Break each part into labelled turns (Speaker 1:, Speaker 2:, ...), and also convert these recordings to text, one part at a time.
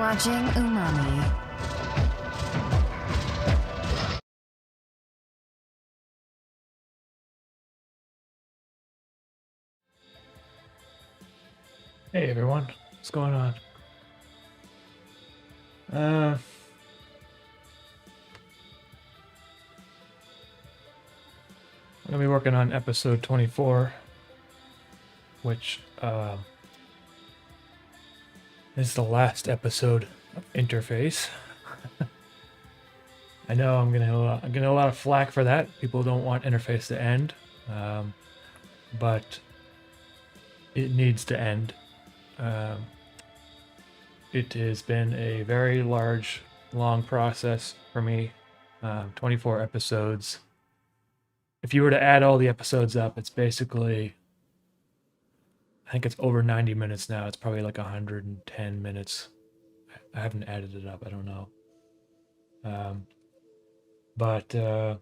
Speaker 1: watching Umami.
Speaker 2: Hey everyone, what's going on? I'm gonna be working on episode 24, which is the last episode of Interface. I know I'm getting a lot of flack for that. People don't want Interface to end, but it needs to end. It has been a very long process for me. 24 episodes. If you were to add all the episodes up, it's basically, I think it's over 90 minutes now. It's probably like 110 minutes. I haven't added it up. I don't know. But I'm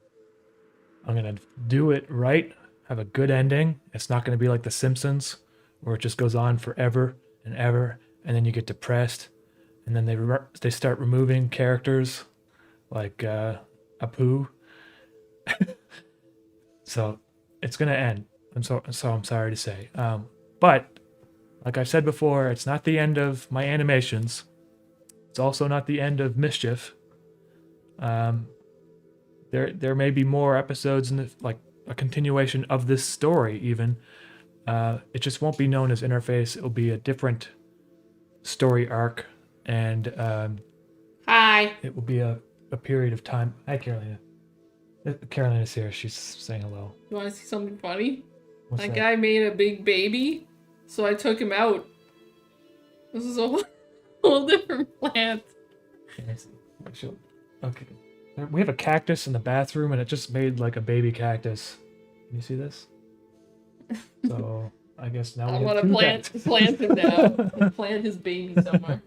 Speaker 2: going to do it right, have a good ending. It's not going to be like The Simpsons, where it just goes on forever and ever, and then you get depressed, and then they start removing characters like Apu. So it's gonna end. I'm sorry to say. But like I've said before, it's not the end of my animations. It's also not the end of Mischief. There may be more episodes in like a continuation of this story even. It just won't be known as Interface. It'll be a different story arc, and
Speaker 3: Hi.
Speaker 2: it will be a period of time. Hi, Carolina. Carolina's here. She's saying hello.
Speaker 3: You want to see something funny?
Speaker 2: What's
Speaker 3: That
Speaker 2: that?
Speaker 3: guy made a big baby, so I took him out. This is a whole different plant.
Speaker 2: Okay. We have a cactus in the bathroom, and it just made like a baby cactus. Can you see this? So I guess now
Speaker 3: I
Speaker 2: we
Speaker 3: want
Speaker 2: have
Speaker 3: to
Speaker 2: two
Speaker 3: plant him now.
Speaker 2: cactuses.
Speaker 3: And plant his baby somewhere.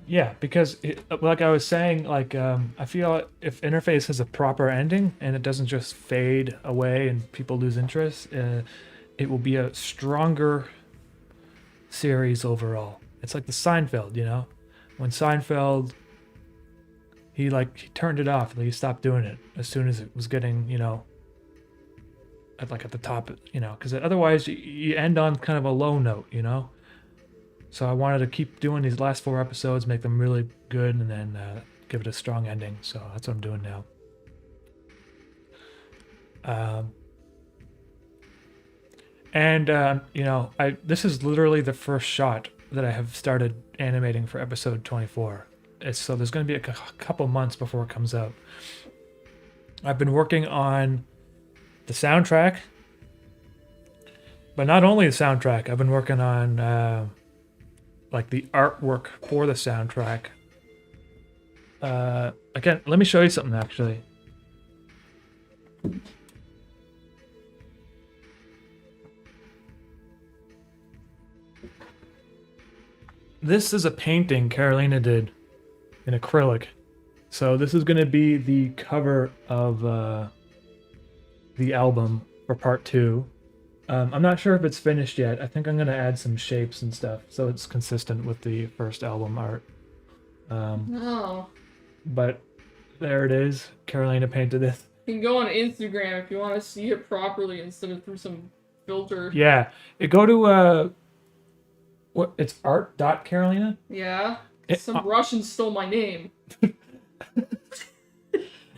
Speaker 2: Yeah, because like I was saying, like I feel if Interface has a proper ending and it doesn't just fade away and people lose interest, it will be a stronger series overall. It's like the Seinfeld, you know, when Seinfeld he turned it off, like he stopped doing it as soon as it was getting, you know, at the top, you know, because otherwise you end on kind of a low note, you know. So I wanted to keep doing these last 4 episodes, make them really good, and then give it a strong ending. So that's what I'm doing now. You know, this is literally the first shot that I have started animating for episode 24. So there's going to be a couple months before it comes out. I've been working on the soundtrack, but not only the soundtrack. I've been working on like the artwork for the soundtrack. Again, let me show you something actually. This is a painting Carolina did in acrylic. So this is going to be the cover of the album for part 2. I'm not sure if it's finished yet. I think I'm going to add some shapes and stuff so it's consistent with the first album art.
Speaker 3: Oh.
Speaker 2: But there it is. Carolina painted it.
Speaker 3: You can go on Instagram if you want to see it properly instead of through some filter.
Speaker 2: Yeah. Go to what? It's art.carolina?
Speaker 3: Yeah. Some Russian stole my name.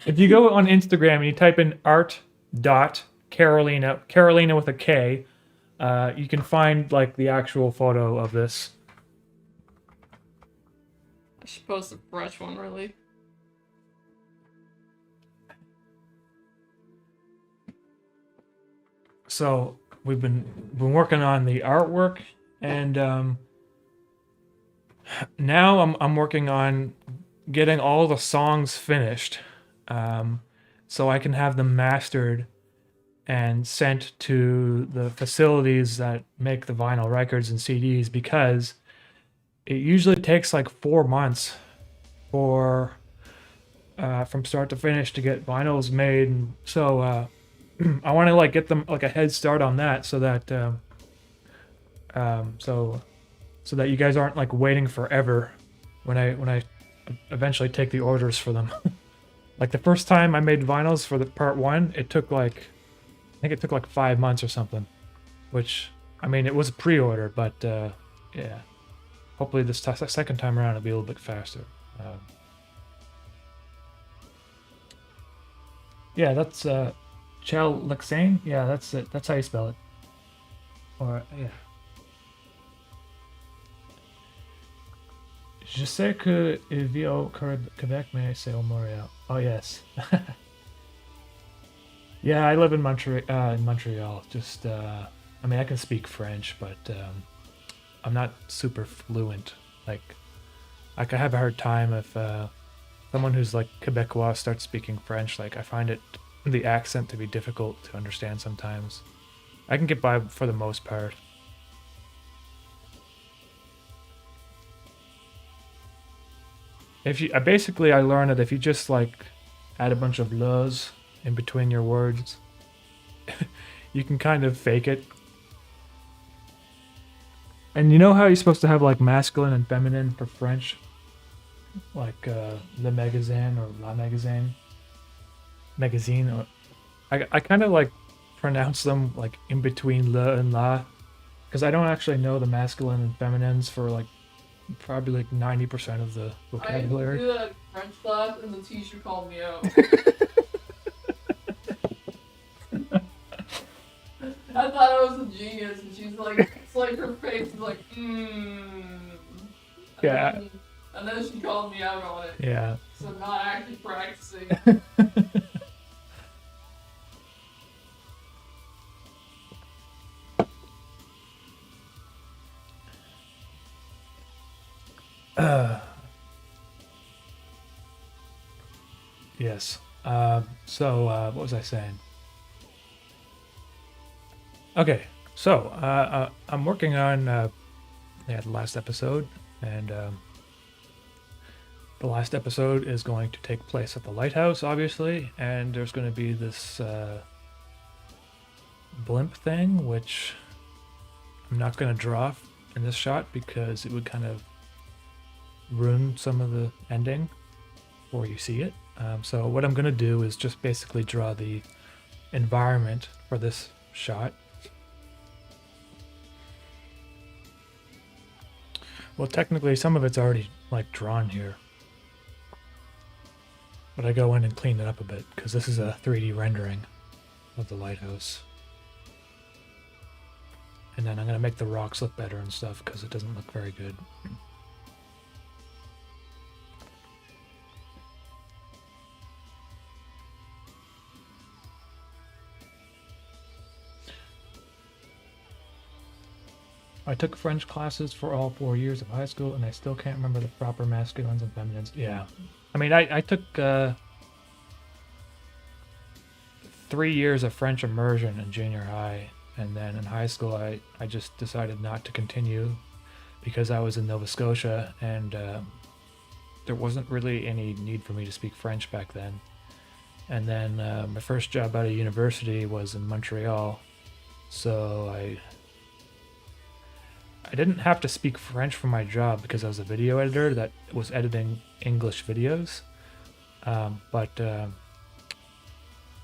Speaker 2: If you go on Instagram and you type in art.carolina with a K, you can find like the actual photo of this.
Speaker 3: I should post a fresh one, really.
Speaker 2: So we've been working on the artwork, and now I'm working on getting all the songs finished, so I can have them mastered and sent to the facilities that make the vinyl records and CDs, because it usually takes like 4 months for from start to finish to get vinyls made, and so I want to like get them like a head start on that, so that so that you guys aren't like waiting forever when I eventually take the orders for them. Like the first time I made vinyls for the part 1, it took like, I think it took like 5 months or something, which, I mean, it was a pre-order, but yeah, hopefully this second time around it'll be a little bit faster. Yeah, that's Chel Lexane. Yeah, that's it. That's how you spell it. Or yeah. Je sais que il vit au Quebec, mais c'est au Montréal. Oh yes. Yeah, I live in Montreal. Just, I mean, I can speak French, but I'm not super fluent. Like I have a hard time if someone who's like Quebecois starts speaking French. Like I find the accent to be difficult to understand sometimes. I can get by for the most part. If you basically, I learned that if you just like add a bunch of le's in between your words, you can kind of fake it. And you know how you're supposed to have like masculine and feminine for French, like le magazine or la magazine, magazine. Or I kind of like pronounce them like in between le and la, because I don't actually know the masculine and feminines for like probably like 90% of the vocabulary.
Speaker 3: I did that in French class, and the teacher called me out. I thought I was a genius, and she's like, it's like her face is like,
Speaker 2: Yeah.
Speaker 3: And then she called me out on it.
Speaker 2: Yeah.
Speaker 3: So I'm not actually practicing.
Speaker 2: Yes. So what was I saying? Okay. So I'm working on the last episode, and the last episode is going to take place at the lighthouse, obviously, and there's going to be this blimp thing, which I'm not going to draw in this shot because it would kind of ruin some of the ending before you see it. So what I'm going to do is just basically draw the environment for this shot. Well, technically some of it's already like drawn here, but I go in and clean it up a bit because this is a 3D rendering of the lighthouse. And then I'm going to make the rocks look better and stuff because it doesn't look very good. I took French classes for all 4 years of high school, and I still can't remember the proper masculines and feminines. Yeah. I mean, I took 3 years of French immersion in junior high, and then in high school I just decided not to continue because I was in Nova Scotia, and there wasn't really any need for me to speak French back then. And then my first job out of university was in Montreal, so I didn't have to speak French for my job because I was a video editor that was editing English videos. But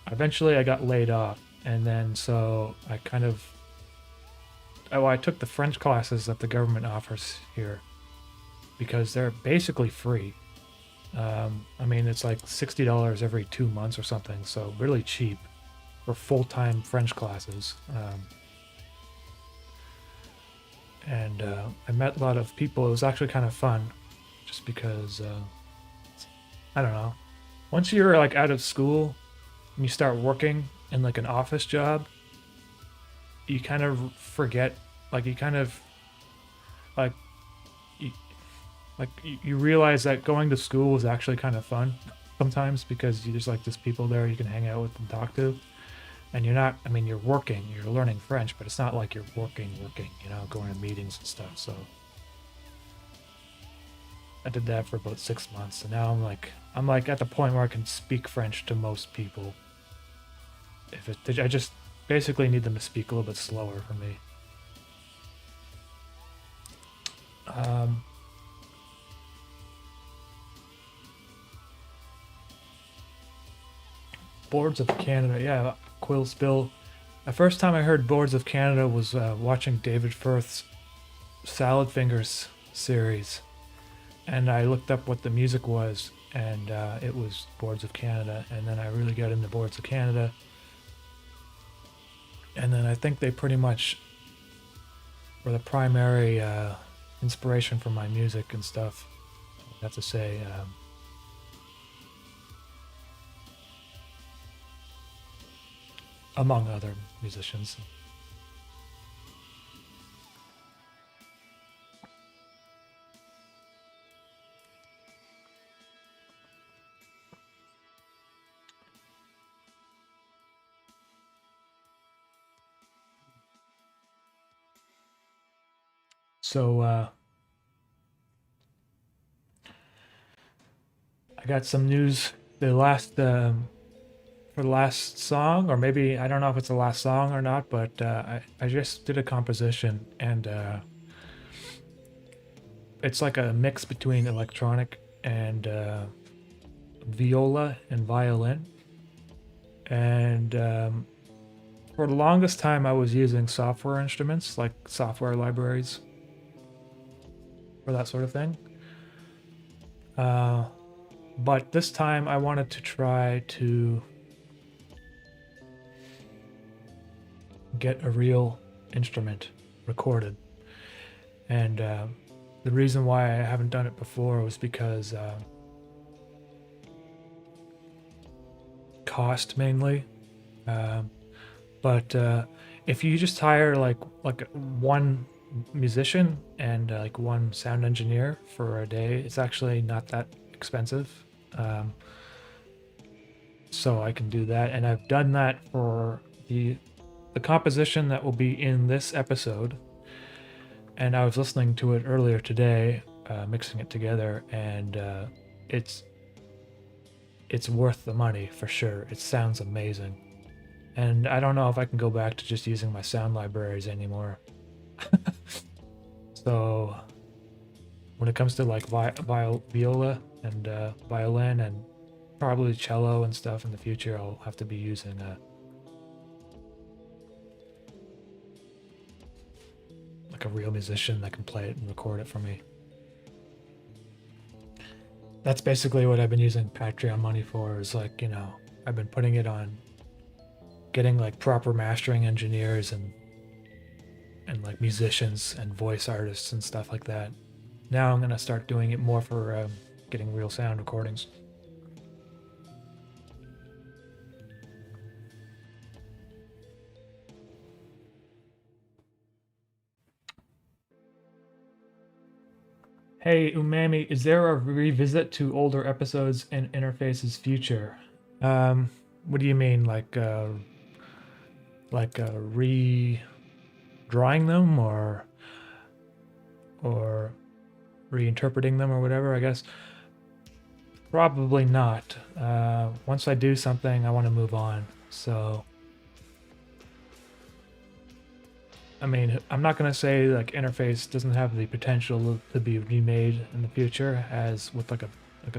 Speaker 2: eventually I got laid off, and then so I kind of... I took the French classes that the government offers here because they're basically free. I mean, it's like $60 every 2 months or something, so really cheap for full-time French classes. And I met a lot of people. It was actually kind of fun, just because, I don't know. Once you're like out of school and you start working in like an office job, you kind of forget, like you kind of, like, you realize that going to school is actually kind of fun sometimes because there's like just people there you can hang out with and talk to. And you're not, I mean, you're working, you're learning French, but it's not like you're working, you know, going to meetings and stuff, so. I did that for about 6 months, and now I'm like at the point where I can speak French to most people. I just basically need them to speak a little bit slower for me. Boards of Canada, yeah, Quill Spill. The first time I heard Boards of Canada was watching David Firth's Salad Fingers series, and I looked up what the music was, and it was Boards of Canada, and then I really got into Boards of Canada, and then I think they pretty much were the primary inspiration for my music and stuff. I have to say, among other musicians. So I got some news. The last for the last song, or maybe I don't know if it's the last song or not, but I just did a composition, and it's like a mix between electronic and viola and violin. And for the longest time, I was using software instruments, like software libraries for that sort of thing. But this time I wanted to try to get a real instrument recorded. And the reason why I haven't done it before was because cost mainly. But if you just hire like one musician and like one sound engineer for a day, it's actually not that expensive. So I can do that, and I've done that for the composition that will be in this episode. And I was listening to it earlier today, mixing it together, and it's worth the money for sure. It sounds amazing, and I don't know if I can go back to just using my sound libraries anymore. So when it comes to like viola and violin and probably cello and stuff in the future, I'll have to be using like a real musician that can play it and record it for me. That's basically what I've been using Patreon money for, is like, you know, I've been putting it on getting like proper mastering engineers and like musicians and voice artists and stuff like that. Now I'm gonna start doing it more for getting real sound recordings. Hey Umami, is there a revisit to older episodes in Interface's future? What do you mean, like redrawing them or reinterpreting them or whatever? I guess probably not. Once I do something, I want to move on. So I mean, I'm not going to say like Interface doesn't have the potential to be remade in the future, as with like a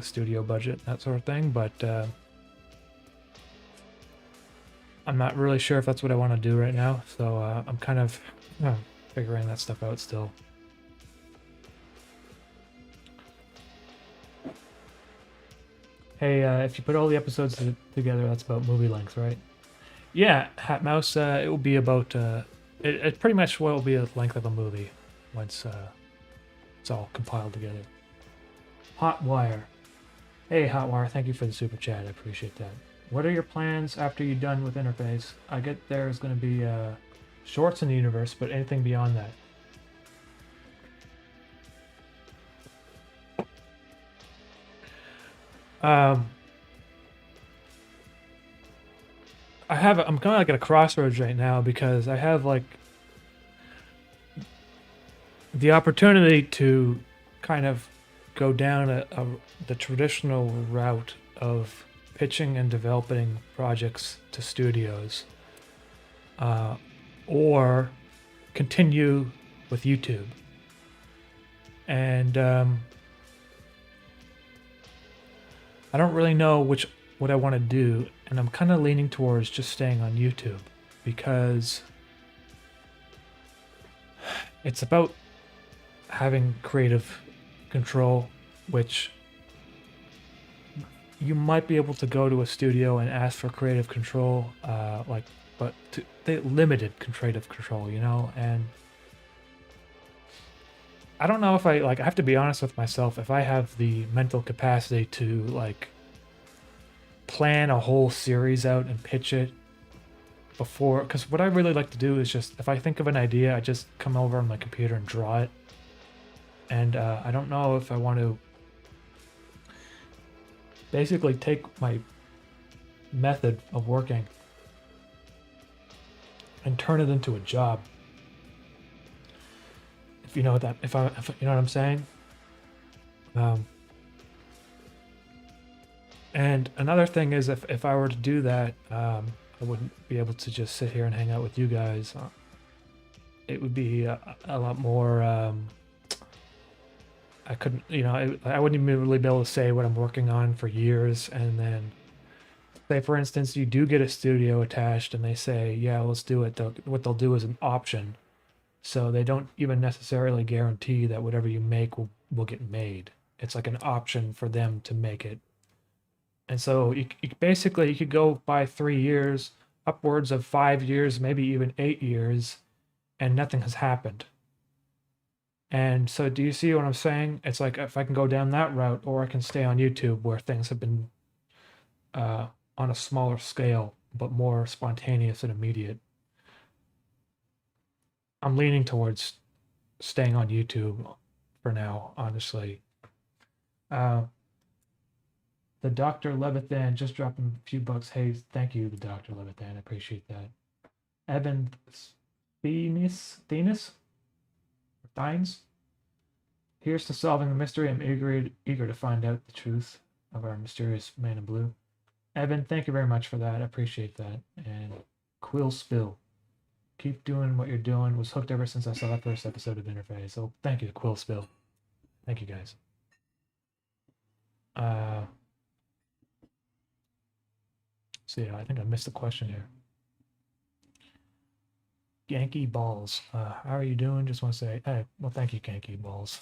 Speaker 2: studio budget, that sort of thing, but I'm not really sure if that's what I want to do right now. So I'm kind of figuring that stuff out still. Hey, if you put all the episodes together, that's about movie length, right? Yeah, Hat Mouse, it will be about it pretty much will be the length of a movie once it's all compiled together. Hotwire. Hey, Hotwire, thank you for the super chat. I appreciate that. What are your plans after you're done with Interface? I get there's going to be shorts in the universe, but anything beyond that? I'm kind of like at a crossroads right now, because I have like the opportunity to kind of go down the traditional route of pitching and developing projects to studios, or continue with YouTube. And I don't really know what I want to do, and I'm kind of leaning towards just staying on YouTube because it's about having creative control, which you might be able to go to a studio and ask for creative control, but they limited creative control, you know. And I don't know if I have to be honest with myself, if I have the mental capacity to like plan a whole series out and pitch it before, because what I really like to do is just, if I think of an idea, I just come over on my computer and draw it. And I don't know if I want to basically take my method of working and turn it into a job. If you know what that, if you know what I'm saying. And another thing is, if I were to do that, I wouldn't be able to just sit here and hang out with you guys. It would be a lot more. I couldn't, you know, I wouldn't even really be able to say what I'm working on for years. And then, say for instance, you do get a studio attached, and they say, "Yeah, let's do it." What they'll do is an option. So they don't even necessarily guarantee that whatever you make will get made. It's like an option for them to make it. And so you basically, you could go by 3 years, upwards of 5 years, maybe even 8 years, and nothing has happened. And so do you see what I'm saying? It's like, if I can go down that route, or I can stay on YouTube where things have been on a smaller scale, but more spontaneous and immediate. I'm leaning towards staying on YouTube for now, honestly. The Dr. Levithan just dropped a few bucks. Hey, thank you, the Dr. Levithan. I appreciate that. Evan Thenis? Thines? Here's to solving the mystery. I'm eager to find out the truth of our mysterious man in blue. Evan, thank you very much for that. I appreciate that. And Quill Spill. Keep doing what you're doing. Was hooked ever since I saw that first episode of Interface. So thank you, Quill Spill. Thank you, guys. So yeah, I think I missed the question here. Yankee Balls. How are you doing? Just want to say, hey, well, thank you, Yankee Balls.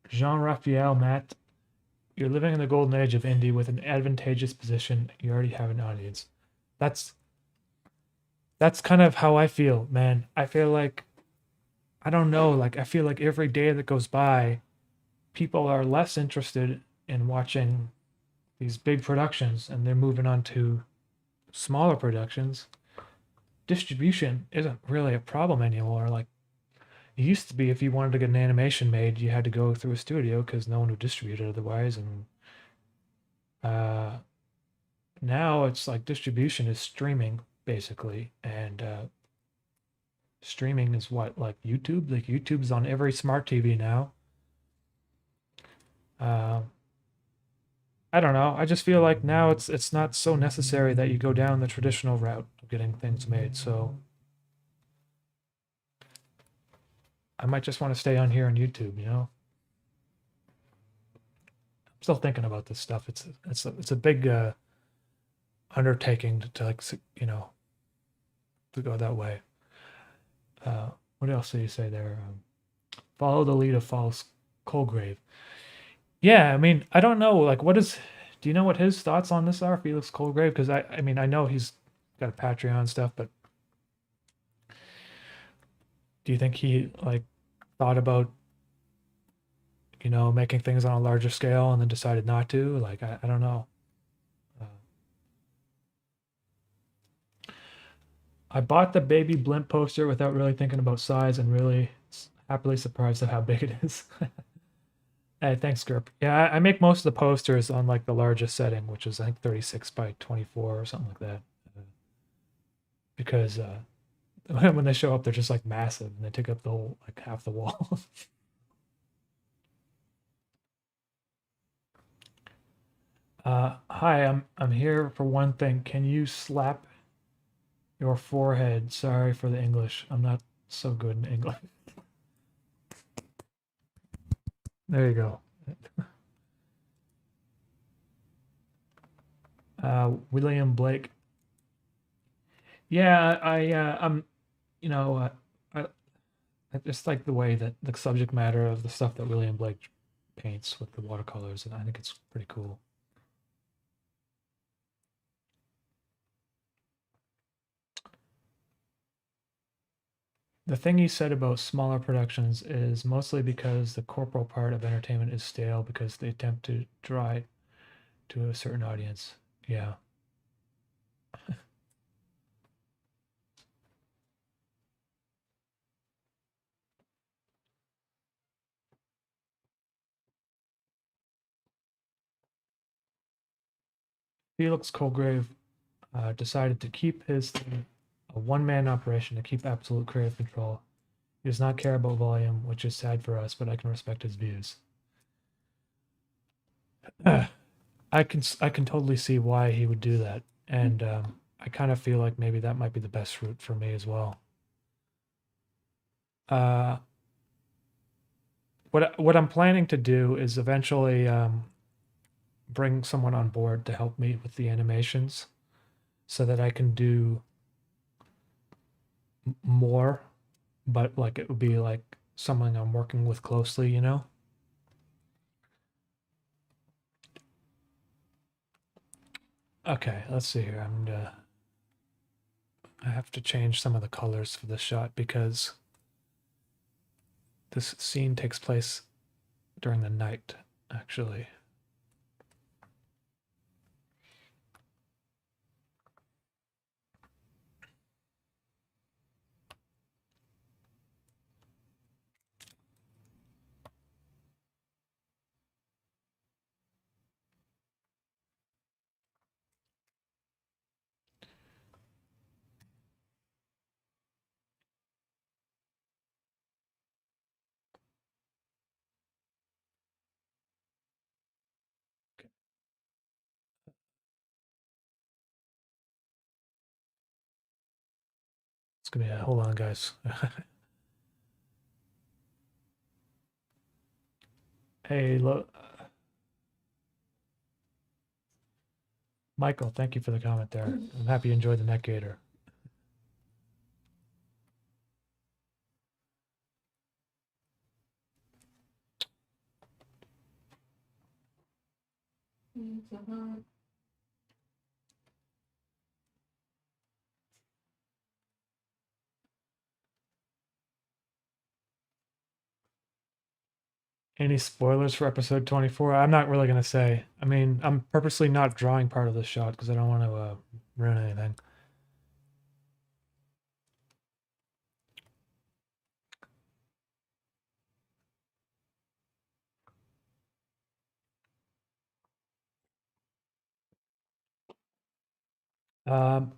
Speaker 2: Jean-Raphael Matt, you're living in the golden age of indie with an advantageous position. You already have an audience. That's kind of how I feel, man. I feel like, I don't know, like I feel like every day that goes by, people are less interested in watching these big productions, and they're moving on to smaller productions. Distribution isn't really a problem anymore. Like, it used to be, if you wanted to get an animation made, you had to go through a studio because no one would distribute it otherwise. And now it's like distribution is streaming, basically. And streaming is what, like YouTube? Like, YouTube's on every smart TV now. I don't know. I just feel like now it's not so necessary that you go down the traditional route of getting things made. So I might just want to stay on here on YouTube, you know? I'm still thinking about this stuff. It's a big undertaking to like, you know, to go that way. What else do you say there? Follow the lead of False Colgrave. Yeah, I mean, I don't know. Like, do you know what his thoughts on this are, Felix Colgrave? Because I mean, I know he's got a Patreon stuff, but do you think he like thought about, you know, making things on a larger scale and then decided not to? Like, I don't know. I bought the baby blimp poster without really thinking about size, and really happily surprised at how big it is. Hey, thanks, Gerp. Yeah, I make most of the posters on like the largest setting, which is I think 36 by 24 or something like that. Because when they show up, they're just like massive and they take up the whole like half the wall. Hi, I'm here for one thing. Can you slap your forehead? Sorry for the English. I'm not so good in English. There you go. William Blake. Yeah, I'm, you know, I just like the way that the subject matter of the stuff that William Blake paints with the watercolors, and I think it's pretty cool. The thing he said about smaller productions is mostly because the corporal part of entertainment is stale because they attempt to draw it to a certain audience. Yeah. Felix Colgrave decided to keep his thing a one-man operation to keep absolute creative control. He does not care about volume, which is sad for us, but I can respect his views. I can totally see why he would do that, and I kind of feel like maybe that might be the best route for me as well. Uh, what I'm planning to do is eventually bring someone on board to help me with the animations, so that I can do more, but like it would be like someone I'm working with closely, you know? Okay, let's see here. I have to change some of the colors for this shot because this scene takes place during the night, actually. It's gonna be hold on, guys. Hey, look, Michael, thank you for the comment there. I'm happy you enjoyed the neck gator. Any spoilers for episode 24? I'm not really gonna say. I mean, I'm purposely not drawing part of the shot because I don't want to ruin anything. Um,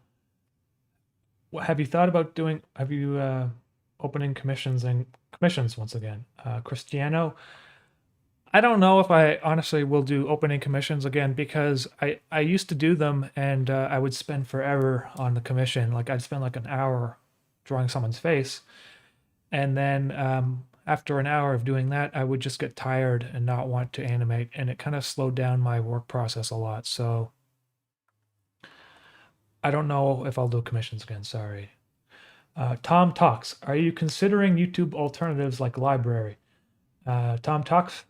Speaker 2: have you thought about doing? Have you opening commissions once again? Cristiano, I don't know if I honestly will do opening commissions again because I used to do them and I would spend forever on the commission. Like I'd spend like an hour drawing someone's face, and then after an hour of doing that, I would just get tired and not want to animate, and it kind of slowed down my work process a lot. So I don't know if I'll do commissions again. Sorry. Tom Talks. Are you considering YouTube alternatives like Library? Tom Talks.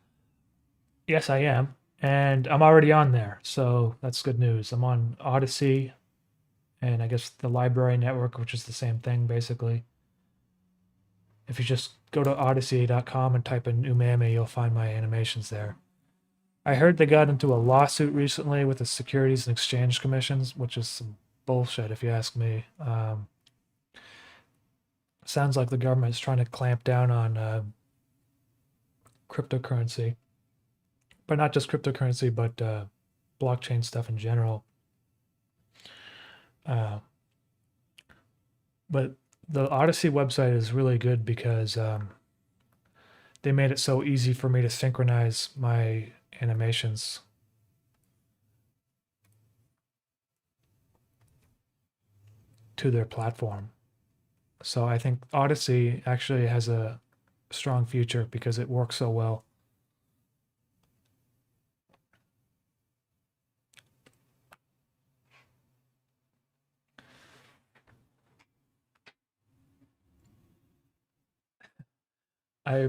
Speaker 2: Yes, I am. And I'm already on there. So that's good news. I'm on Odyssey and I guess the Library Network, which is the same thing basically. If you just go to odyssey.com and type in Umami, you'll find my animations there. I heard they got into a lawsuit recently with the Securities and Exchange Commissions, which is some bullshit if you ask me. Sounds like the government is trying to clamp down on cryptocurrency. but not just cryptocurrency, but blockchain stuff in general. But the Odyssey website is really good because they made it so easy for me to synchronize my animations. To their platform. So I think Odyssey actually has a strong future because it works so well. I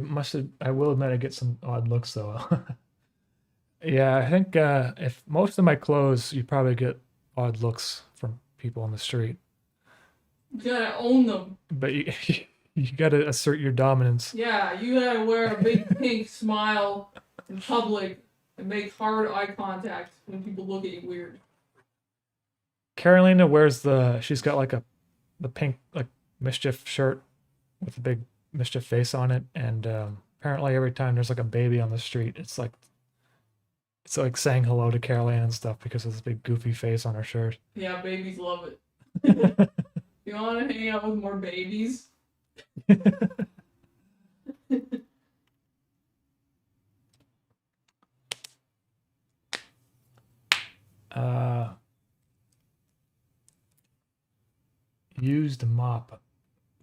Speaker 2: will admit I get some odd looks though. Yeah, I think if most of my clothes, you probably get odd looks from people on the street.
Speaker 3: You gotta own them.
Speaker 2: But you gotta assert your dominance.
Speaker 3: Yeah, you gotta wear a big pink smile in public and make hard eye contact when people look at you weird.
Speaker 2: Carolina wears she's got like the pink like mischief shirt with a big mischief face on it, and apparently every time there's like a baby on the street, it's like saying hello to Carolina and stuff because of this big goofy face on her shirt.
Speaker 3: Yeah, babies love it. You want to hang out with more babies?
Speaker 2: Used mop.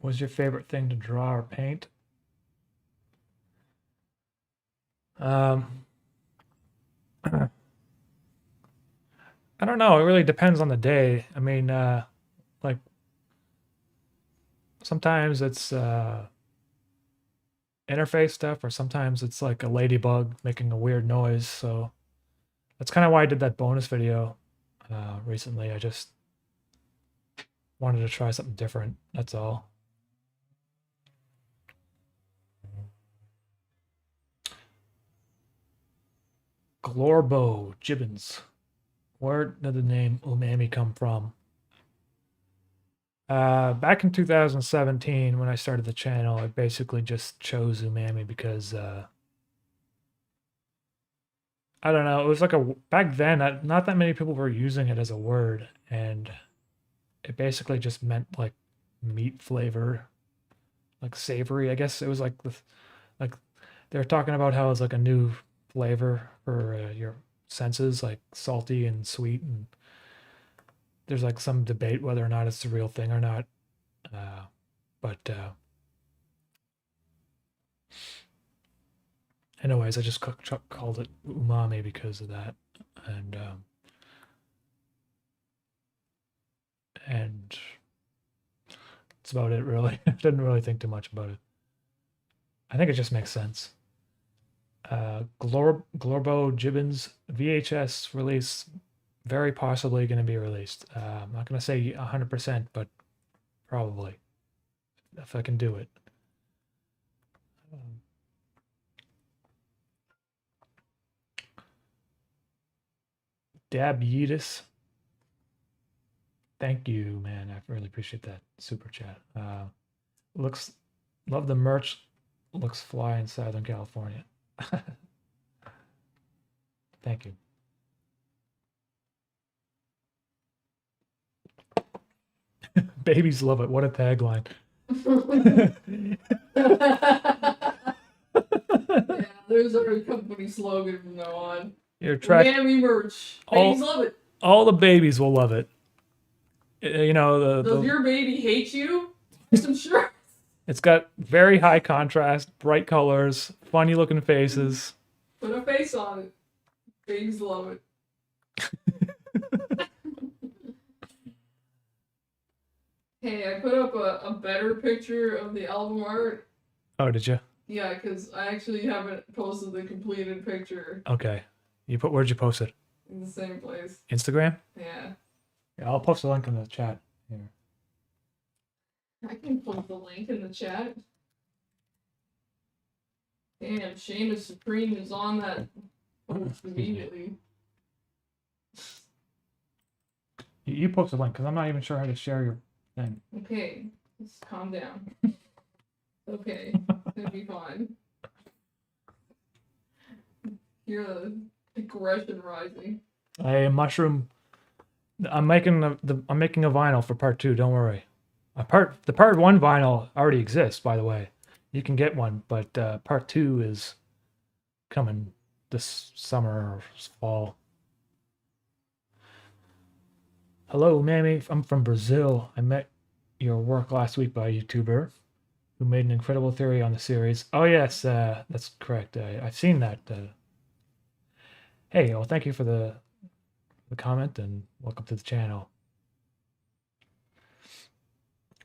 Speaker 2: Was your favorite thing to draw or paint? I don't know. It really depends on the day. I mean, like sometimes it's interface stuff, or sometimes it's like a ladybug making a weird noise. So that's kind of why I did that bonus video recently. I just wanted to try something different. That's all. Glorbo Gibbons. Where did the name Umami come from? Back in 2017, when I started the channel, I basically just chose Umami because I don't know. It was like back then. Not that many people were using it as a word, and it basically just meant like meat flavor, like savory. I guess it was like like they were talking about how it's like a new flavor for your senses, like salty and sweet, and there's like some debate whether or not it's the real thing or not. But anyways, I just called it umami because of that, and that's about it really. I didn't really think too much about it. I think it just makes sense. Glorbo Gibbons VHS release, very possibly going to be released. I'm not going to say 100%, but probably, if I can do it. Dab Yeetus. Thank you, man. I really appreciate that super chat. Love the merch. Looks fly in Southern California. Thank you. Babies love it. What a tagline.
Speaker 3: Yeah, there's our company slogan from now on.
Speaker 2: Your track.
Speaker 3: Umami merch. Babies love it.
Speaker 2: All the babies will love it. You know,
Speaker 3: Does your baby hate you? I'm sure.
Speaker 2: It's got very high contrast, bright colors, funny looking faces.
Speaker 3: Put a face on it. Babies love it. Hey, I put up a better picture of the album art.
Speaker 2: Oh, did you?
Speaker 3: Yeah, because I actually haven't posted the completed picture.
Speaker 2: Okay. Where'd you post it?
Speaker 3: In the same place.
Speaker 2: Instagram?
Speaker 3: Yeah.
Speaker 2: Yeah, I'll post a link in the chat here.
Speaker 3: I can post the link in the chat. Damn, Seamus Supreme is on that post immediately.
Speaker 2: You post a link, because I'm not even sure how to share your thing.
Speaker 3: Okay, just calm down. Okay, it'll be fine. hear the aggression rising.
Speaker 2: Hey, Mushroom. I'm making I'm making a vinyl for part 2. Don't worry. The part 1 vinyl already exists, by the way. You can get one, but part 2 is coming this summer or fall. Hello, Mammy. I'm from Brazil. I met your work last week by a YouTuber who made an incredible theory on the series. Oh yes, that's correct. I've seen that. Hey, well, thank you for the comment and welcome to the channel.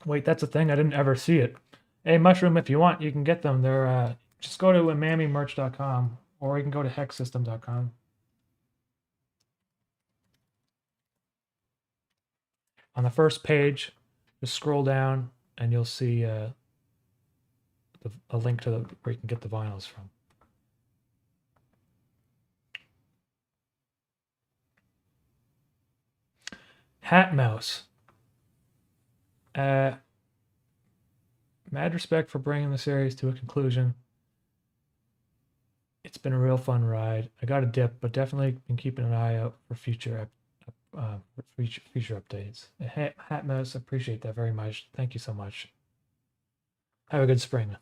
Speaker 2: Wait, that's a thing? I didn't ever see it. Hey, Mushroom, if you want, you can get them. They're just go to umämimerch.com or you can go to hexsystem.com. On the first page, just scroll down and you'll see a link to where you can get the vinyls from. Hat Mouse. Mad respect for bringing the series to a conclusion. It's been a real fun ride. I got a dip, but definitely been keeping an eye out for future updates. Hat Mouse, appreciate that very much. Thank you so much. Have a good spring.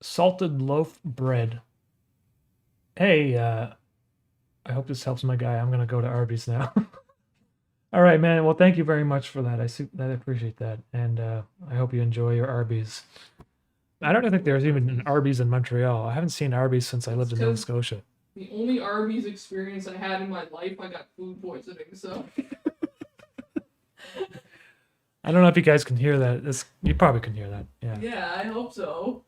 Speaker 2: Salted loaf bread. Hey, I hope this helps my guy. I'm gonna go to Arby's now. All right, man. Well, thank you very much for that. I appreciate that, and I hope you enjoy your Arby's. I don't think there's even an Arby's in Montreal. I haven't seen Arby's since I lived in Nova Scotia.
Speaker 3: The only Arby's experience I had in my life, I got food poisoning. So.
Speaker 2: I don't know if you guys can hear that. You probably can hear that. Yeah.
Speaker 3: Yeah, I hope so.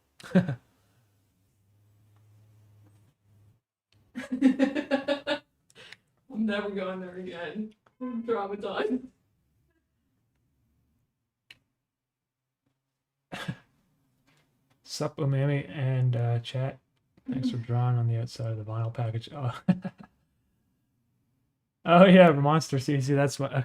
Speaker 3: I'm never going there again. I'm traumatized.
Speaker 2: Sup, Umami and chat. Thanks for drawing on the outside of the vinyl package. Oh, oh yeah, Monster CC. That's what.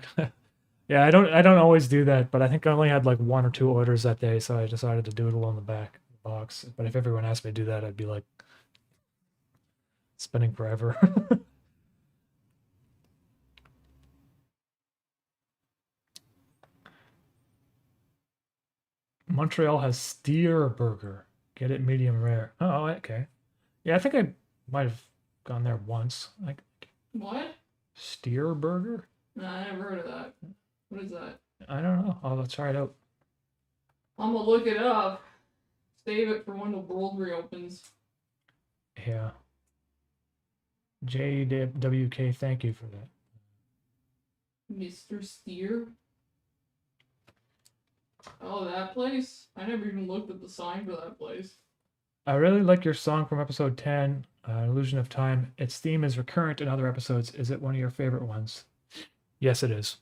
Speaker 2: Yeah, I don't always do that, but I think I only had like 1 or 2 orders that day, so I decided to do it along the back of the box. But if everyone asked me to do that, I'd be like spending forever. Montreal has steer burger. Get it medium rare. Oh, okay. Yeah, I think I might have gone there once. Like
Speaker 3: what?
Speaker 2: Steer burger?
Speaker 3: Nah, I never heard of that. What is that?
Speaker 2: I don't know. I'll try it out.
Speaker 3: I'm gonna look it up. Save it for when the world reopens.
Speaker 2: Yeah. JWK, thank you for that.
Speaker 3: Mr. Steer? Oh, that place? I never even looked at the sign for that place.
Speaker 2: I really like your song from episode 10, Illusion of Time. Its theme is recurrent in other episodes. Is it one of your favorite ones? Yes, it is.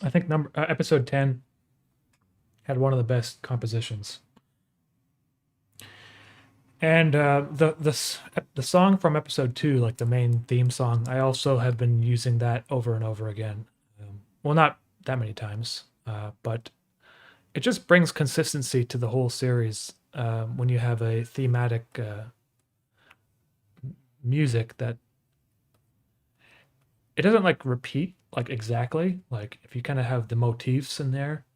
Speaker 2: I think episode 10 had one of the best compositions. And the song from episode 2, like the main theme song, I also have been using that over and over again. Well, not that many times, but it just brings consistency to the whole series when you have a thematic music that it doesn't like repeat like exactly. Like if you kind of have the motifs in there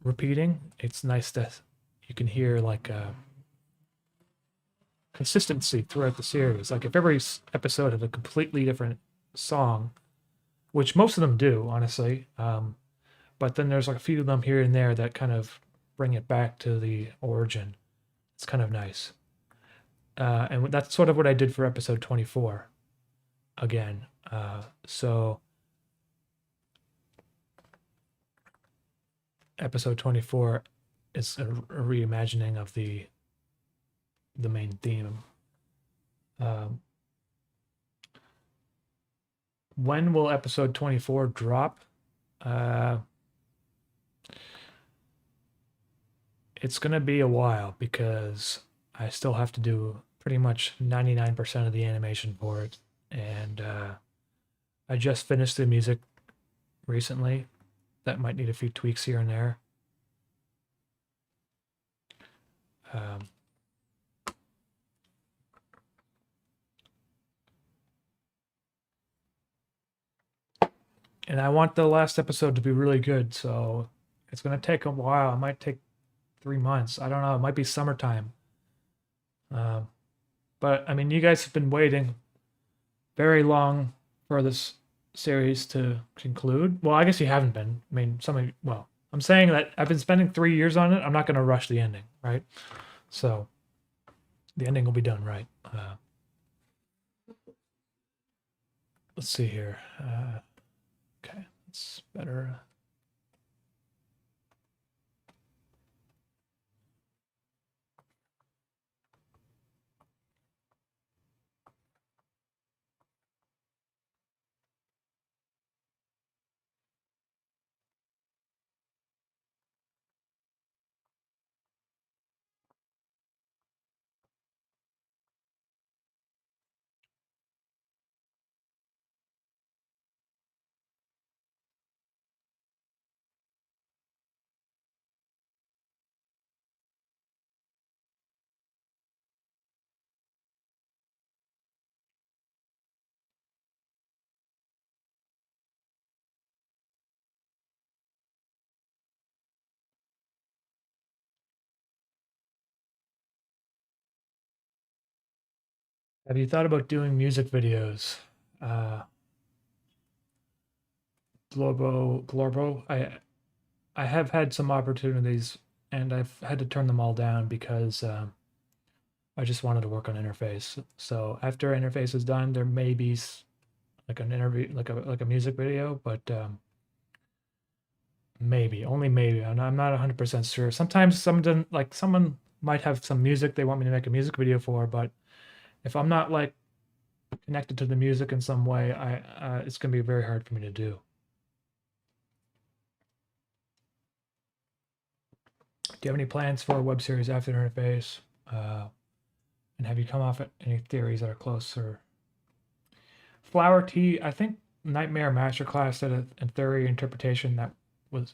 Speaker 2: repeating, it's nice that you can hear like consistency throughout the series. Like if every episode had a completely different song, which most of them do, honestly, but then there's like a few of them here and there that kind of bring it back to the origin. It's kind of nice. And that's sort of what I did for episode 24 again. So episode 24 is a reimagining of the main theme. When will episode 24 drop? It's going to be a while because I still have to do pretty much 99% of the animation for it. And I just finished the music recently. That might need a few tweaks here and there. And I want the last episode to be really good, so it's going to take a while. It might take 3 months. I don't know. It might be summertime. But I mean, you guys have been waiting very long for this series to conclude. Well, I guess you haven't been. I mean, well, I'm saying that I've been spending 3 years on it. I'm not going to rush the ending, right? So the ending will be done right. Let's see here. Okay, that's better. Have you thought about doing music videos? Glorbo. I have had some opportunities, and I've had to turn them all down because I just wanted to work on interface. So after interface is done, there may be like an interview, like a music video, but maybe, only maybe. I'm not 100% sure. Sometimes someone might have some music they want me to make a music video for, but if I'm not like connected to the music in some way, it's gonna be very hard for me to do. Do you have any plans for a web series after interface? And have you come off at any theories that are closer? Flower Tea, I think Nightmare Masterclass did a theory interpretation that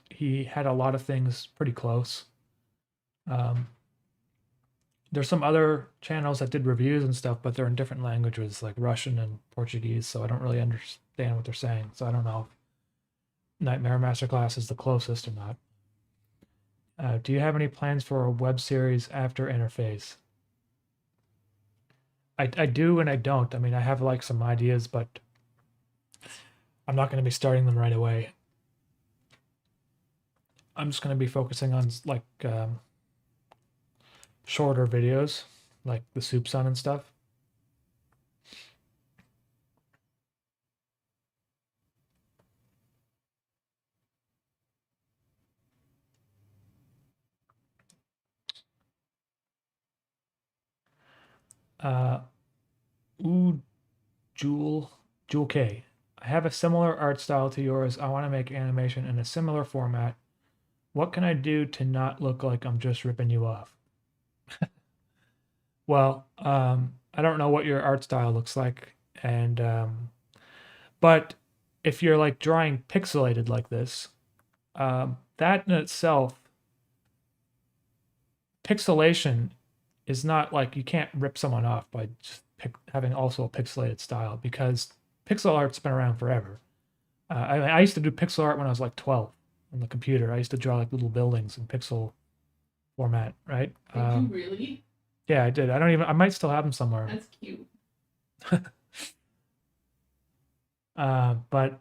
Speaker 2: he had a lot of things pretty close. There's some other channels that did reviews and stuff, but they're in different languages like Russian and Portuguese, so I don't really understand what they're saying. So I don't know if Nightmare Masterclass is the closest or not. Do you have any plans for a web series after interface? I do and I don't. I mean, I have like some ideas, but I'm not going to be starting them right away. I'm just going to be focusing on like shorter videos, like the Soup Sun and stuff. Ooh, Jewel K. I have a similar art style to yours. I want to make animation in a similar format. What can I do to not look like I'm just ripping you off? Well, I don't know what your art style looks like, and but if you're like drawing pixelated like this, that in itself, pixelation is not like you can't rip someone off by just having also a pixelated style because pixel art's been around forever. I used to do pixel art when I was like 12 on the computer. I used to draw like little buildings in pixel format, right?
Speaker 3: Did you really?
Speaker 2: Yeah, I did. I might still have them somewhere.
Speaker 3: That's cute.
Speaker 2: But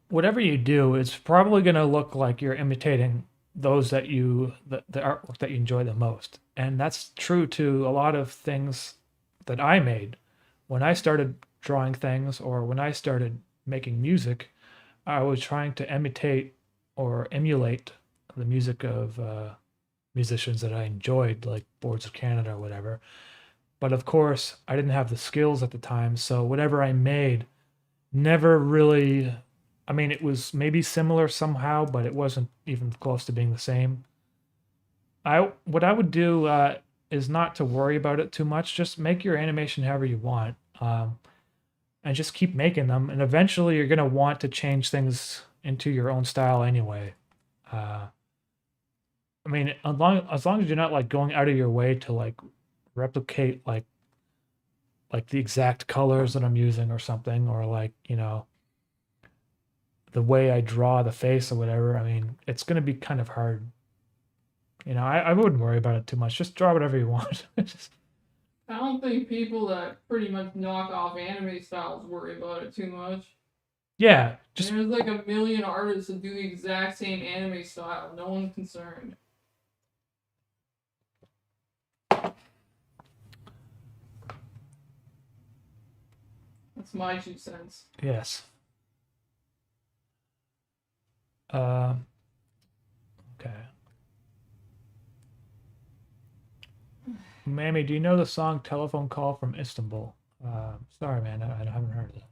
Speaker 2: whatever you do, it's probably going to look like you're imitating those the artwork that you enjoy the most. And that's true to a lot of things that I made. When I started drawing things or when I started making music, I was trying to imitate or emulate the music of musicians that I enjoyed, like Boards of Canada or whatever. But of course, I didn't have the skills at the time, so whatever I made never really, I mean, it was maybe similar somehow, but it wasn't even close to being the same. what I would do is not to worry about it too much. Just make your animation however you want, and just keep making them. And eventually, you're gonna want to change things into your own style anyway. I mean, as long as you're not like going out of your way to like replicate like the exact colors that I'm using or something, or like, you know, the way I draw the face or whatever. I mean, it's gonna be kind of hard. You know, I wouldn't worry about it too much. Just draw whatever you want. Just,
Speaker 3: I don't think people that pretty much knock off anime styles worry about it too much.
Speaker 2: yeah, just
Speaker 3: There's like a million artists that do the exact same anime style. No one's concerned. That's my 2 cents.
Speaker 2: yes. Um, okay. Mammy, do you know the song "Telephone Call from Istanbul"? Sorry, man, I haven't heard of that.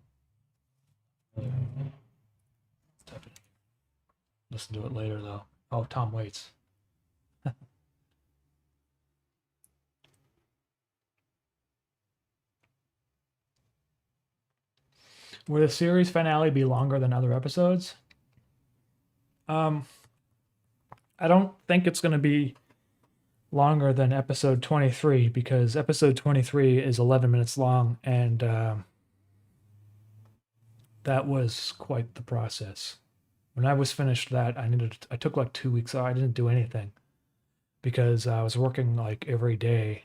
Speaker 2: Listen to it later, though. Oh, Tom Waits. Will the series finale be longer than other episodes? I don't think it's going to be longer than episode 23 because episode 23 is 11 minutes long, and that was quite the process. When I was finished that, I took like 2 weeks off. I didn't do anything because I was working like every day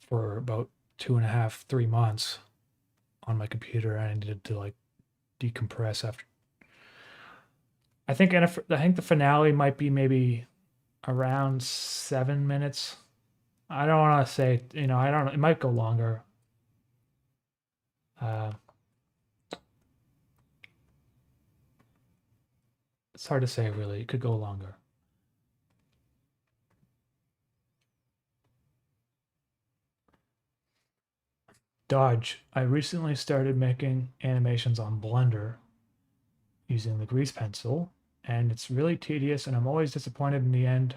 Speaker 2: for about 2.5, 3 months on my computer, and I needed to like decompress after. I think the finale might be maybe around 7 minutes. I don't want to say, you know, I don't know. It might go longer. It's hard to say, really. It could go longer. Dodge. I recently started making animations on Blender using the grease pencil, and it's really tedious, and I'm always disappointed in the end.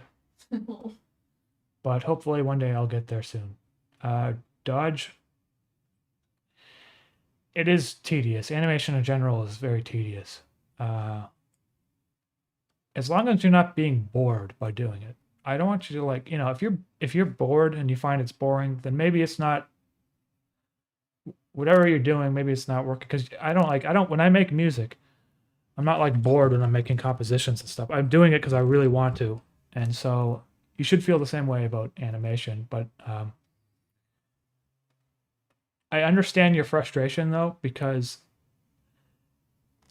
Speaker 2: But hopefully one day I'll get there soon. Dodge. It is tedious. Animation in general is very tedious. As long as you're not being bored by doing it. I don't want you to like, you know, if you're bored and you find it's boring, then maybe it's not whatever you're doing, maybe it's not working. Because I don't when I make music, I'm not like bored when I'm making compositions and stuff. I'm doing it because I really want to. And so you should feel the same way about animation. But I understand your frustration though, because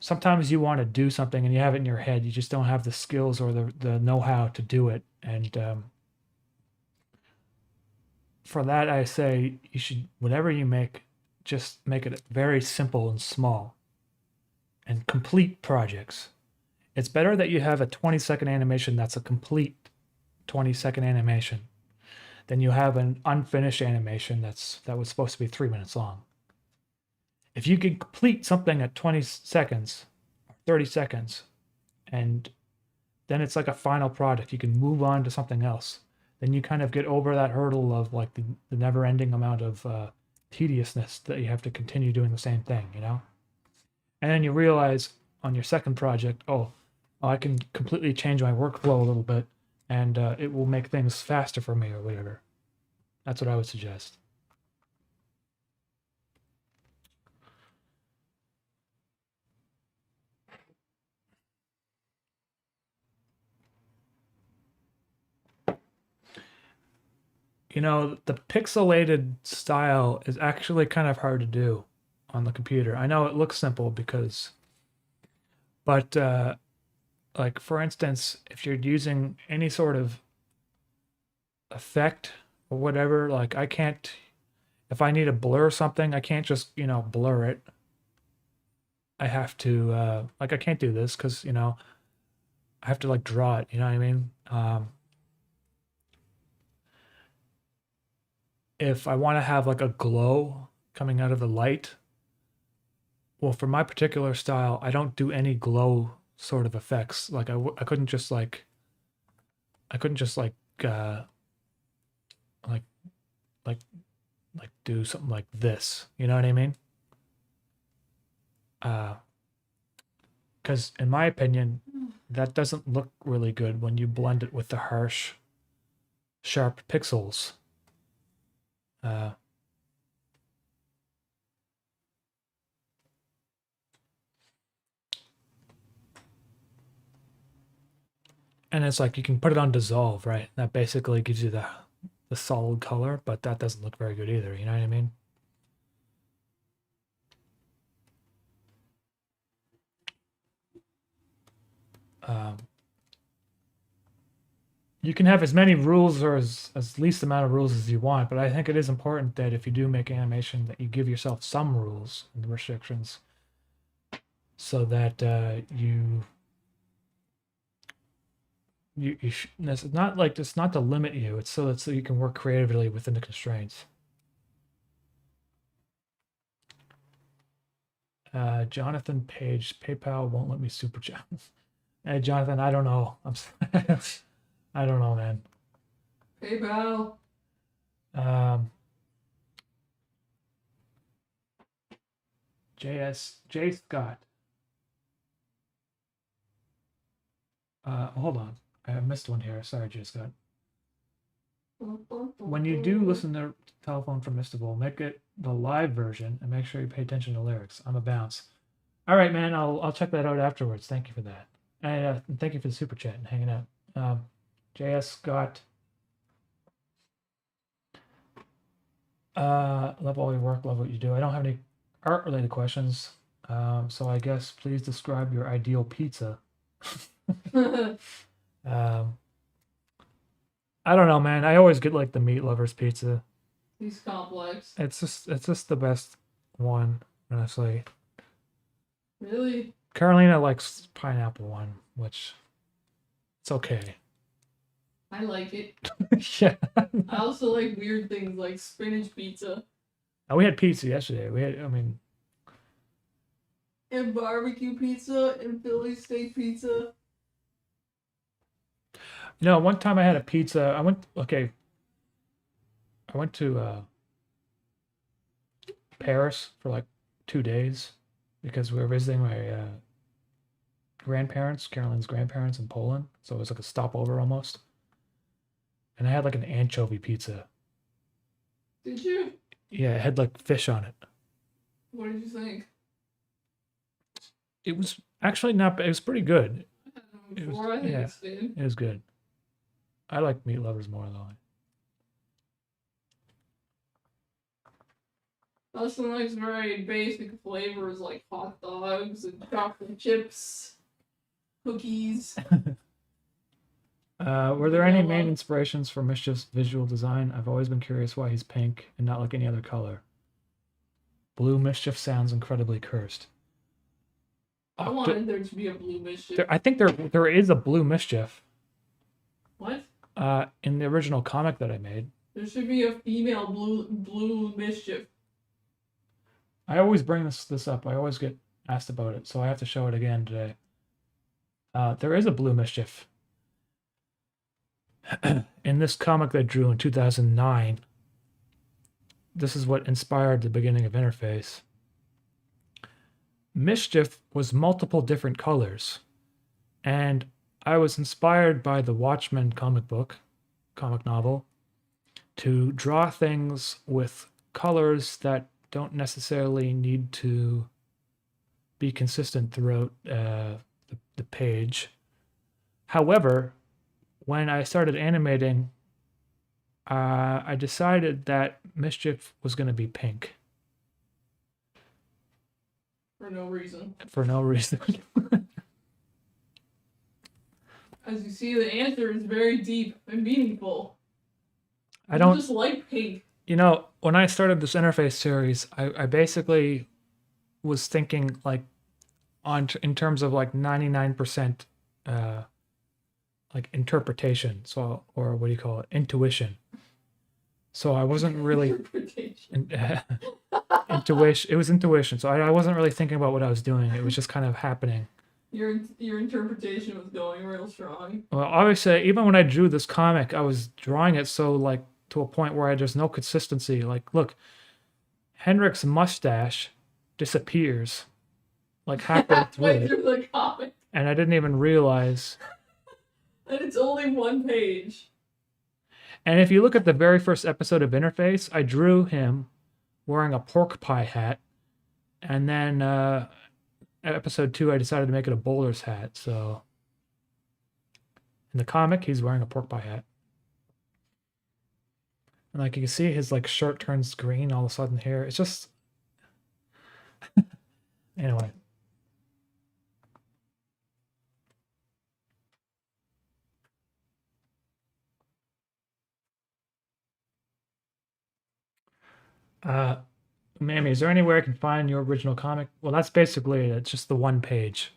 Speaker 2: sometimes you want to do something and you have it in your head. You just don't have the skills or the know-how to do it. And for that, I say you should, whatever you make, just make it very simple and small and complete projects. It's better that you have a 20-second animation that's a complete 20-second animation than you have an unfinished animation that was supposed to be 3 minutes long. If you can complete something at 20 seconds, 30 seconds, and then it's like a final product, you can move on to something else. Then you kind of get over that hurdle of like the never-ending amount of tediousness that you have to continue doing the same thing, you know? And then you realize on your second project, oh, I can completely change my workflow a little bit, and it will make things faster for me or whatever. That's what I would suggest. You know, the pixelated style is actually kind of hard to do on the computer. I know it looks simple but like for instance, if you're using any sort of effect or whatever, like I can't, if I need to blur something, I can't just, you know, blur it. I have to, like I can't do this because, you know, I have to like draw it, you know what I mean? If I want to have like a glow coming out of the light, well, for my particular style, I don't do any glow sort of effects. Like I couldn't just like uh, like like do something like this. You know what I mean? Because in my opinion, that doesn't look really good when you blend it with the harsh, sharp pixels. And it's like you can put it on dissolve, right? That basically gives you the solid color, but that doesn't look very good either. You know what I mean? You can have as many rules or as least amount of rules as you want, but I think it is important that if you do make animation that you give yourself some rules and restrictions so that it's not like it's not to limit you, it's so that you can work creatively within the constraints. Jonathan Page, PayPal won't let me super chat. Hey Jonathan, I don't know. I don't know, man.
Speaker 3: PayPal.
Speaker 2: J Scott. Hold on. I missed one here. Sorry, J Scott. When you do listen to Telephone from Mistable, make it the live version and make sure you pay attention to lyrics. I'm a bounce. All right, man. I'll check that out afterwards. Thank you for that. And thank you for the super chat and hanging out. J.S. Scott. Love all your work. Love what you do. I don't have any art-related questions. So I guess please describe your ideal pizza. I don't know, man. I always get like the meat lovers pizza.
Speaker 3: He's complex.
Speaker 2: It's just the best one, honestly.
Speaker 3: Really?
Speaker 2: Carolina likes pineapple one, which it's okay.
Speaker 3: I like it.
Speaker 2: Yeah.
Speaker 3: I also like weird things like spinach pizza.
Speaker 2: Oh, we had pizza yesterday.
Speaker 3: And barbecue pizza and Philly steak pizza.
Speaker 2: You know, one time I had a pizza. I went to Paris for like 2 days because we were visiting my grandparents, Caroline's grandparents in Poland. So it was like a stopover almost. And I had like an anchovy pizza.
Speaker 3: Did you?
Speaker 2: Yeah, it had like fish on it.
Speaker 3: What did you think?
Speaker 2: It was actually not bad. It was pretty good.
Speaker 3: I think it's good.
Speaker 2: It was good. I like meat lovers more though.
Speaker 3: Dustin likes very basic flavors like hot dogs and chocolate chips, cookies.
Speaker 2: Were there any main inspirations for Mischief's visual design? I've always been curious why he's pink and not like any other color. Blue Mischief sounds incredibly cursed.
Speaker 3: I wanted there to be a blue Mischief.
Speaker 2: I think there is a blue Mischief.
Speaker 3: What?
Speaker 2: In the original comic that I made.
Speaker 3: There should be a female blue Mischief.
Speaker 2: I always bring this up. I always get asked about it, so I have to show it again today. There is a blue Mischief. In this comic that I drew in 2009, this is what inspired the beginning of Interface. Mischief was multiple different colors, and I was inspired by the Watchmen comic novel, to draw things with colors that don't necessarily need to be consistent throughout the page. However, when I started animating, I decided that Mischief was going to be pink.
Speaker 3: For no reason.
Speaker 2: For no reason.
Speaker 3: As you see, the answer is very deep and meaningful.
Speaker 2: I don't
Speaker 3: just like pink.
Speaker 2: You know, when I started this Interface series, I basically was thinking like in terms of like 99% like interpretation, so, or what do you call it, intuition. So I wasn't really intuition. It was intuition. So I wasn't really thinking about what I was doing. It was just kind of happening.
Speaker 3: Your interpretation was going real strong.
Speaker 2: Well, obviously, even when I drew this comic, I was drawing it so like to a point where there's no consistency. Like, look, Henrik's mustache disappears like halfway through
Speaker 3: Halfway
Speaker 2: it,
Speaker 3: through the comic,
Speaker 2: and I didn't even realize.
Speaker 3: and it's only one page.
Speaker 2: And if you look at the very first episode of Interface, I drew him wearing a pork pie hat, and then episode 2, I decided to make it a bowler's hat. So in the comic, he's wearing a pork pie hat. And like you can see, his like shirt turns green all of a sudden here. It's just anyway. Mammy, is there anywhere I can find your original comic? Well, that's basically it. It's just the one page.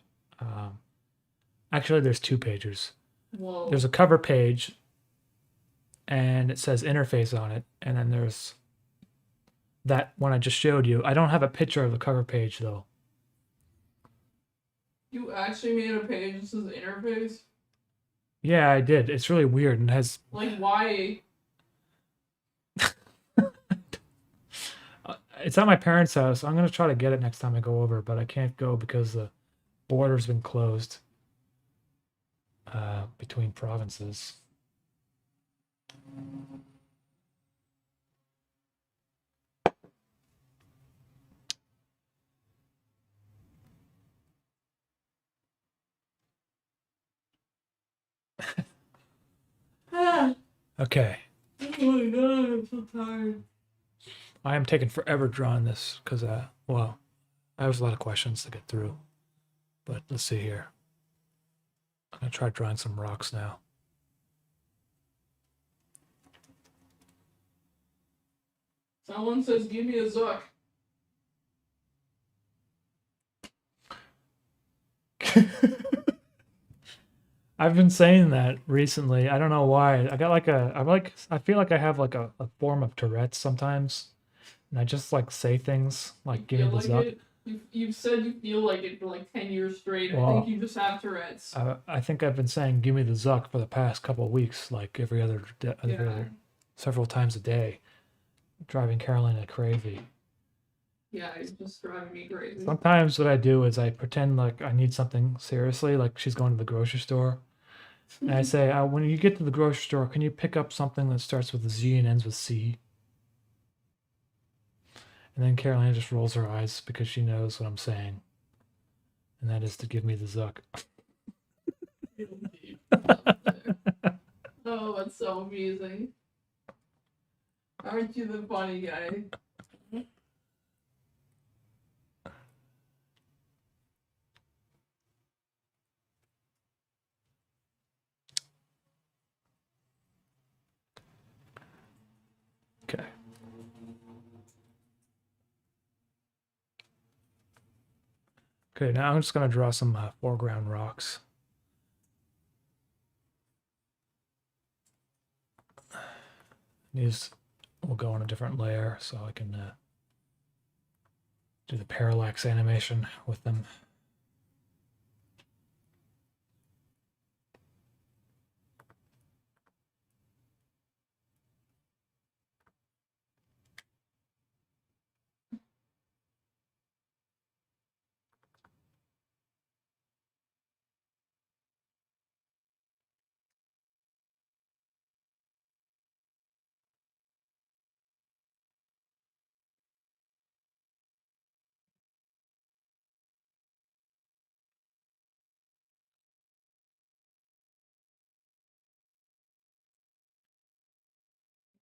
Speaker 2: Actually, there's 2 pages.
Speaker 3: Whoa.
Speaker 2: There's a cover page, and it says Interface on it, and then there's that one I just showed you. I don't have a picture of the cover page though.
Speaker 3: You actually made a page that says Interface?
Speaker 2: Yeah, I did. It's really weird and has
Speaker 3: Like, why?
Speaker 2: it's at my parents' house. I'm gonna try to get it next time I go over, but I can't go because the border's been closed between provinces. Okay.
Speaker 3: Oh my god, I'm so tired.
Speaker 2: I am taking forever drawing this because, well, I have a lot of questions to get through. But let's see here. I'm going to try drawing some rocks now.
Speaker 3: Someone says, give me a Zuck.
Speaker 2: I've been saying that recently. I don't know why. I got like I feel like I have like a form of Tourette's sometimes. And I just like say things like give me the Zuck.
Speaker 3: You've said you feel like it for like 10 years straight.
Speaker 2: Well,
Speaker 3: I think you just have Tourette's.
Speaker 2: I think I've been saying give me the Zuck for the past couple of weeks, like every other several times a day, driving Carolina crazy.
Speaker 3: Yeah, it's just driving me crazy.
Speaker 2: Sometimes what I do is I pretend like I need something seriously, like she's going to the grocery store. And I say, when you get to the grocery store, can you pick up something that starts with a Z and ends with C? And then Carolina just rolls her eyes because she knows what I'm saying. And that is to give me the Zuck.
Speaker 3: Oh, that's so amusing. Aren't you the funny guy?
Speaker 2: Okay. Okay, now I'm just going to draw some foreground rocks. These will go on a different layer so I can do the parallax animation with them.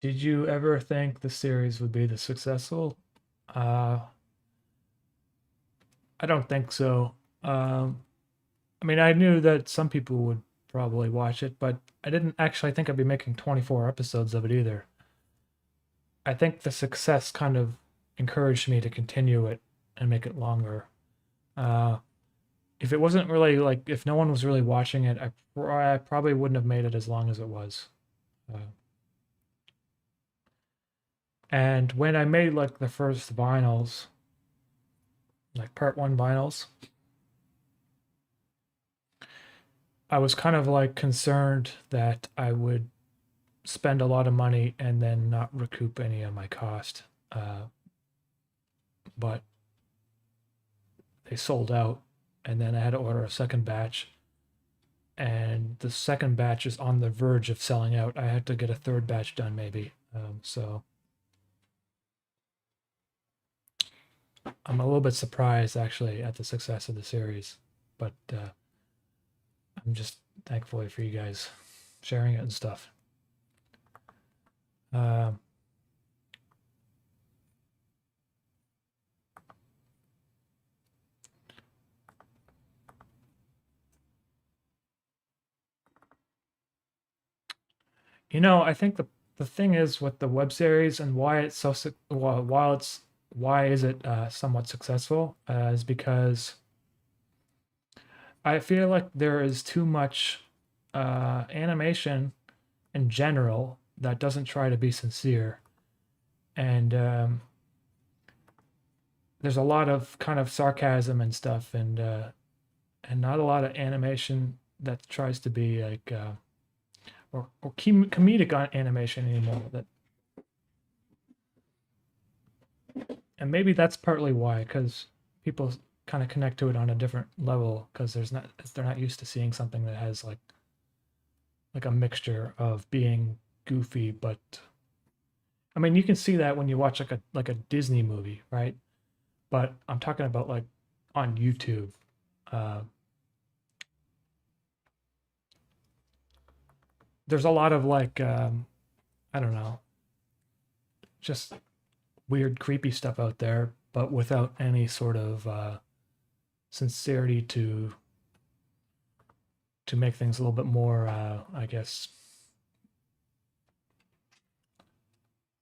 Speaker 2: Did you ever think the series would be this successful? I don't think so. I mean, I knew that some people would probably watch it, but I didn't actually think I'd be making 24 episodes of it either. I think the success kind of encouraged me to continue it and make it longer. If it wasn't really like, if no one was really watching it, I probably wouldn't have made it as long as it was. And when I made like the first vinyls, like part 1 vinyls, I was kind of like concerned that I would spend a lot of money and then not recoup any of my cost. But they sold out, and then I had to order a second batch. And the second batch is on the verge of selling out. I had to get a third batch done, maybe. So I'm a little bit surprised, actually, at the success of the series. But I'm just thankful for you guys sharing it and stuff. I think the thing is with the web series and why it's so why is it somewhat successful is because I feel like there is too much animation in general that doesn't try to be sincere, and there's a lot of kind of sarcasm and stuff, and not a lot of animation that tries to be like or comedic animation anymore. And maybe that's partly why, because people kind of connect to it on a different level, because they're not used to seeing something that has like a mixture of being goofy, but I mean you can see that when you watch like a Disney movie, right? But I'm talking about like on YouTube. There's a lot of like I don't know, just weird, creepy stuff out there, but without any sort of sincerity to make things a little bit more, I guess.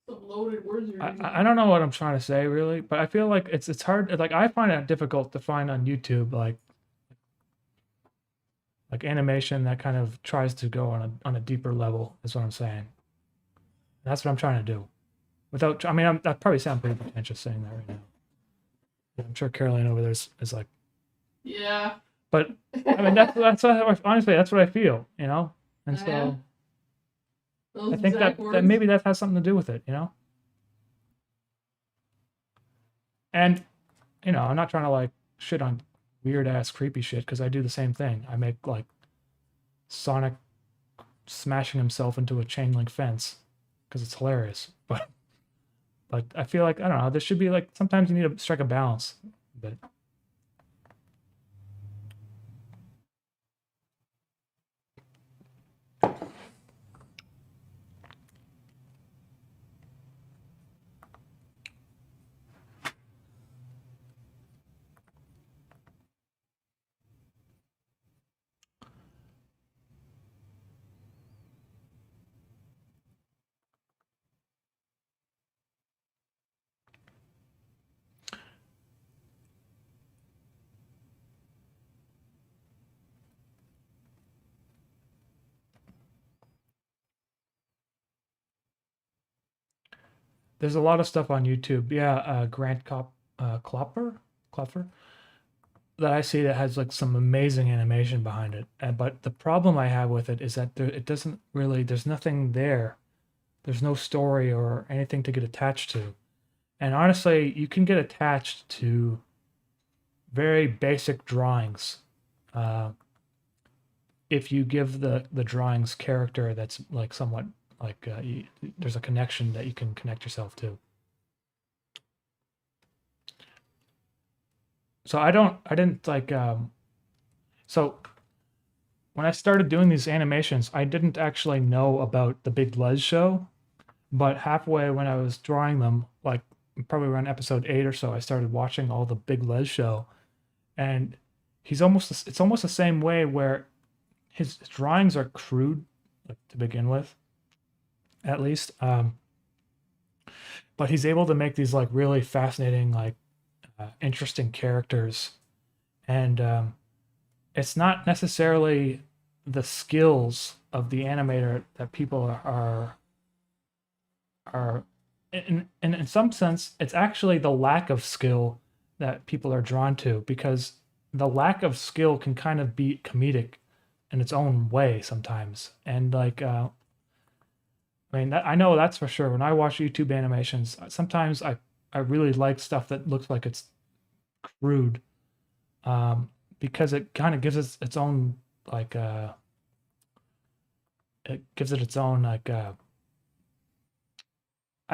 Speaker 3: Some loaded words you're using.
Speaker 2: I don't know what I'm trying to say really, but I feel like it's hard. Like I find it difficult to find on YouTube like animation that kind of tries to go on a deeper level. Is what I'm saying. That's what I'm trying to do. Without, I mean, that probably sound pretty pretentious saying that right now. I'm sure Caroline over there is like,
Speaker 3: yeah.
Speaker 2: But I mean, honestly, that's what I feel, and so
Speaker 3: Those
Speaker 2: I think that maybe that has something to do with it, And I'm not trying to like shit on weird ass creepy shit because I do the same thing. I make like Sonic smashing himself into a chain link fence because it's hilarious, but I feel like I don't know. There should be like sometimes you need to strike a balance, but. There's a lot of stuff on YouTube. Yeah, Grant Klopfer that I see that has like some amazing animation behind it. But the problem I have with it is that it doesn't really. There's nothing there. There's no story or anything to get attached to. And honestly, you can get attached to very basic drawings if you give the drawings character that's like somewhat like there's a connection that you can connect yourself to. So I didn't like so when I started doing these animations, I didn't actually know about the Big Les show, but halfway when I was drawing them, like probably around episode 8 or so, I started watching all the Big Les show, and it's almost the same way where his drawings are crude like, to begin with, at least. But he's able to make these like really fascinating, like interesting characters, and it's not necessarily the skills of the animator that people are in some sense. It's actually the lack of skill that people are drawn to, because the lack of skill can kind of be comedic in its own way sometimes. And like, I mean, I know that's for sure. When I watch YouTube animations, sometimes I really like stuff that looks like it's crude, because it kind of gives it its own like it gives it its own like I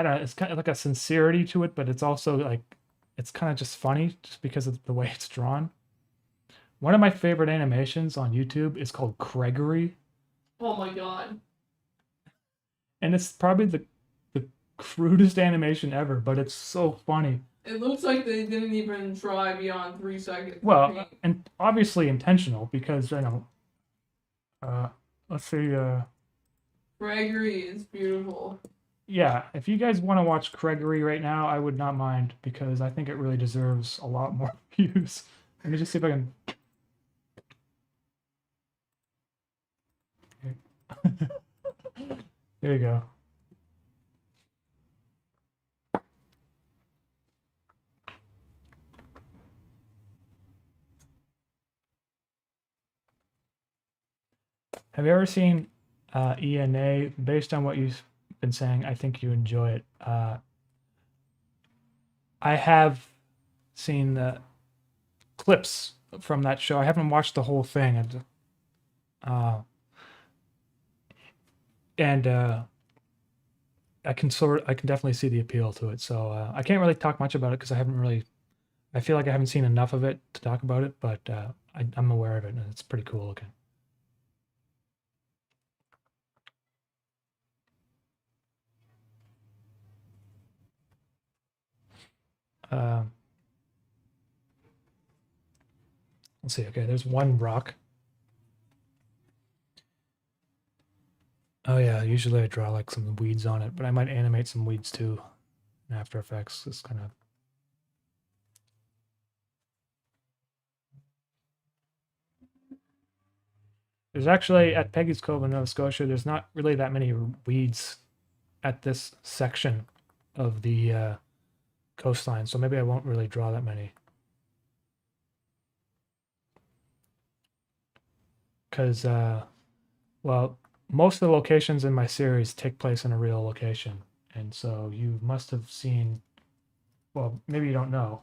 Speaker 2: don't know, it's kind of like a sincerity to it, but it's also like it's kind of just funny just because of the way it's drawn. One of my favorite animations on YouTube is called Gregory,
Speaker 3: Oh my god.
Speaker 2: and it's probably the crudest animation ever, but it's so funny.
Speaker 3: It looks like they didn't even try beyond 3 seconds.
Speaker 2: Well, and obviously intentional because let's see,
Speaker 3: Gregory is beautiful.
Speaker 2: yeah, if you guys want to watch Gregory right now, I would not mind because I think it really deserves a lot more views. Let me just see if I can. There you go. Have you ever seen ENA? Based on what you've been saying, I think you enjoy it. I have seen the clips from that show. I haven't watched the whole thing, and I can definitely see the appeal to it. So I can't really talk much about it because I feel like I haven't seen enough of it to talk about it, but I'm aware of it and it's pretty cool looking. Let's see. Okay, there's one rock. Oh yeah, usually I draw like some weeds on it, but I might animate some weeds too in After Effects. It's kind of. There's actually, at Peggy's Cove in Nova Scotia, there's not really that many weeds at this section of the coastline, so maybe I won't really draw that many. Because, well, most of the locations in my series take place in a real location. And so you must have seen, well, maybe you don't know.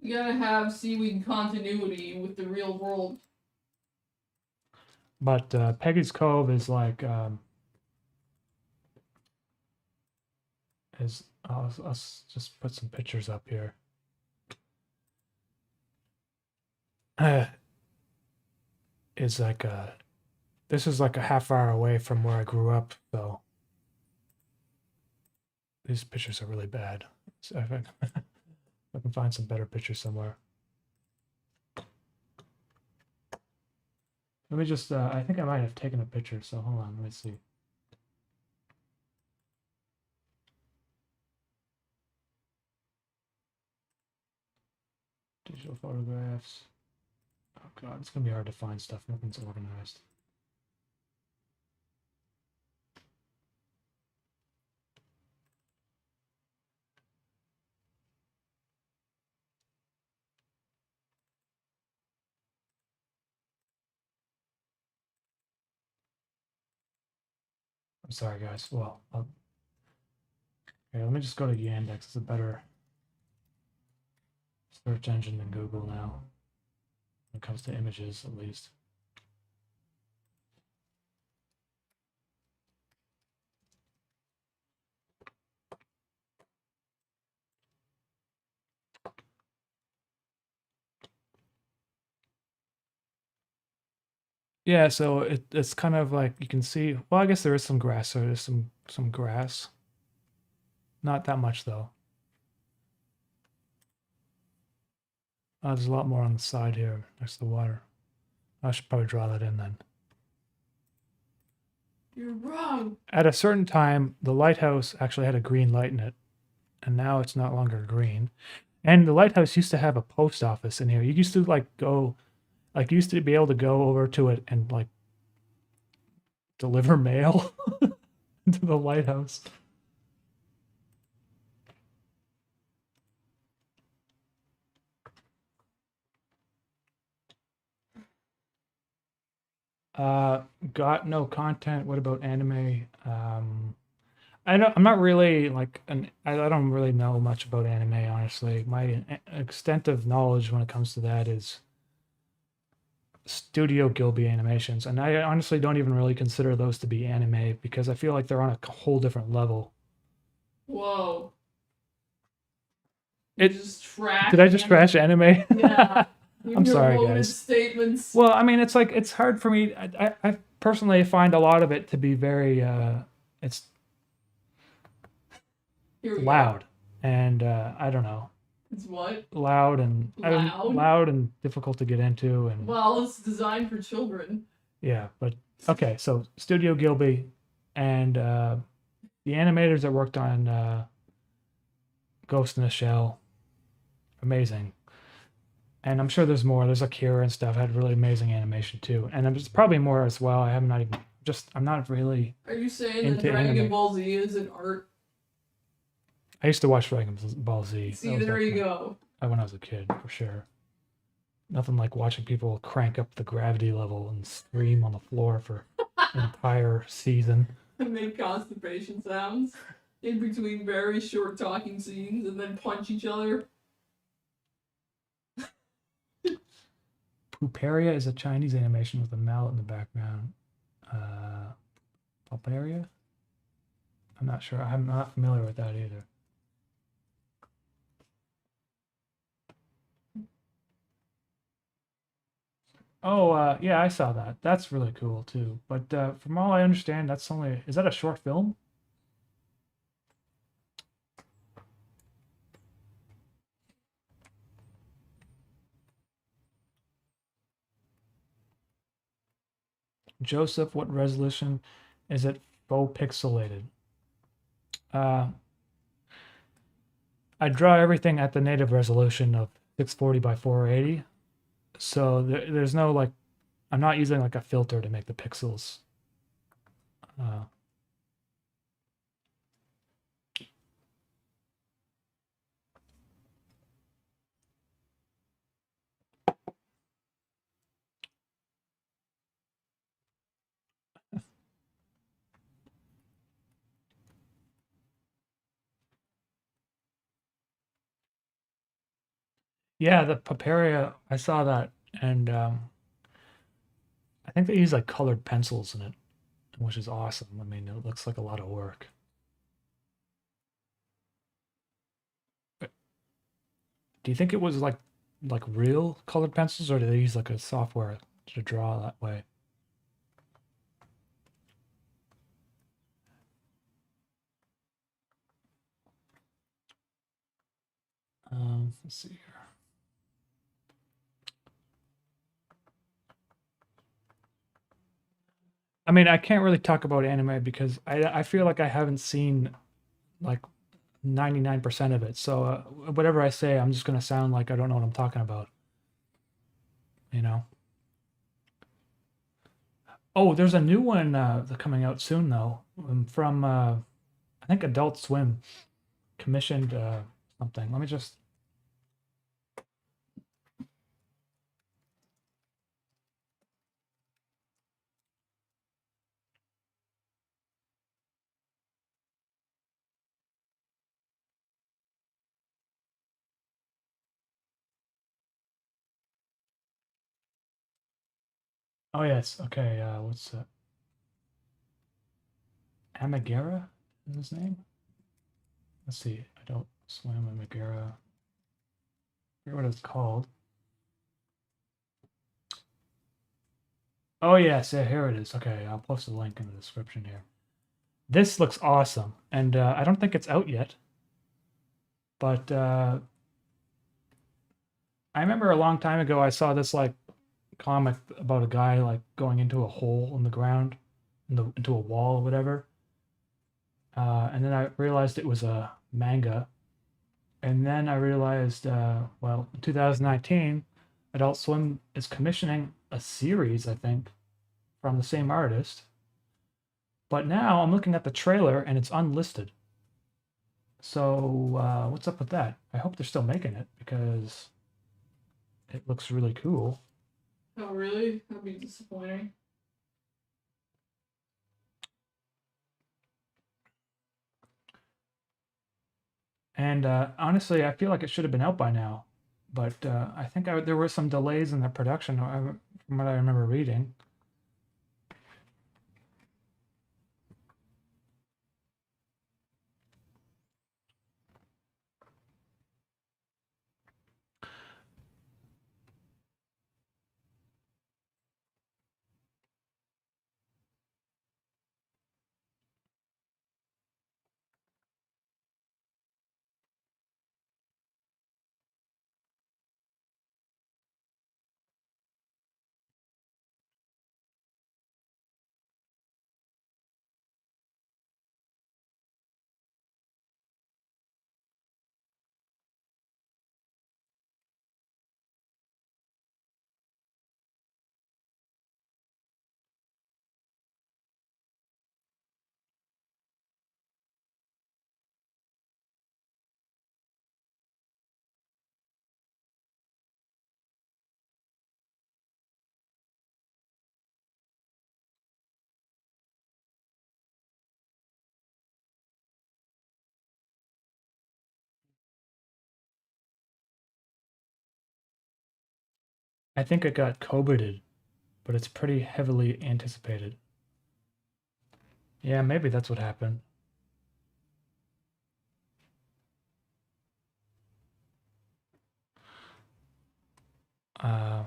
Speaker 3: You gotta have seaweed continuity with the real world.
Speaker 2: But Peggy's Cove is like, let's just put some pictures up here. Is like this is like a half hour away from where I grew up, so these pictures are really bad. So I can find some better pictures somewhere. Let me just, I think I might have taken a picture, so hold on, let me see. Digital photographs. Oh god, it's gonna be hard to find stuff. Nothing's organized. I'm sorry, guys. Well, okay, let me just go to Yandex. It's a better search engine than Google now, when it comes to images, at least. Yeah, so it's kind of like you can see. Well, I guess there is some grass. So there's some grass. Not that much though. There's a lot more on the side here next to the water. I should probably draw that in then.
Speaker 3: You're wrong.
Speaker 2: At a certain time, the lighthouse actually had a green light in it, and now it's not longer green. And the lighthouse used to have a post office in here. You used to you used to be able to go over to it and like deliver mail to the lighthouse. Got no content. What about anime? I'm not really like I don't really know much about anime, honestly. My extent of knowledge when it comes to that is Studio Gilby animations, and I honestly don't even really consider those to be anime because I feel like they're on a whole different level.
Speaker 3: Whoa.
Speaker 2: It-
Speaker 3: just trash.
Speaker 2: Did I just trash anime?
Speaker 3: Yeah.
Speaker 2: I'm sorry,
Speaker 3: loaded
Speaker 2: guys.
Speaker 3: Statements.
Speaker 2: Well, I mean, it's like it's hard for me. I personally find a lot of it to be very it's loud, and I don't know.
Speaker 3: It's what?
Speaker 2: Loud and loud and difficult to get into, and
Speaker 3: well, it's designed for children.
Speaker 2: Yeah, but okay. So Studio Gilby, and the animators that worked on Ghost in the Shell, amazing. And I'm sure there's more. There's Akira and stuff had really amazing animation too, and there's probably more as well. I'm not really.
Speaker 3: Are you saying that Dragon Ball Z is an art?
Speaker 2: I used to watch Dragon Ball Z.
Speaker 3: See, there you go.
Speaker 2: When I was a kid, for sure. Nothing like watching people crank up the gravity level and scream on the floor for an entire season.
Speaker 3: And make constipation sounds in between very short talking scenes and then punch each other.
Speaker 2: Puparia is a Chinese animation with a mallet in the background. Puparia? I'm not sure. I'm not familiar with that either. Oh, yeah, I saw that. That's really cool too. But from all I understand, that's only... Is that a short film? Joseph, what resolution is it faux pixelated? I draw everything at the native resolution of 640 by 480. So there's no like, I'm not using like a filter to make the pixels. Yeah, the Paparia, I saw that, and I think they use like colored pencils in it, which is awesome. I mean, it looks like a lot of work. Do you think it was like real colored pencils, or do they use like a software to draw that way? Let's see here. I mean, I can't really talk about anime because I feel like I haven't seen like 99% of it. So whatever I say, I'm just gonna sound like I don't know what I'm talking about. You know. Oh, there's a new one coming out soon though, from I think Adult Swim commissioned something. Let me just. Oh yes, okay. What's Amagera is his name? Let's see. Adult Swim Amagera. I forget what it's called. Oh yes, yeah, here it is. Okay, I'll post a link in the description here. This looks awesome, and I don't think it's out yet. But I remember a long time ago I saw this like comic about a guy like going into a hole in the ground, into a wall or whatever. And then I realized it was a manga. And then I realized, well, in 2019, Adult Swim is commissioning a series, I think, from the same artist. But now I'm looking at the trailer and it's unlisted. So what's up with that? I hope they're still making it because it looks really cool.
Speaker 3: Oh, really? That'd be disappointing.
Speaker 2: And honestly, I feel like it should have been out by now, but I think there were some delays in the production from what I remember reading. I think it got coveted, but it's pretty heavily anticipated. Yeah, maybe that's what happened. Uh,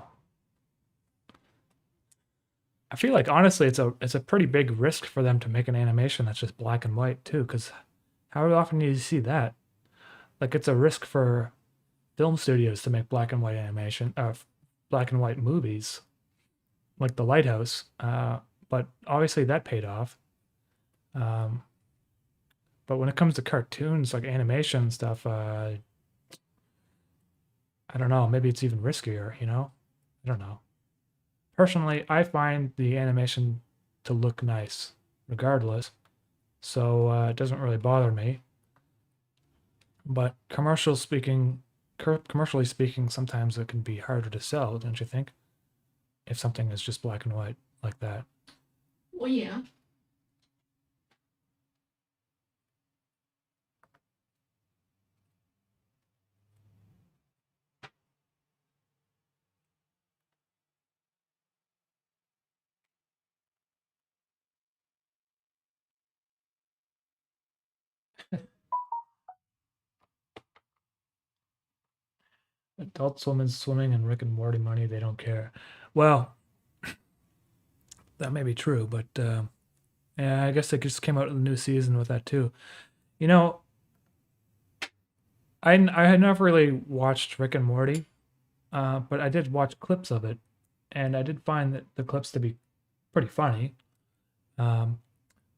Speaker 2: I feel like honestly, it's a pretty big risk for them to make an animation that's just black and white too, because how often do you see that? Like it's a risk for film studios to make black and white animation, black and white movies, like The Lighthouse. But obviously that paid off. Um, but when it comes to cartoons, like animation stuff, I don't know. Maybe it's even riskier. I don't know. Personally, I find the animation to look nice, regardless. So it doesn't really bother me. But commercially speaking, sometimes it can be harder to sell, don't you think? If something is just black and white like that.
Speaker 3: Well, yeah.
Speaker 2: Adult Swim's swimming and Rick and Morty money, they don't care. Well, that may be true, but yeah, I guess they just came out with a new season with that too. You know, I had never really watched Rick and Morty, but I did watch clips of it, and I did find that the clips to be pretty funny. Um,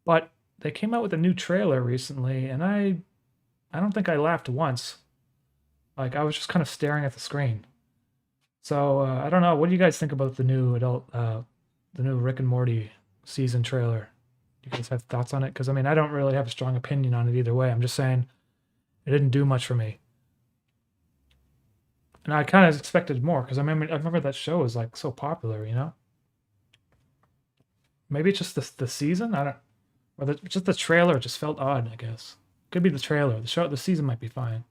Speaker 2: but they came out with a new trailer recently, and I don't think I laughed once. Like I was just kind of staring at the screen. So I don't know. What do you guys think about the new Rick and Morty season trailer? Do you guys have thoughts on it? Because I mean, I don't really have a strong opinion on it either way. I'm just saying it didn't do much for me, and I kind of expected more because I remember that show was like so popular. Maybe it's just the season. I don't, or just the trailer just felt odd. I guess could be the trailer. The season might be fine.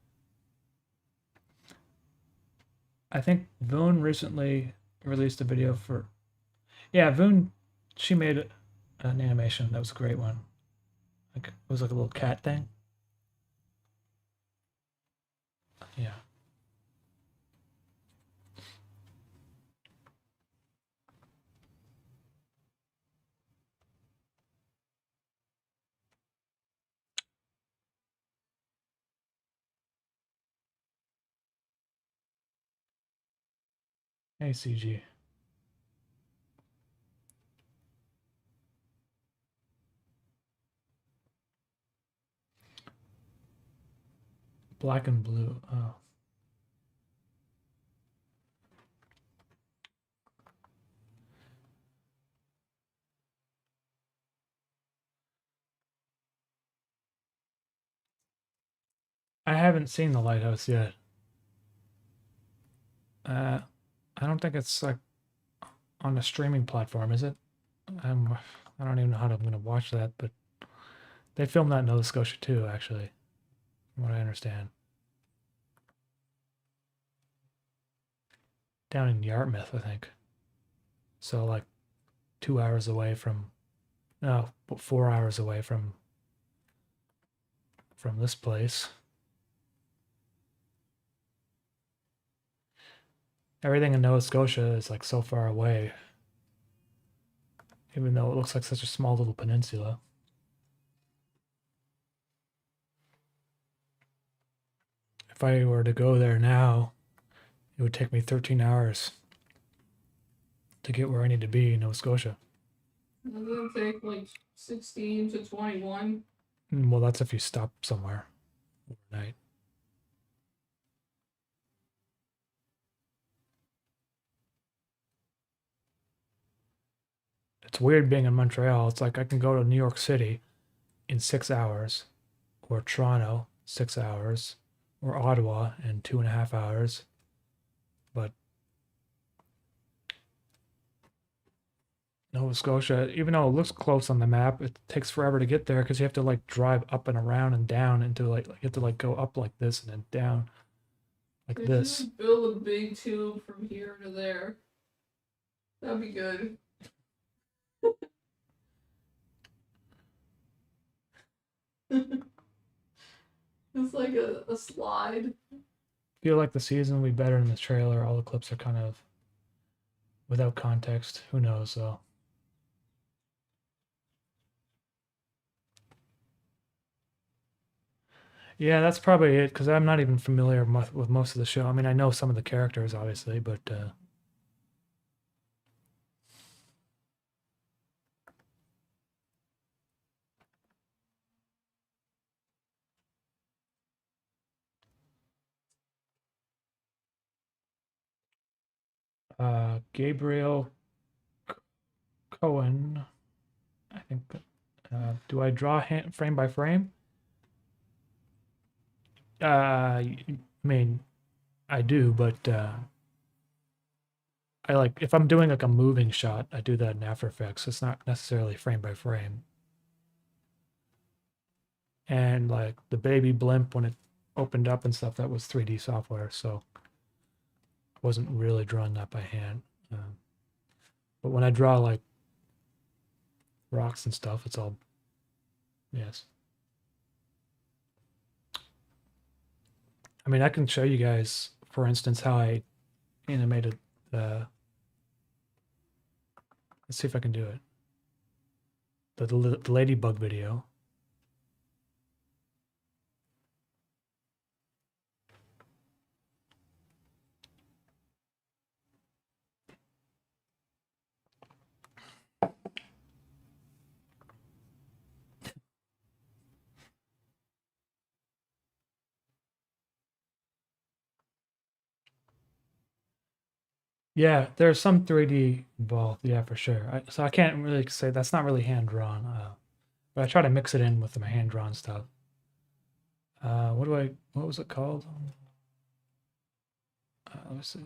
Speaker 2: I think Voon recently released a video for. Yeah, Voon. She made an animation that was a great one. Like it was like a little cat thing. Yeah. Hey, CG. Black and blue. Oh. I haven't seen The Lighthouse yet. Uh, I don't think it's like on a streaming platform, is it? I don't even know how I'm going to watch that, but they filmed that in Nova Scotia too, actually. from what I understand. Down in Yarmouth, I think. So like 2 hours away from, no, 4 hours away from this place. Everything in Nova Scotia is like so far away, even though it looks like such a small little peninsula. If I were to go there now, it would take me 13 hours to get where I need to be in Nova Scotia.
Speaker 3: Doesn't it take like 16 to 21?
Speaker 2: Well, that's if you stop somewhere overnight. It's weird being in Montreal. It's like I can go to New York City in 6 hours, or Toronto, 6 hours, or Ottawa in 2.5 hours. But Nova Scotia, even though it looks close on the map, it takes forever to get there because you have to like drive up and around and down into like you have to like go up like this and then down like
Speaker 3: They
Speaker 2: this.
Speaker 3: should build a big tube from here to there. That'd be good. It's like a slide.
Speaker 2: Feel like the season will be better in the trailer. All the clips are kind of without context. Who knows though? Yeah, that's probably it because I'm not even familiar with most of the show. I mean, I know some of the characters obviously, but Gabriel Cohen, I think. Do I draw frame by frame? I mean, I do, but I like if I'm doing like a moving shot, I do that in After Effects. It's not necessarily frame by frame. And like the baby blimp when it opened up and stuff, that was 3D software, so I wasn't really drawing that by hand. But when I draw like rocks and stuff, it's all yes. I mean, I can show you guys, for instance, how I animated the. Let's see if I can do it. The ladybug video. Yeah, there's some 3D involved. Yeah, for sure. So I can't really say that's not really hand drawn. But I try to mix it in with my hand drawn stuff. What was it called? Let's see.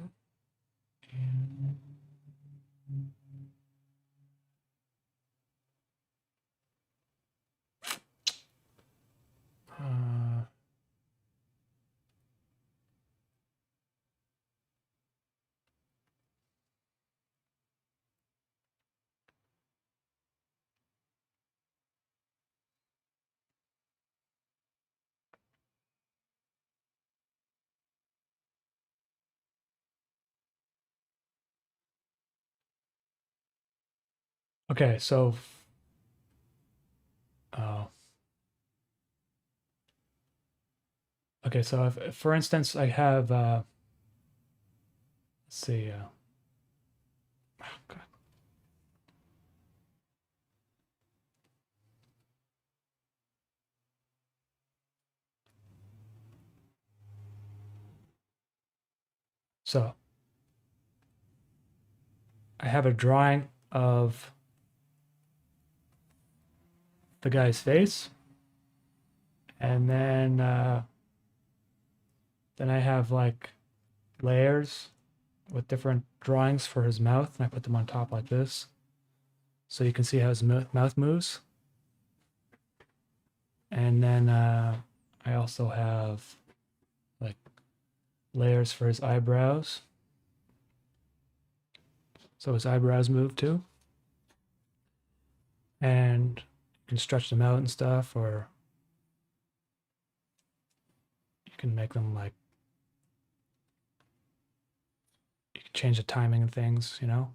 Speaker 2: Okay, so okay, so if for instance I have let's see oh God. So I have a drawing of the guy's face, and then I have like layers with different drawings for his mouth, and I put them on top like this, so you can see how his mouth moves. And then I I also have like layers for his eyebrows. So his eyebrows move too. And you can stretch them out and stuff, or you can make them like, you can change the timing and things, you know?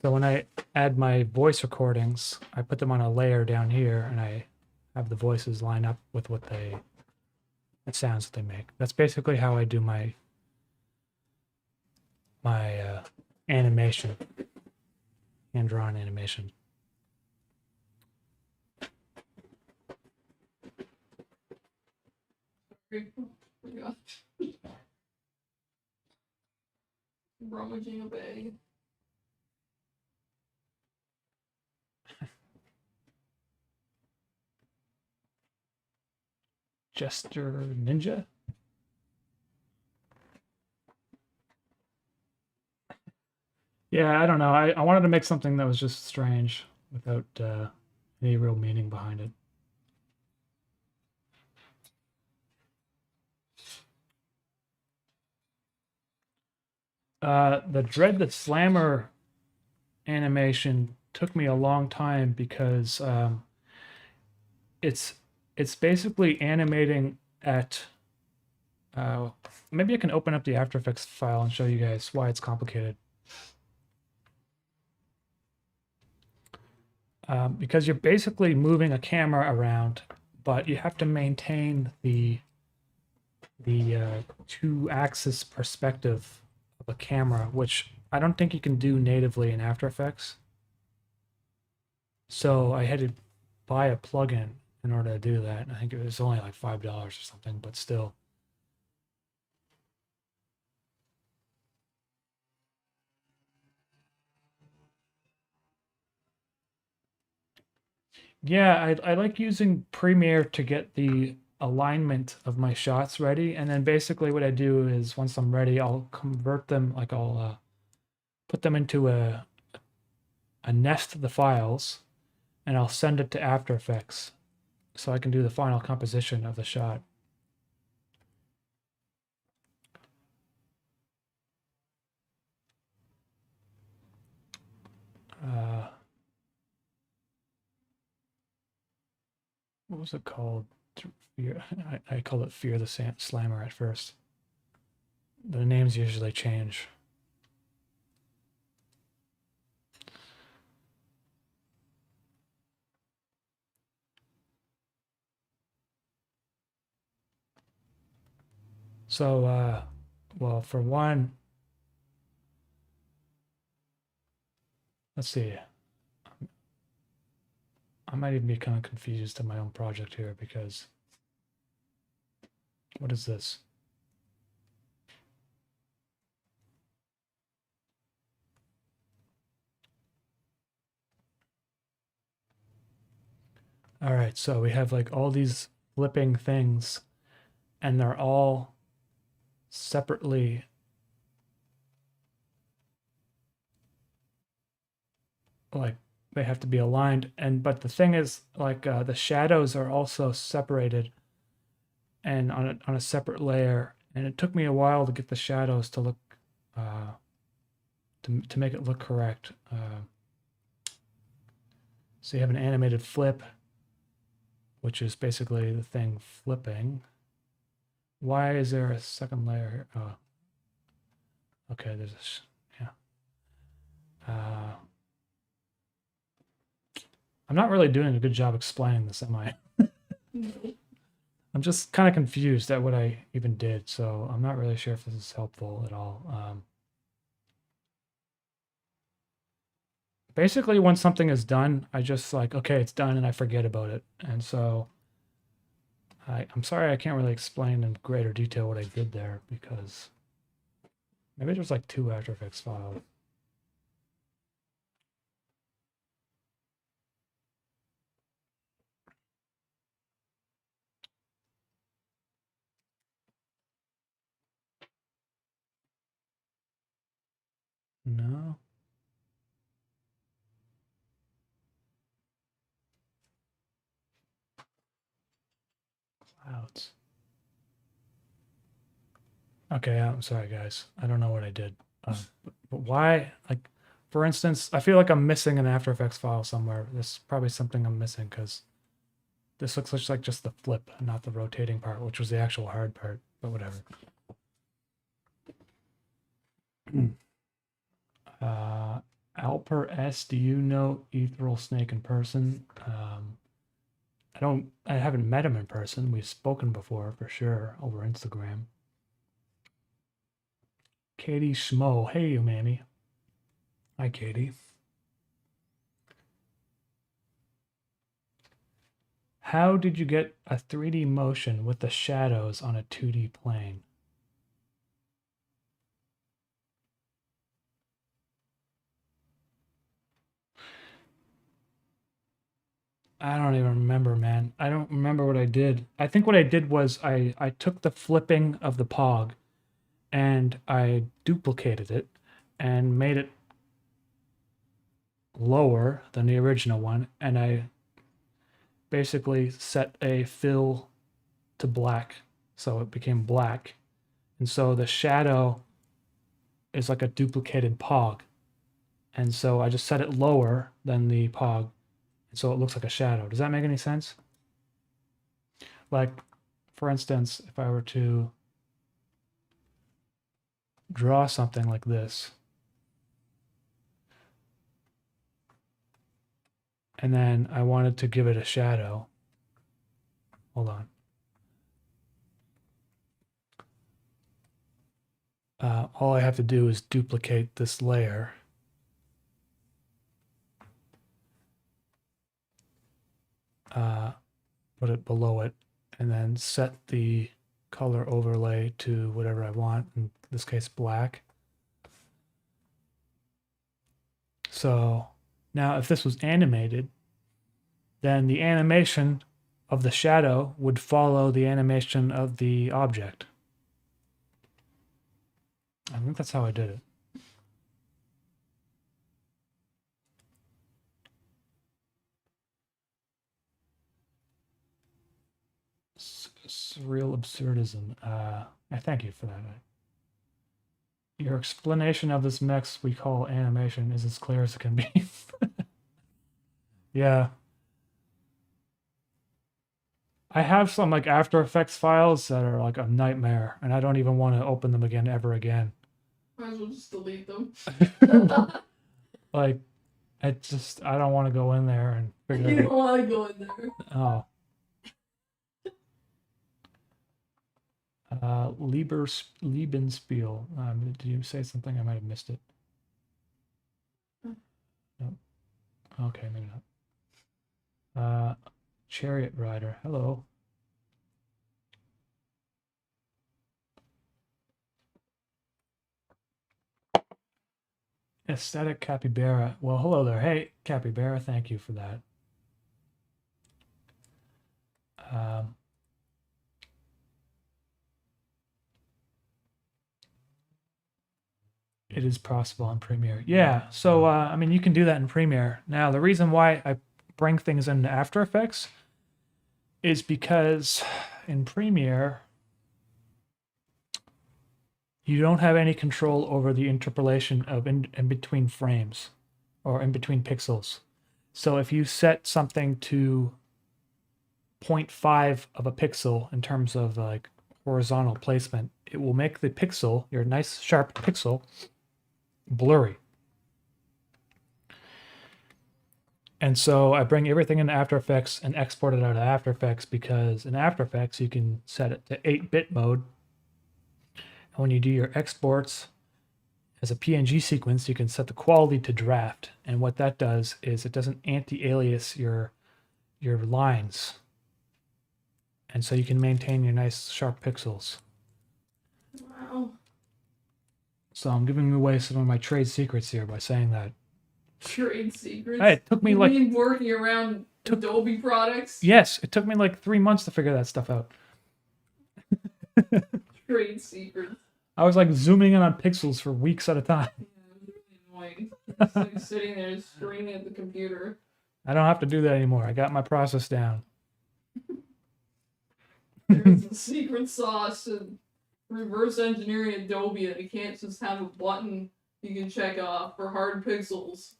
Speaker 2: So when I add my voice recordings, I put them on a layer down here and I have the voices line up with what the sounds that they make. That's basically how I do my animation, hand-drawn animation.
Speaker 3: Forgot. Rummaging a bag.
Speaker 2: Jester Ninja. Yeah, I don't know. I wanted to make something that was just strange without any real meaning behind it. The Dread the Slammer animation took me a long time because it's basically animating at maybe I can open up the After Effects file and show you guys why it's complicated. Because you're basically moving a camera around, but you have to maintain the two-axis perspective of a camera, which I don't think you can do natively in After Effects. So I had to buy a plugin in order to do that. I think it was only like $5 or something, but still. Yeah, I like using Premiere to get the alignment of my shots ready, and then basically what I do is once I'm ready, I'll convert them, like I'll put them into a nest of the files, and I'll send it to After Effects so I can do the final composition of the shot. What was it called? Fear, I call it Fear the Slammer at first. The names usually change. So, well, for one, let's see. I might even be kind of confused in my own project here because what is this? All right, so we have like all these flipping things and they're all separately like they have to be aligned, and but the thing is like the shadows are also separated and on a separate layer, and it took me a while to get the shadows to look to make it look correct. So you have an animated flip, which is basically the thing flipping. Why is there a second layer here? Oh, okay, there's a yeah. I'm not really doing a good job explaining this, am I?
Speaker 3: No.
Speaker 2: I'm just kind of confused at what I even did, so I'm not really sure if this is helpful at all. Basically, when something is done, I just like, okay, it's done, and I forget about it. And so I'm sorry I can't really explain in greater detail what I did there, because maybe there's like 2 After Effects files. No. Clouds. Okay, I'm sorry, guys. I don't know what I did. But why? Like, for instance, I feel like I'm missing an After Effects file somewhere. There's probably something I'm missing because this looks like just the flip, not the rotating part, which was the actual hard part. But whatever. Alper S, do you know Ethereal Snake in person? I haven't met him in person. We've spoken before for sure over Instagram. Katie Schmo, hey Umami. Hi Katie. How did you get a 3D motion with the shadows on a 2D plane? I don't even remember, man. I don't remember what I did. I think what I did was I took the flipping of the pog and I duplicated it and made it lower than the original one, and I basically set a fill to black so it became black, and so the shadow is like a duplicated pog, and so I just set it lower than the pog, and so it looks like a shadow. Does that make any sense? Like, for instance, if I were to draw something like this, and then I wanted to give it a shadow. Hold on. All I have to do is duplicate this layer. Put it below it, and then set the color overlay to whatever I want, in this case black. So now if this was animated, then the animation of the shadow would follow the animation of the object. I think that's how I did it. Surreal absurdism. I thank you for that. Your explanation of this mix we call animation is as clear as it can be. Yeah. I have some like After Effects files that are like a nightmare, and I don't even want to open them again ever again.
Speaker 3: Might as well just delete them.
Speaker 2: Like, I don't want to go in there and figure
Speaker 3: You
Speaker 2: it
Speaker 3: don't want to go in there.
Speaker 2: out. Oh. Liebenspiel. Did you say something? I might have missed it. Nope. Okay, maybe not. Chariot Rider. Hello. Aesthetic Capybara. Well, hello there. Hey, Capybara. Thank you for that. It is possible in Premiere. Yeah, so I mean, you can do that in Premiere. Now, the reason why I bring things into After Effects is because in Premiere, you don't have any control over the interpolation of in between frames or in between pixels. So if you set something to 0.5 of a pixel in terms of like horizontal placement, it will make the pixel, your nice sharp pixel, blurry. And so I bring everything into After Effects and export it out of After Effects, because in After Effects you can set it to 8-bit mode. And when you do your exports as a PNG sequence, you can set the quality to draft. And what that does is it doesn't anti-alias your lines. And so you can maintain your nice sharp pixels.
Speaker 3: Wow.
Speaker 2: So I'm giving away some of my trade secrets here by saying that.
Speaker 3: Trade secrets?
Speaker 2: Hey, it took me
Speaker 3: you
Speaker 2: like...
Speaker 3: mean working around Adobe products?
Speaker 2: Yes, it took me like 3 months to figure that stuff out.
Speaker 3: Trade secrets.
Speaker 2: I was like zooming in on pixels for weeks at a time.
Speaker 3: Yeah, it was really annoying. Just like sitting there screaming at the computer.
Speaker 2: I don't have to do that anymore. I got my process down.
Speaker 3: There's the secret sauce and reverse engineering Adobe, and it can't just have a button you can check off for hard pixels.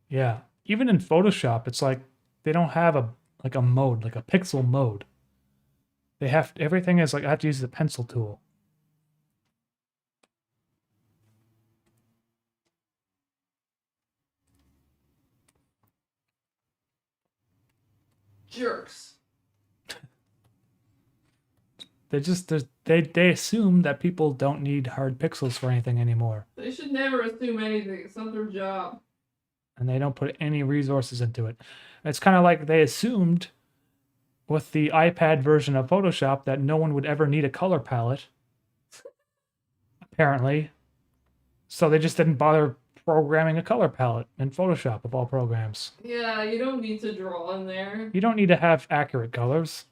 Speaker 2: Yeah. Even in Photoshop, it's like they don't have a mode, like a pixel mode. They have everything is like I have to use the pencil tool.
Speaker 3: Jerks.
Speaker 2: They assume that people don't need hard pixels for anything anymore.
Speaker 3: They should never assume anything. It's not their job.
Speaker 2: And they don't put any resources into it. It's kind of like they assumed with the iPad version of Photoshop that no one would ever need a color palette. Apparently. So they just didn't bother programming a color palette in Photoshop of all programs.
Speaker 3: Yeah, you don't need to draw in there.
Speaker 2: You don't need to have accurate colors.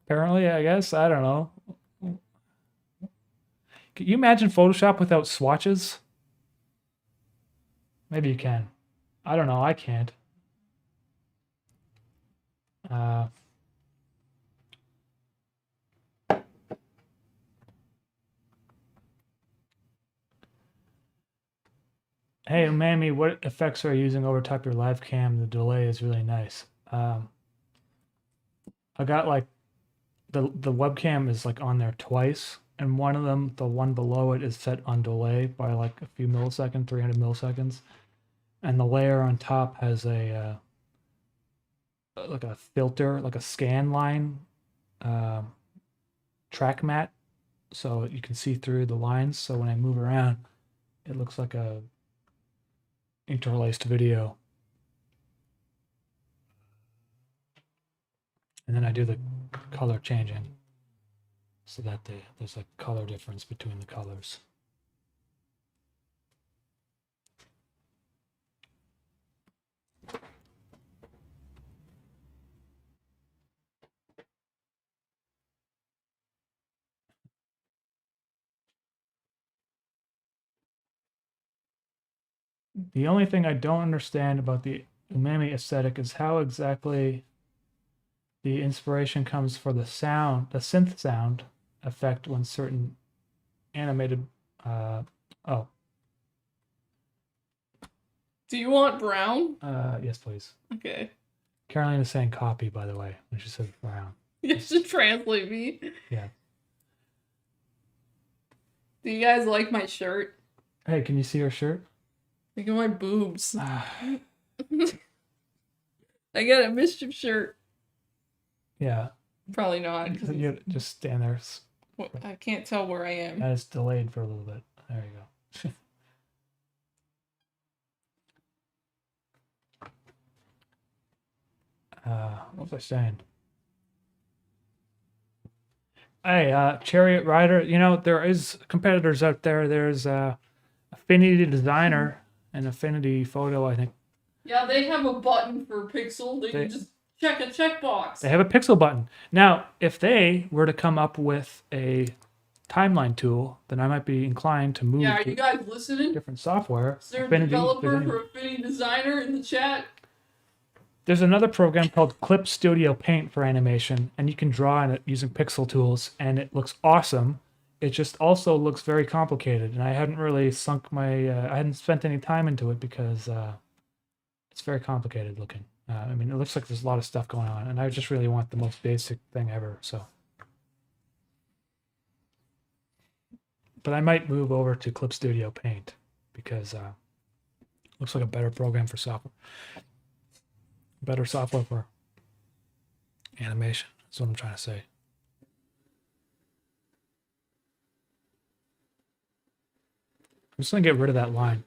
Speaker 2: Apparently, I guess. I don't know. Can you imagine Photoshop without swatches? Maybe you can. I don't know. I can't. Hey, Umami, what effects are you using over top your live cam? The delay is really nice. I got like the webcam is like on there twice, and one of them, the one below it, is set on delay by like a few milliseconds, 300 milliseconds, and the layer on top has a like a filter, like a scan line track matte, so you can see through the lines. So when I move around, it looks like a interlaced video. And then I do the color changing so that there's a color difference between the colors. The only thing I don't understand about the Umami aesthetic is how exactly the inspiration comes for the sound, the synth sound effect when certain animated. Oh.
Speaker 3: Do you want brown?
Speaker 2: Yes, please.
Speaker 3: Okay.
Speaker 2: Caroline is saying copy, by the way, when she says brown.
Speaker 3: You should translate me.
Speaker 2: Yeah.
Speaker 3: Do you guys like my shirt?
Speaker 2: Hey, can you see her shirt?
Speaker 3: Look at my boobs. I got a mischief shirt.
Speaker 2: Yeah.
Speaker 3: Probably not.
Speaker 2: You just stand there.
Speaker 3: I can't tell where I am.
Speaker 2: And it's delayed for a little bit. There you go. What was I saying? Hey, Chariot Rider, you know, there is competitors out there. There's Affinity Designer and Affinity Photo, I think.
Speaker 3: Yeah, they have a button for pixel. They can just check a checkbox.
Speaker 2: They have a pixel button. Now, if they were to come up with a timeline tool, then I might be inclined to move
Speaker 3: Yeah, are
Speaker 2: to
Speaker 3: you guys listening?
Speaker 2: different software.
Speaker 3: Is there a
Speaker 2: Affinity,
Speaker 3: developer for Affinity Designer in the chat?
Speaker 2: There's another program called Clip Studio Paint for animation, and you can draw in it using pixel tools, and it looks awesome. It just also looks very complicated, and I hadn't really sunk my, I hadn't spent any time into it because it's very complicated looking. I mean, it looks like there's a lot of stuff going on, and I just really want the most basic thing ever, so. But I might move over to Clip Studio Paint because it looks like a better program for software. Better software for animation. That's what I'm trying to say. I'm just going to get rid of that line.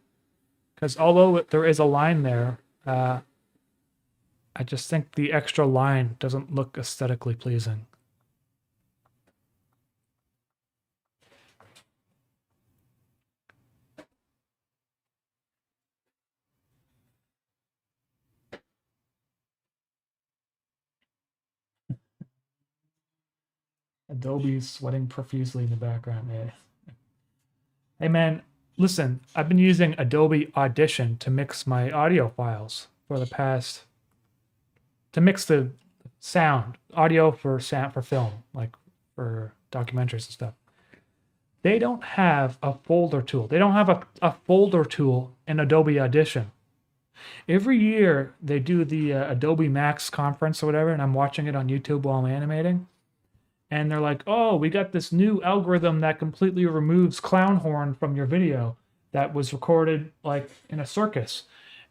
Speaker 2: Because although there is a line there, I just think the extra line doesn't look aesthetically pleasing. Adobe's sweating profusely in the background. Yeah. Hey man, listen, I've been using Adobe Audition to mix my audio files for the past to mix the sound, audio for sound for film, like for documentaries and stuff. They don't have a folder tool. They don't have a folder tool in Adobe Audition. Every year they do the Adobe Max conference or whatever, and I'm watching it on YouTube while I'm animating. And they're like, oh, we got this new algorithm that completely removes clown horn from your video that was recorded like in a circus.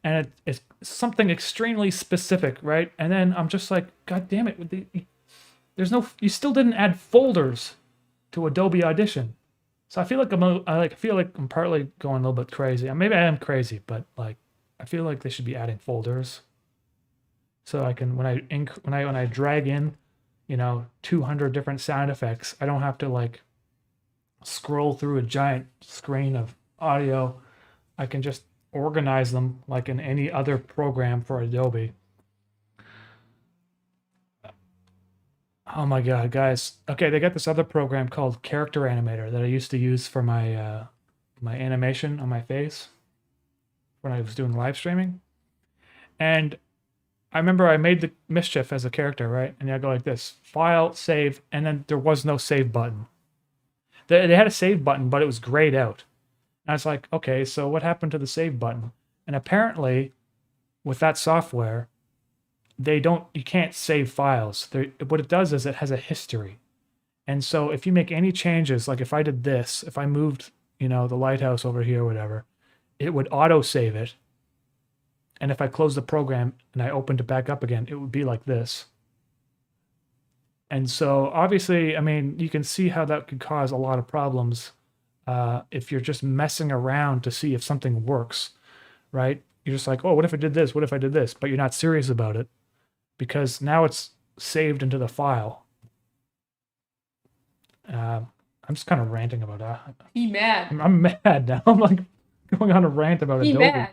Speaker 2: And it's something extremely specific, right? And then I'm just like, God damn it. There's no, you still didn't add folders to Adobe Audition. So I feel like I'm partly going a little bit crazy. Maybe I am crazy, but like, I feel like they should be adding folders. So I can, when I drag in, 200 different sound effects, I don't have to like scroll through a giant screen of audio. I can just organize them like in any other program for Adobe. Oh my God, guys. Okay, they got this other program called Character Animator that I used to use for my my animation on my face when I was doing live streaming. And I remember I made the mischief as a character, right? And I go like this, file, save, and then there was no save button. They had a save button, but it was grayed out. And I was like, okay, so what happened to the save button? And apparently, with that software, you can't save files. What it does is it has a history. And so if you make any changes, like if I did this, if I moved, the lighthouse over here or whatever, it would auto save it. And if I close the program and I opened it back up again, it would be like this. And so obviously, I mean, you can see how that could cause a lot of problems if you're just messing around to see if something works, right? You're just like, oh, what if I did this? What if I did this? But you're not serious about it because now it's saved into the file. I'm just kind of ranting about that.
Speaker 3: He mad.
Speaker 2: I'm mad now. I'm like going on a rant about
Speaker 3: He
Speaker 2: Adobe.
Speaker 3: mad.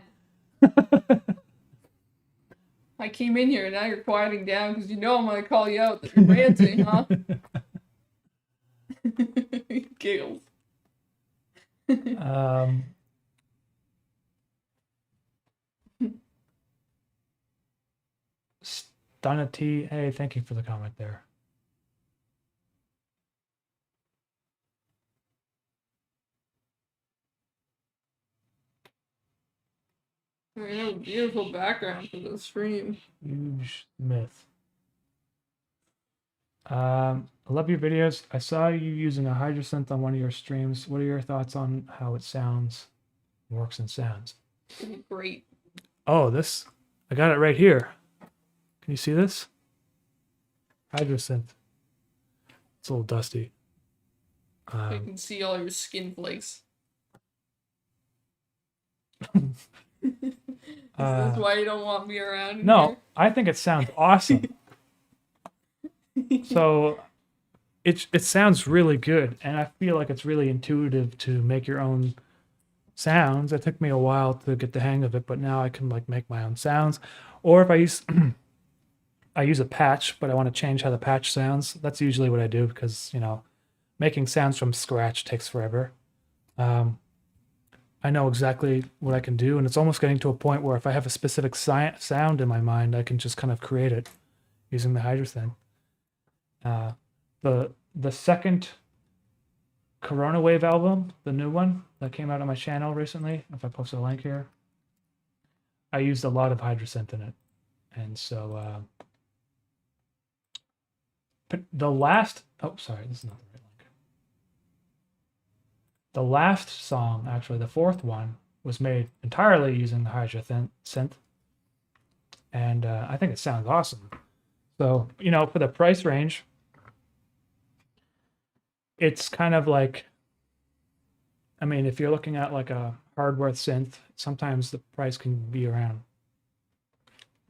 Speaker 3: I came in here and now you're quieting down because I'm going to call you out that you're ranting, huh? Giggles.
Speaker 2: Stunity, hey, thank you for the comment there.
Speaker 3: We have a beautiful background for the stream.
Speaker 2: Huge myth. I love your videos. I saw you using a hydrosynth on one of your streams. What are your thoughts on how it sounds, works and sounds?
Speaker 3: Great.
Speaker 2: Oh, I got it right here. Can you see this? Hydrosynth. It's a little dusty.
Speaker 3: I can see all your skin flakes. Is this why you don't want me around?
Speaker 2: No,
Speaker 3: here?
Speaker 2: I think it sounds awesome. So it sounds really good, and I feel like it's really intuitive to make your own sounds. It took me a while to get the hang of it, but now I can like make my own sounds. Or if I use a patch, but I want to change how the patch sounds. That's usually what I do because, making sounds from scratch takes forever. I know exactly what I can do, and it's almost getting to a point where if I have a specific sound in my mind, I can just kind of create it using the hydrosynth. The second Corona Wave album, the new one that came out on my channel recently, if I post a link here, I used a lot of hydrosynth in it. And so the last, oh, sorry, this is not the right link. The last song, actually, the fourth one, was made entirely using the hydrosynth. And I think it sounds awesome. So, for the price range, it's kind of like, I mean, if you're looking at like a hardware synth, sometimes the price can be around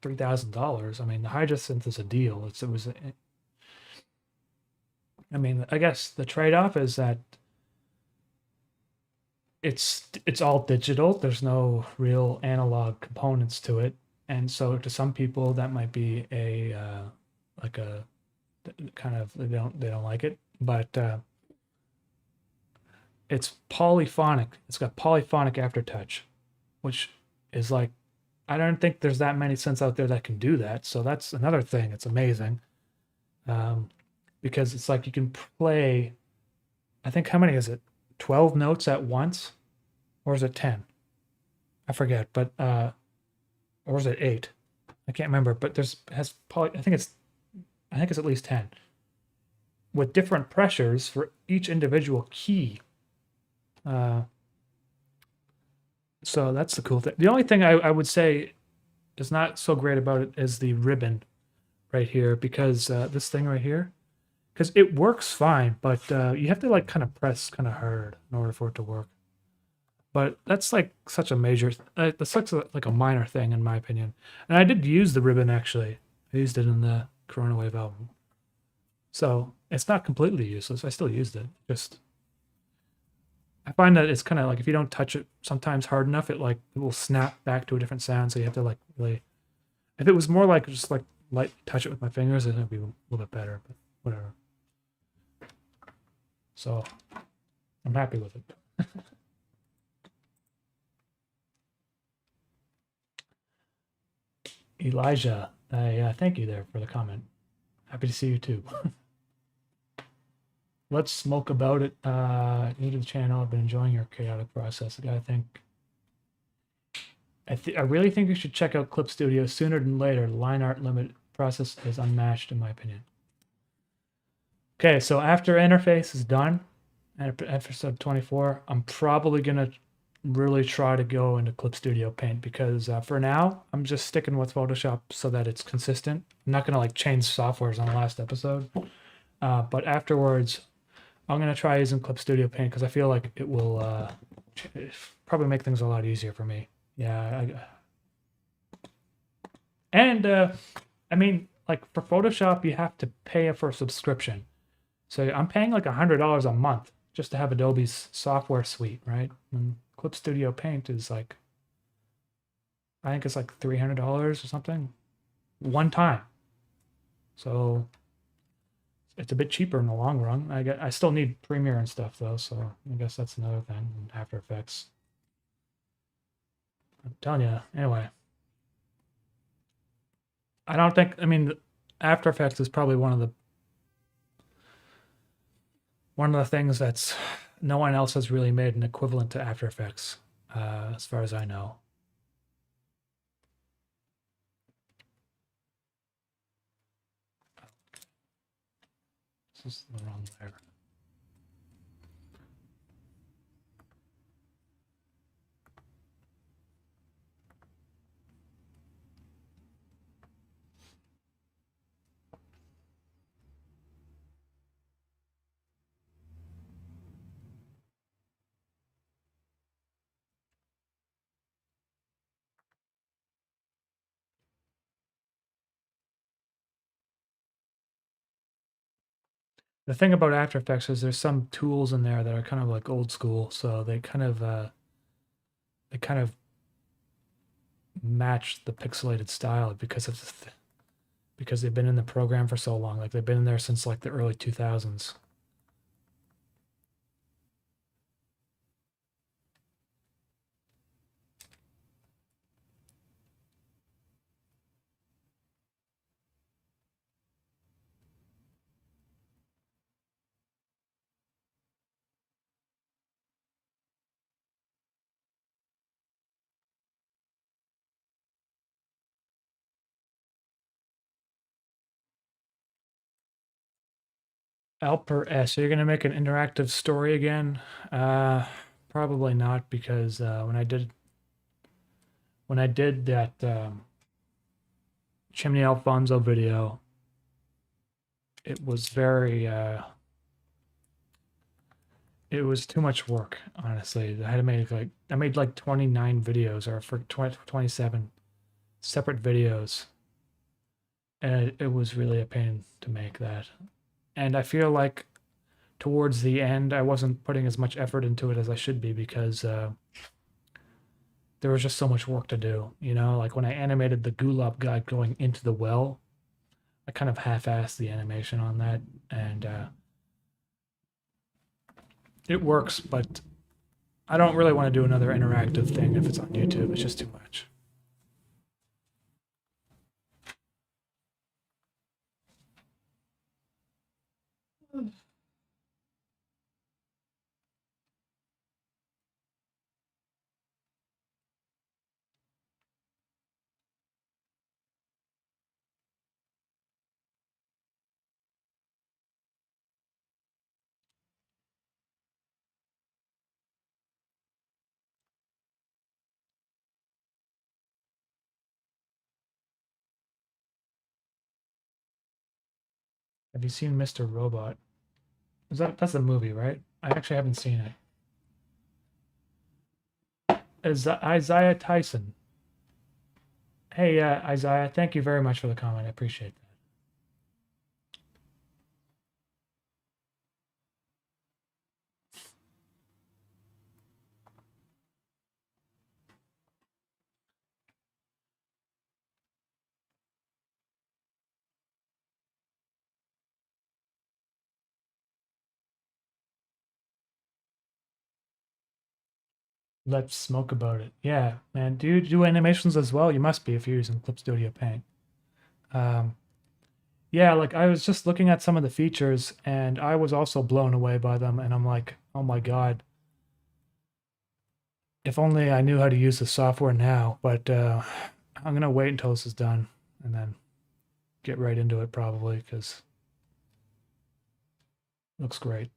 Speaker 2: $3,000. I mean, the hydrosynth is a deal. I guess the trade-off is that it's all digital. There's no real analog components to it. And so to some people that might be a kind of, they don't like it, but it's polyphonic. It's got polyphonic aftertouch, which is like I don't think there's that many synths out there that can do that. So that's another thing. It's amazing. Because it's like you can play, I think, how many is it? 12 notes at once? Or is it 10? I forget, but, or is it 8? I can't remember, but has probably, I think it's at least 10 with different pressures for each individual key. So that's the cool thing. The only thing I would say is not so great about it is the ribbon right here, because this thing right here, because it works fine, but you have to like kind of press kind of hard in order for it to work. But that's like such a major, that's such like a minor thing in my opinion. And I did use the ribbon actually. I used it in the Corona Wave album. So it's not completely useless. I still used it. Just I find that it's kind of like if you don't touch it sometimes hard enough, it will snap back to a different sound. So you have to like really. If it was more like just like light touch it with my fingers, then it'd be a little bit better. But whatever. So I'm happy with it. Elijah, thank you there for the comment. Happy to see you too. Let's smoke about it. New to the channel. I've been enjoying your chaotic process. I think. I really think you should check out Clip Studio sooner than later. The line art limit process is unmatched in my opinion. Okay, so after interface is done, episode 24, I'm probably gonna really try to go into Clip Studio Paint because for now I'm just sticking with Photoshop so that it's consistent. I'm not gonna like change softwares on the last episode, but afterwards I'm gonna try using Clip Studio Paint because I feel like it will probably make things a lot easier for me. Yeah, I mean, like for Photoshop, you have to pay for a subscription. So I'm paying like $100 a month just to have Adobe's software suite, right? And Clip Studio Paint is like, I think it's like $300 or something, one time. So it's a bit cheaper in the long run. I still need Premiere and stuff though, so I guess that's another thing. And After Effects. I'm telling you, anyway. I mean, After Effects is probably one of the things that's no one else has really made an equivalent to After Effects, as far as I know. This is the wrong layer. The thing about After Effects is there's some tools in there that are kind of like old school, so they kind of match the pixelated style because they've been in the program for so long. Like they've been in there since like the early 2000s. Alper S. So you're gonna make an interactive story again? Probably not, because when I did that Chimney Alfonso video, it was very it was too much work, honestly. I made like 29 videos, or for 27 separate videos, and it was really a pain to make that. And I feel like towards the end, I wasn't putting as much effort into it as I should be, because there was just so much work to do. Like when I animated the Gulab guy going into the well, I kind of half-assed the animation on that, and it works, but I don't really want to do another interactive thing if it's on YouTube. It's just too much. Have you seen Mr. Robot? That's a movie, right? I actually haven't seen it. Is Isaiah Tyson? Hey, Isaiah, thank you very much for the comment. I appreciate that. Let's smoke about it. Yeah, man. Do you do animations as well? You must be if you're using Clip Studio Paint. Yeah, like I was just looking at some of the features and I was also blown away by them. And I'm like, oh my God. If only I knew how to use the software now. But I'm going to wait until this is done and then get right into it probably because it looks great.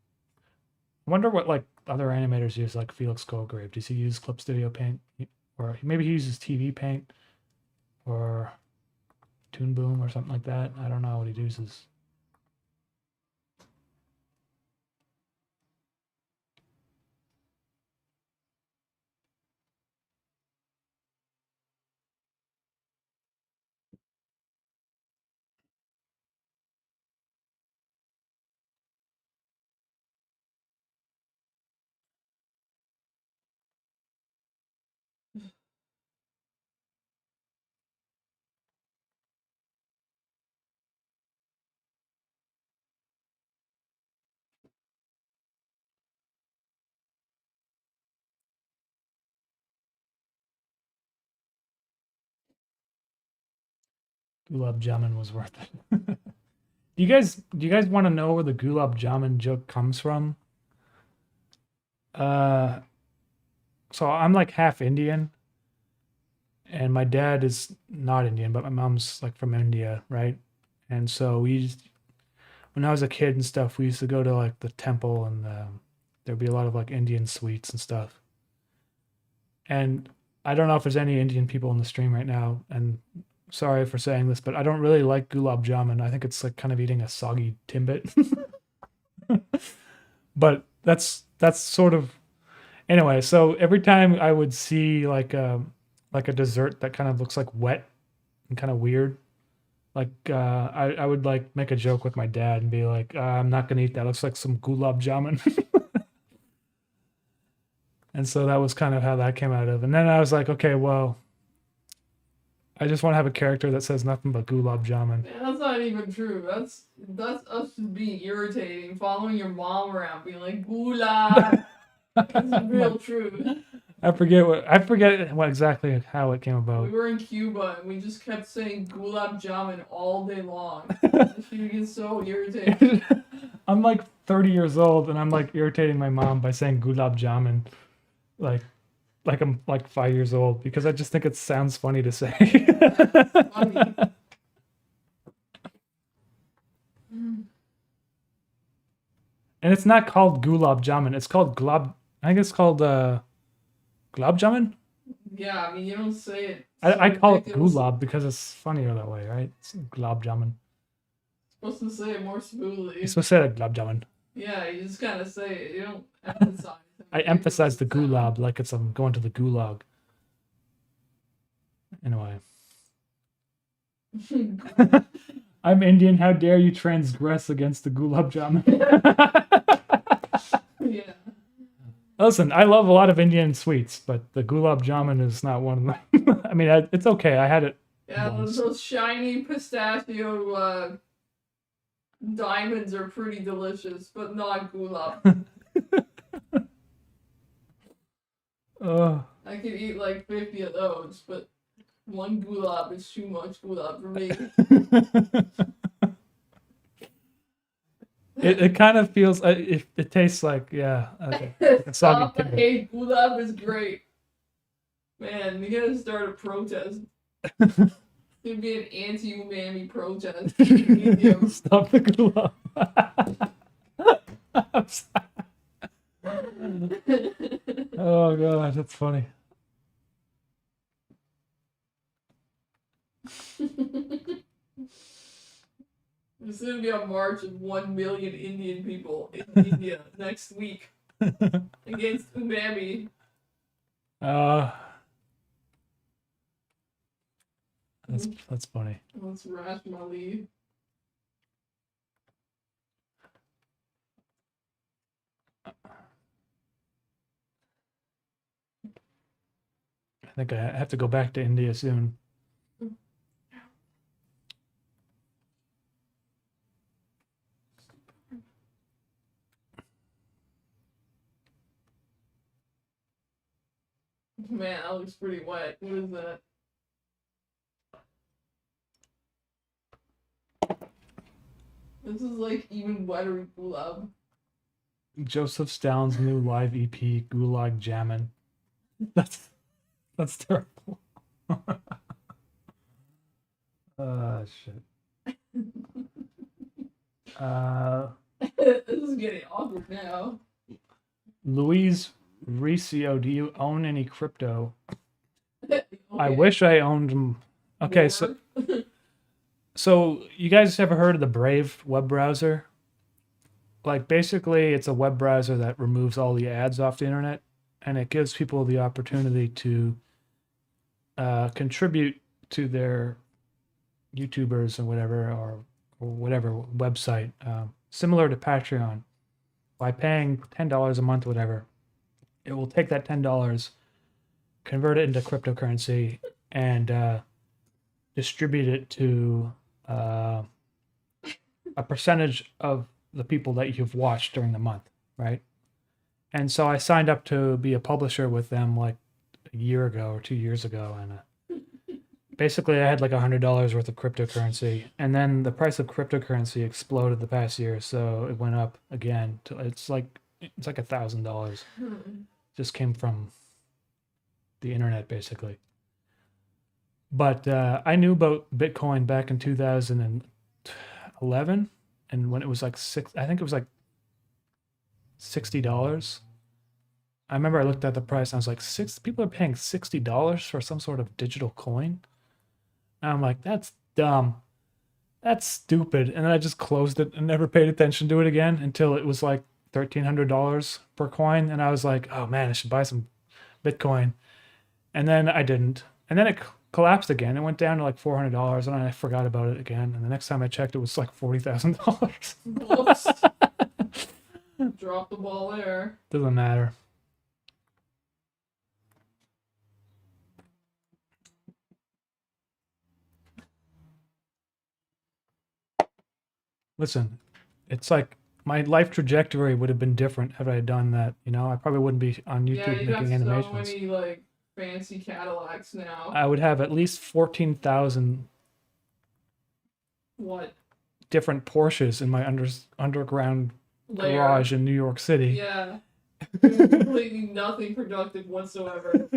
Speaker 2: I wonder what like other animators use, like Felix Colgrave. Does he use Clip Studio Paint? Or maybe he uses TV Paint or Toon Boom or something like that. I don't know what he uses. Gulab Jamun was worth it. Do you guys want to know where the Gulab Jamun joke comes from? So I'm like half Indian, and my dad is not Indian, but my mom's like from India, right? And so when I was a kid and stuff, we used to go to like the temple, and there'd be a lot of like Indian sweets and stuff. And I don't know if there's any Indian people in the stream right now, and sorry for saying this, but I don't really like gulab jamun. I think it's like kind of eating a soggy Timbit. But that's sort of anyway. So every time I would see like a dessert that kind of looks like wet and kind of weird, like I would like make a joke with my dad and be like, I'm not gonna eat that. It looks like some gulab jamun. And so that was kind of how that came out of. And then I was like, okay, well, I just want to have a character that says nothing but gulab jamun.
Speaker 3: Man, that's not even true. That's us just being irritating, following your mom around, being like gulab. That's real true.
Speaker 2: I forget what exactly how it came about.
Speaker 3: We were in Cuba and we just kept saying gulab jamun all day long. She would get so irritated.
Speaker 2: I'm like 30 years old and I'm like irritating my mom by saying gulab jamun, like I'm like 5 years old because I just think it sounds funny to say.
Speaker 3: Funny.
Speaker 2: And it's not called gulab jamun. It's called glab. I think it's called glab jamun.
Speaker 3: Yeah, I mean you don't say it.
Speaker 2: I call it gulab because it's funnier that way, right? It's glab jamun.
Speaker 3: Supposed to say it more smoothly.
Speaker 2: You're supposed to say it glab jamun.
Speaker 3: Yeah, you just kind of say it. You don't emphasize it.
Speaker 2: I emphasize the gulab like it's I'm going to the gulag. Anyway. I'm Indian. How dare you transgress against the gulab jamun?
Speaker 3: Yeah.
Speaker 2: Listen, I love a lot of Indian sweets, but the gulab jamun is not one of them. I mean, it's okay. I had it.
Speaker 3: Yeah, those shiny pistachio diamonds are pretty delicious, but not gulab. I could eat like 50 of those, but one gulab is too much gulab for me.
Speaker 2: It kind of feels it tastes like okay.
Speaker 3: Stop! I hate gulab is great. Man, we gotta start a protest. It'd be an anti-umami protest.
Speaker 2: Stop the gulab. Oh god, that's funny.
Speaker 3: There's gonna be a march of 1 million Indian people in India next week against Umami.
Speaker 2: That's funny.
Speaker 3: That's Rashmali.
Speaker 2: I think I have to go back to India soon.
Speaker 3: Man, that looks pretty wet. What is that? This is like even wetter Gulab.
Speaker 2: Joseph Stalin's new live EP, Gulag Jammin'. That's terrible. Shit.
Speaker 3: This is getting awkward now.
Speaker 2: Louise Riccio, do you own any crypto?
Speaker 3: Okay.
Speaker 2: I wish I owned them. Okay, so you guys ever heard of the Brave web browser? Like, basically, it's a web browser that removes all the ads off the internet, and it gives people the opportunity to contribute to their YouTubers or whatever website, similar to Patreon, by paying $10 a month, whatever. It will take that $10, convert it into cryptocurrency, and distribute it to a percentage of the people that you've watched during the month, right? And so I signed up to be a publisher with them like a year ago or 2 years ago, and basically I had like $100 worth of cryptocurrency, and then the price of cryptocurrency exploded the past year, so it went up again to it's like $1,000. Just came from the internet, basically. But I knew about Bitcoin back in 2011, and when it was like I think it was like $60. I remember I looked at the price and I was like, people are paying $60 for some sort of digital coin? And I'm like, that's dumb. That's stupid. And then I just closed it and never paid attention to it again until it was like $1,300 per coin. And I was like, oh man, I should buy some Bitcoin. And then I didn't. And then it collapsed again. It went down to like $400, and I forgot about it again. And the next time I checked, it was like $40,000.
Speaker 3: Whoops. Drop the ball there.
Speaker 2: Doesn't matter. Listen, it's like my life trajectory would have been different had I done that. You know, I probably wouldn't be on YouTube making animations.
Speaker 3: Yeah, you got so many like fancy Cadillacs now.
Speaker 2: I would have at least 14,000
Speaker 3: what
Speaker 2: different Porsches in my underground garage in New York City.
Speaker 3: Yeah, completely nothing productive whatsoever.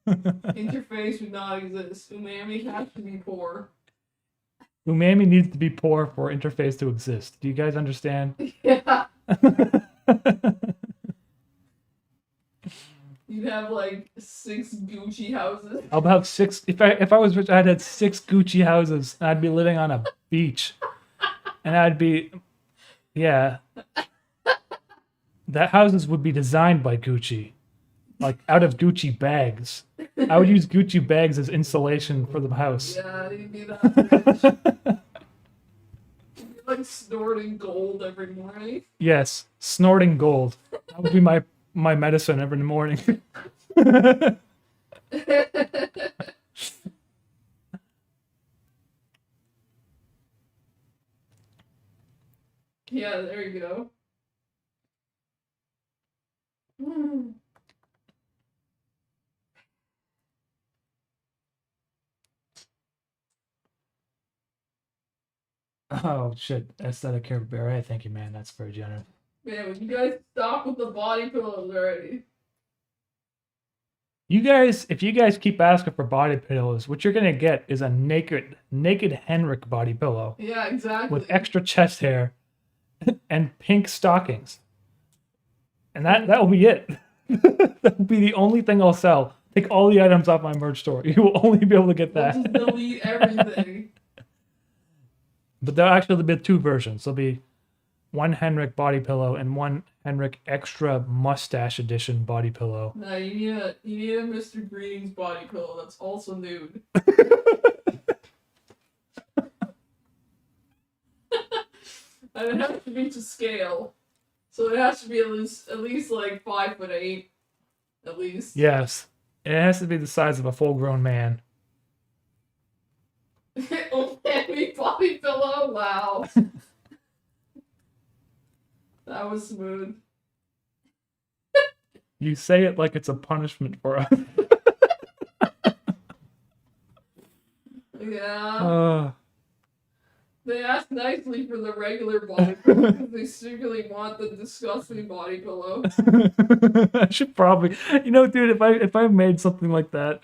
Speaker 3: Interface would not exist. Umami has to be poor.
Speaker 2: Umami needs to be poor for interface to exist. Do you guys understand?
Speaker 3: Yeah. You'd have like 6 Gucci houses.
Speaker 2: I'll have 6. If I was rich, I'd have 6 Gucci houses. And I'd be living on a beach, and I'd be, yeah. That houses would be designed by Gucci, like out of Gucci bags. I would use Gucci bags as insulation for the house.
Speaker 3: Yeah, you'd be that rich. You'd be like snorting gold every morning.
Speaker 2: Yes, snorting gold. That would be my medicine every morning.
Speaker 3: Yeah, there you go.
Speaker 2: Oh shit, aesthetic care beret. Thank you, man. That's very generous.
Speaker 3: Man, would you guys stop with the body pillows already?
Speaker 2: You guys, if you guys keep asking for body pillows, what you're gonna get is a naked Henrik body pillow.
Speaker 3: Yeah, exactly.
Speaker 2: With extra chest hair and pink stockings. And that will be it. That will be the only thing I'll sell. Take all the items off my merch store. You will only be able to get that.
Speaker 3: We'll just delete everything.
Speaker 2: But there'll actually be two versions. There'll be one Henrik body pillow and one Henrik extra mustache edition body pillow.
Speaker 3: No, you need a Mr. Greetings body pillow that's also nude. And it has to be to scale. So it has to be at least like 5'8", at least.
Speaker 2: Yes. It has to be the size of a full-grown man.
Speaker 3: Umami body pillow? Wow. That was smooth.
Speaker 2: You say it like it's a punishment for us.
Speaker 3: Yeah. They asked nicely for the regular body pillow because they secretly want the disgusting body pillow.
Speaker 2: I should probably, dude. If I made something like that,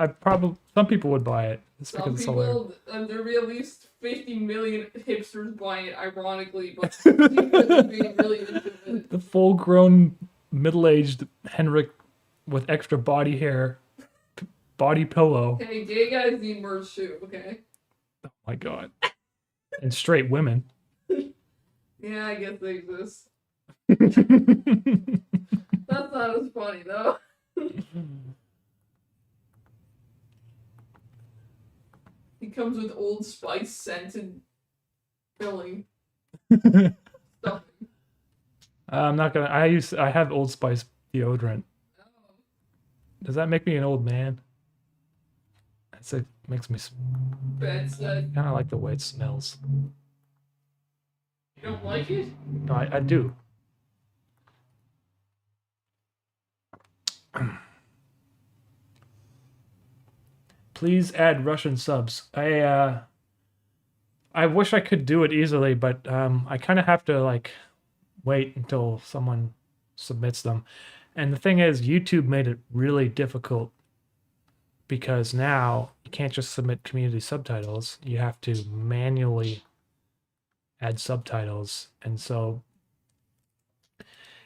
Speaker 2: some people would buy it.
Speaker 3: Some people, there'd be at least 50 million hipsters buying it, ironically, but secretly being really into it.
Speaker 2: The full-grown, middle-aged Henrik with extra body hair, body pillow.
Speaker 3: Hey, gay guys need merch too, okay?
Speaker 2: Oh my god. And straight women.
Speaker 3: Yeah, I guess they exist. That's not as funny though. He comes with Old Spice scented filling. Stuffing.
Speaker 2: I'm not gonna. I have Old Spice deodorant.
Speaker 3: Oh.
Speaker 2: Does that make me an old man? It makes me
Speaker 3: Bad said.
Speaker 2: kind of like the way it smells.
Speaker 3: You don't like it?
Speaker 2: No, I do. Please add Russian subs. I wish I could do it easily, but I kind of have to like wait until someone submits them. And the thing is, YouTube made it really difficult because now you can't just submit community subtitles. You have to manually add subtitles. And so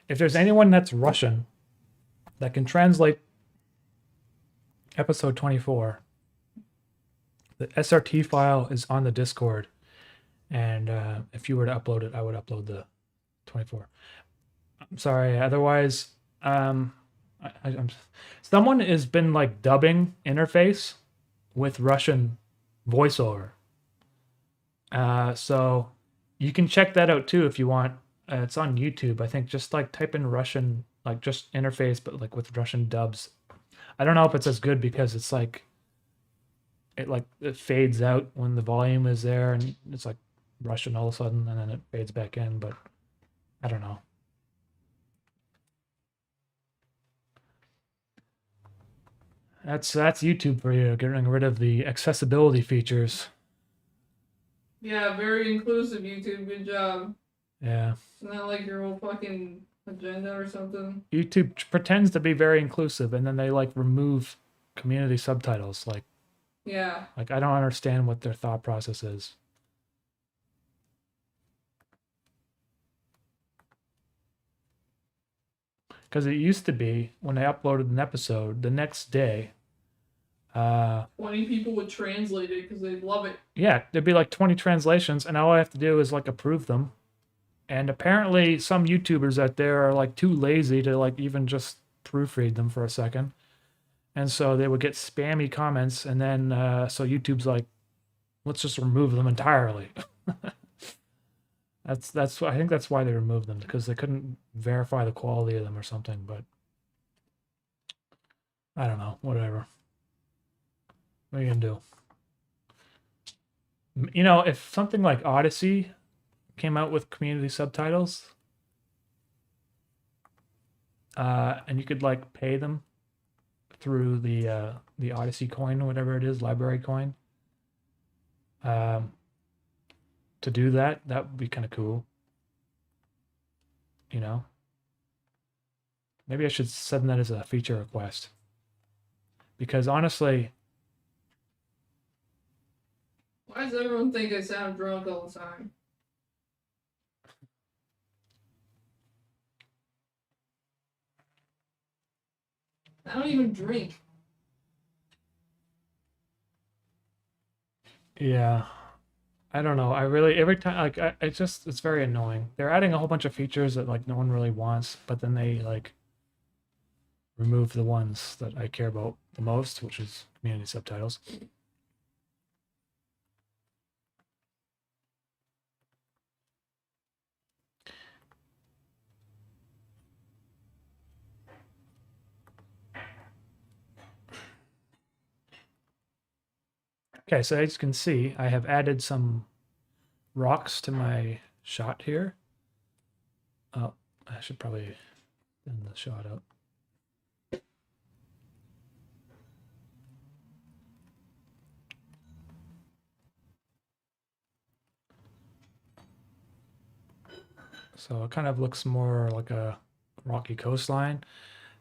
Speaker 2: if there's anyone that's Russian that can translate episode 24, the SRT file is on the Discord. And if you were to upload it, I would upload the 24. I'm sorry. Otherwise, someone has been like dubbing interface with Russian voiceover. So you can check that out too if you want. It's on YouTube. I think just like type in Russian, like just interface, but like with Russian dubs. I don't know if it's as good because it's like it fades out when the volume is there and it's like Russian all of a sudden and then it fades back in, but I don't know. That's YouTube for you, getting rid of the accessibility features.
Speaker 3: Yeah, very inclusive YouTube. Good job.
Speaker 2: Yeah.
Speaker 3: Isn't that like your whole fucking agenda or something?
Speaker 2: YouTube pretends to be very inclusive and then they like remove community subtitles.
Speaker 3: Yeah.
Speaker 2: Like I don't understand what their thought process is. Because it used to be when I uploaded an episode, the next day,
Speaker 3: 20 people would translate it because they'd love it.
Speaker 2: Yeah, there'd be like 20 translations, and all I have to do is like approve them. And apparently, some YouTubers out there are like too lazy to like even just proofread them for a second, and so they would get spammy comments, and then so YouTube's like, let's just remove them entirely. I think that's why they removed them, because they couldn't verify the quality of them or something. But I don't know, whatever. What are you gonna do? If something like Odyssey came out with community subtitles, and you could like pay them through the Odyssey coin or whatever it is, library coin, to do that would be kind of cool. Maybe I should send that as a feature request, because honestly,
Speaker 3: why does everyone think I sound drunk all the time? I don't even drink.
Speaker 2: Yeah. I don't know. I really every time like it's very annoying. They're adding a whole bunch of features that like no one really wants, but then they like remove the ones that I care about the most, which is community subtitles. Okay, so as you can see, I have added some rocks to my shot here. Oh, I should probably thin the shot out. So it kind of looks more like a rocky coastline.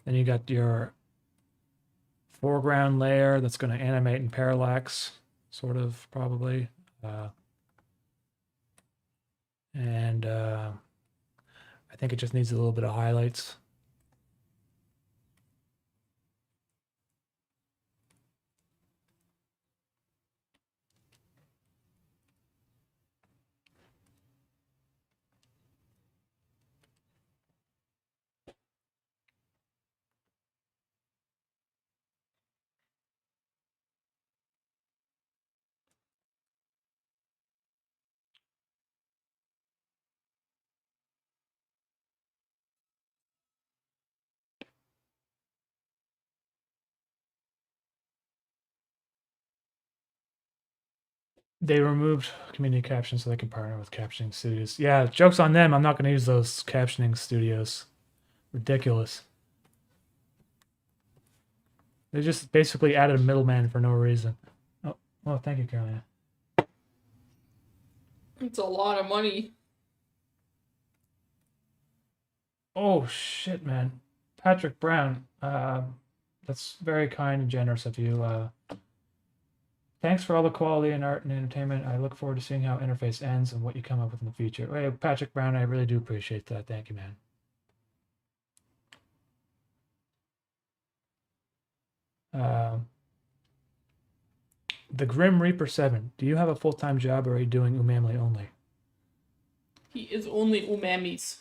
Speaker 2: Then you got your foreground layer that's going to animate and parallax, sort of, probably. And I think it just needs a little bit of highlights. They removed community captions so they can partner with captioning studios. Yeah, joke's on them. I'm not going to use those captioning studios. Ridiculous. They just basically added a middleman for no reason. Oh, well, thank you, Carolina.
Speaker 3: It's a lot of money.
Speaker 2: Oh, shit, man. Patrick Brown. That's very kind and generous of you. Thanks for all the quality in art and entertainment. I look forward to seeing how Interface ends and what you come up with in the future. Hey, Patrick Brown, I really do appreciate that. Thank you, man. The Grim Reaper 7. Do you have a full-time job or are you doing Umami only?
Speaker 3: He is only umamis.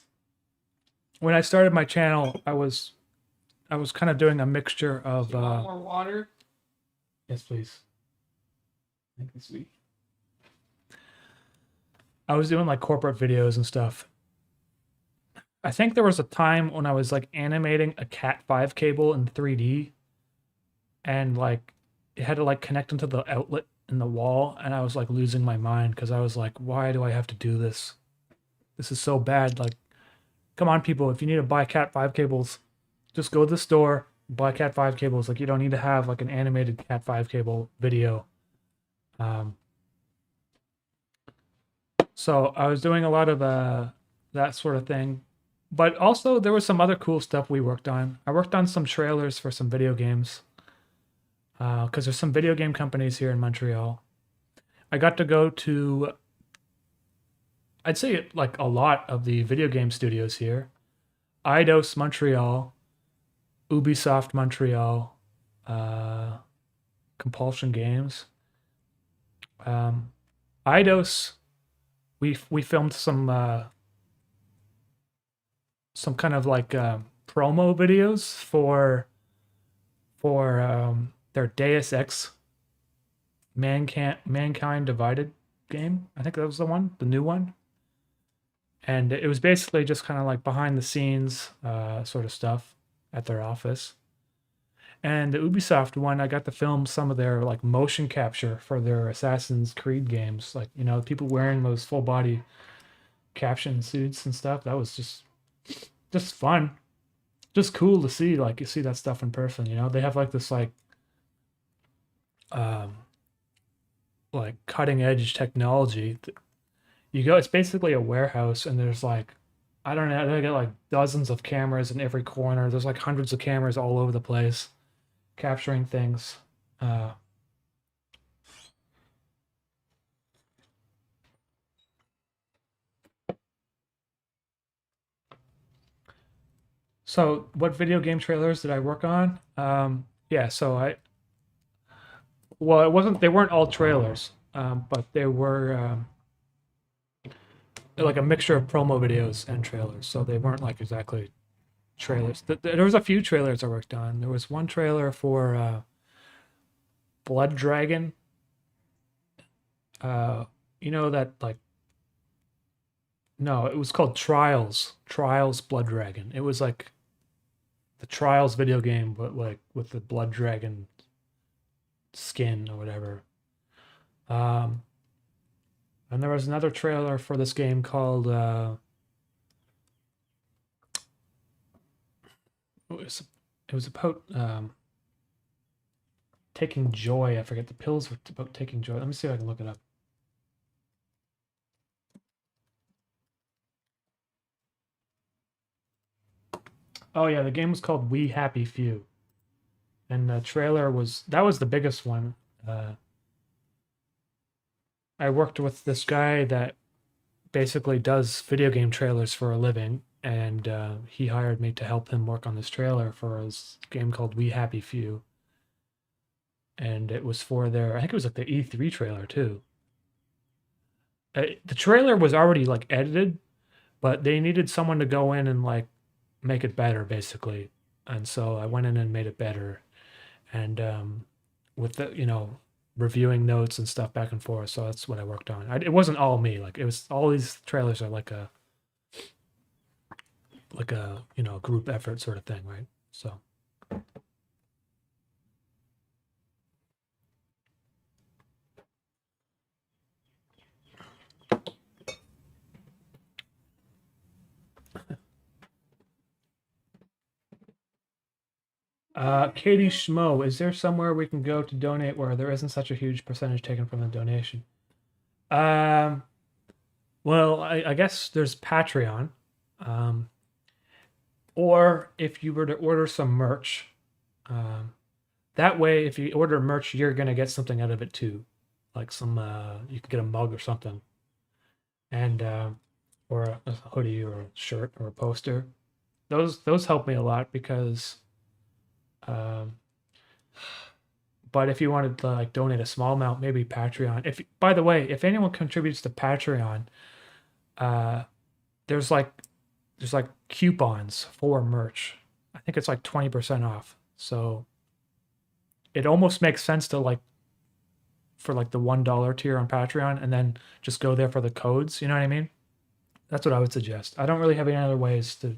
Speaker 2: When I started my channel, I was kind of doing a mixture of
Speaker 3: You want more water?
Speaker 2: Yes, please. Thank you, sweet. I was doing like corporate videos and stuff. I think there was a time when I was like animating a Cat 5 cable in 3D and like it had to like connect into the outlet in the wall and I was like losing my mind because I was like, why do I have to do this? This is so bad. Like, come on, people, if you need to buy Cat 5 cables, just go to the store, buy Cat 5 cables. Like, you don't need to have like an animated Cat 5 cable video. So I was doing a lot of that sort of thing. But also there was some other cool stuff we worked on. I worked on some trailers for some video games. Because there's some video game companies here in Montreal. I got to go to, I'd say like a lot of the video game studios here. Eidos Montreal, Ubisoft Montreal, Compulsion Games. Eidos, we filmed some kind of like promo videos for their Deus Ex Mankind Divided game. I think that was the one, the new one. And it was basically just kind of like behind the scenes sort of stuff at their office. And the Ubisoft one, I got to film some of their like motion capture for their Assassin's Creed games. Like, you know, people wearing those full body caption suits and stuff. That was just fun. Just cool to see, like you see that stuff in person, you know? They have like this like cutting edge technology. You go, it's basically a warehouse and there's like, I don't know, they got like dozens of cameras in every corner. There's like hundreds of cameras all over the place capturing things. So what video game trailers did I work on? Yeah, so well, they weren't all trailers, but they were like a mixture of promo videos and trailers, so they weren't like exactly trailers. There was a few trailers I worked on. There was one trailer for Blood Dragon. You know that like no, it was called Trials. Trials Blood Dragon. It was like the Trials video game, but like with the Blood Dragon skin or whatever. And there was another trailer for this game called it was about taking joy. I forget the pills were about taking joy. Let me see if I can look it up. Oh yeah, the game was called We Happy Few, and the trailer was the biggest one. I worked with this guy that basically does video game trailers for a living, and he hired me to help him work on this trailer for his game called We Happy Few. And it was for their, I think it was like the E3 trailer too. The trailer was already like edited, but they needed someone to go in and like make it better, basically. And so I went in and made it better, and with the reviewing notes and stuff back and forth. So that's what I worked on. It wasn't all me. Like it was all these trailers are like a group effort sort of thing, right? So. Katie Schmo, is there somewhere we can go to donate where there isn't such a huge percentage taken from the donation? Well, I guess there's Patreon. Or if you were to order some merch, that way, if you order merch, you're going to get something out of it too. Like you could get a mug or something. And, or a hoodie or a shirt or a poster. Those help me a lot because, but if you wanted to like donate a small amount, maybe Patreon. By the way, if anyone contributes to Patreon, there's like coupons for merch. I think it's like 20% off. So it almost makes sense to like for like the $1 tier on Patreon and then just go there for the codes. You know what I mean? That's what I would suggest. I don't really have any other ways to,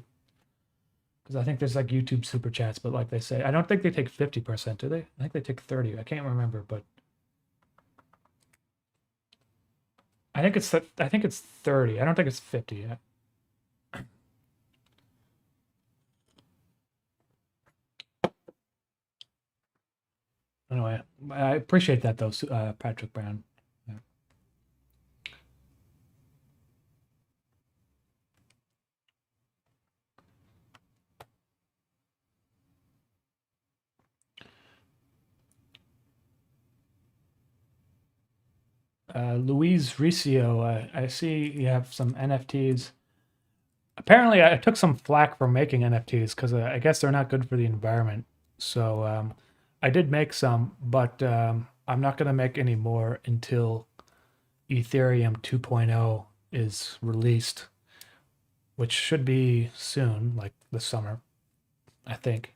Speaker 2: because I think there's like YouTube super chats, but like they say, I don't think they take 50%, do they? I think they take 30. I can't remember, but I think it's 30. I don't think it's 50 yet. Anyway, I appreciate that though, Patrick Brown. Yeah. Louise Riccio, I see you have some NFTs. Apparently, I took some flack for making NFTs because I guess they're not good for the environment. So I did make some, but I'm not going to make any more until Ethereum 2.0 is released, which should be soon, like this summer, I think.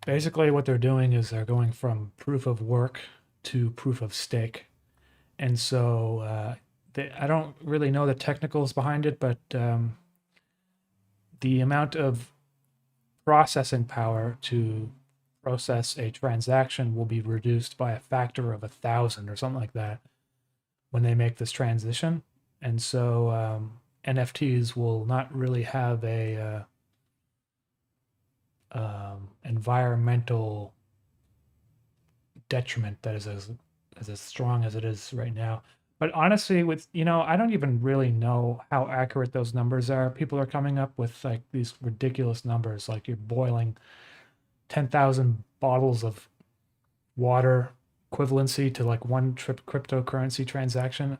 Speaker 2: Basically, what they're doing is they're going from proof of work to proof of stake. And so I don't really know the technicals behind it, but the amount of processing power to process a transaction will be reduced by a factor of 1,000 or something like that when they make this transition. And so NFTs will not really have a environmental detriment that is as strong as it is right now. But honestly, with I don't even really know how accurate those numbers are. People are coming up with like these ridiculous numbers, like you're boiling 10,000 bottles of water equivalency to like one cryptocurrency transaction.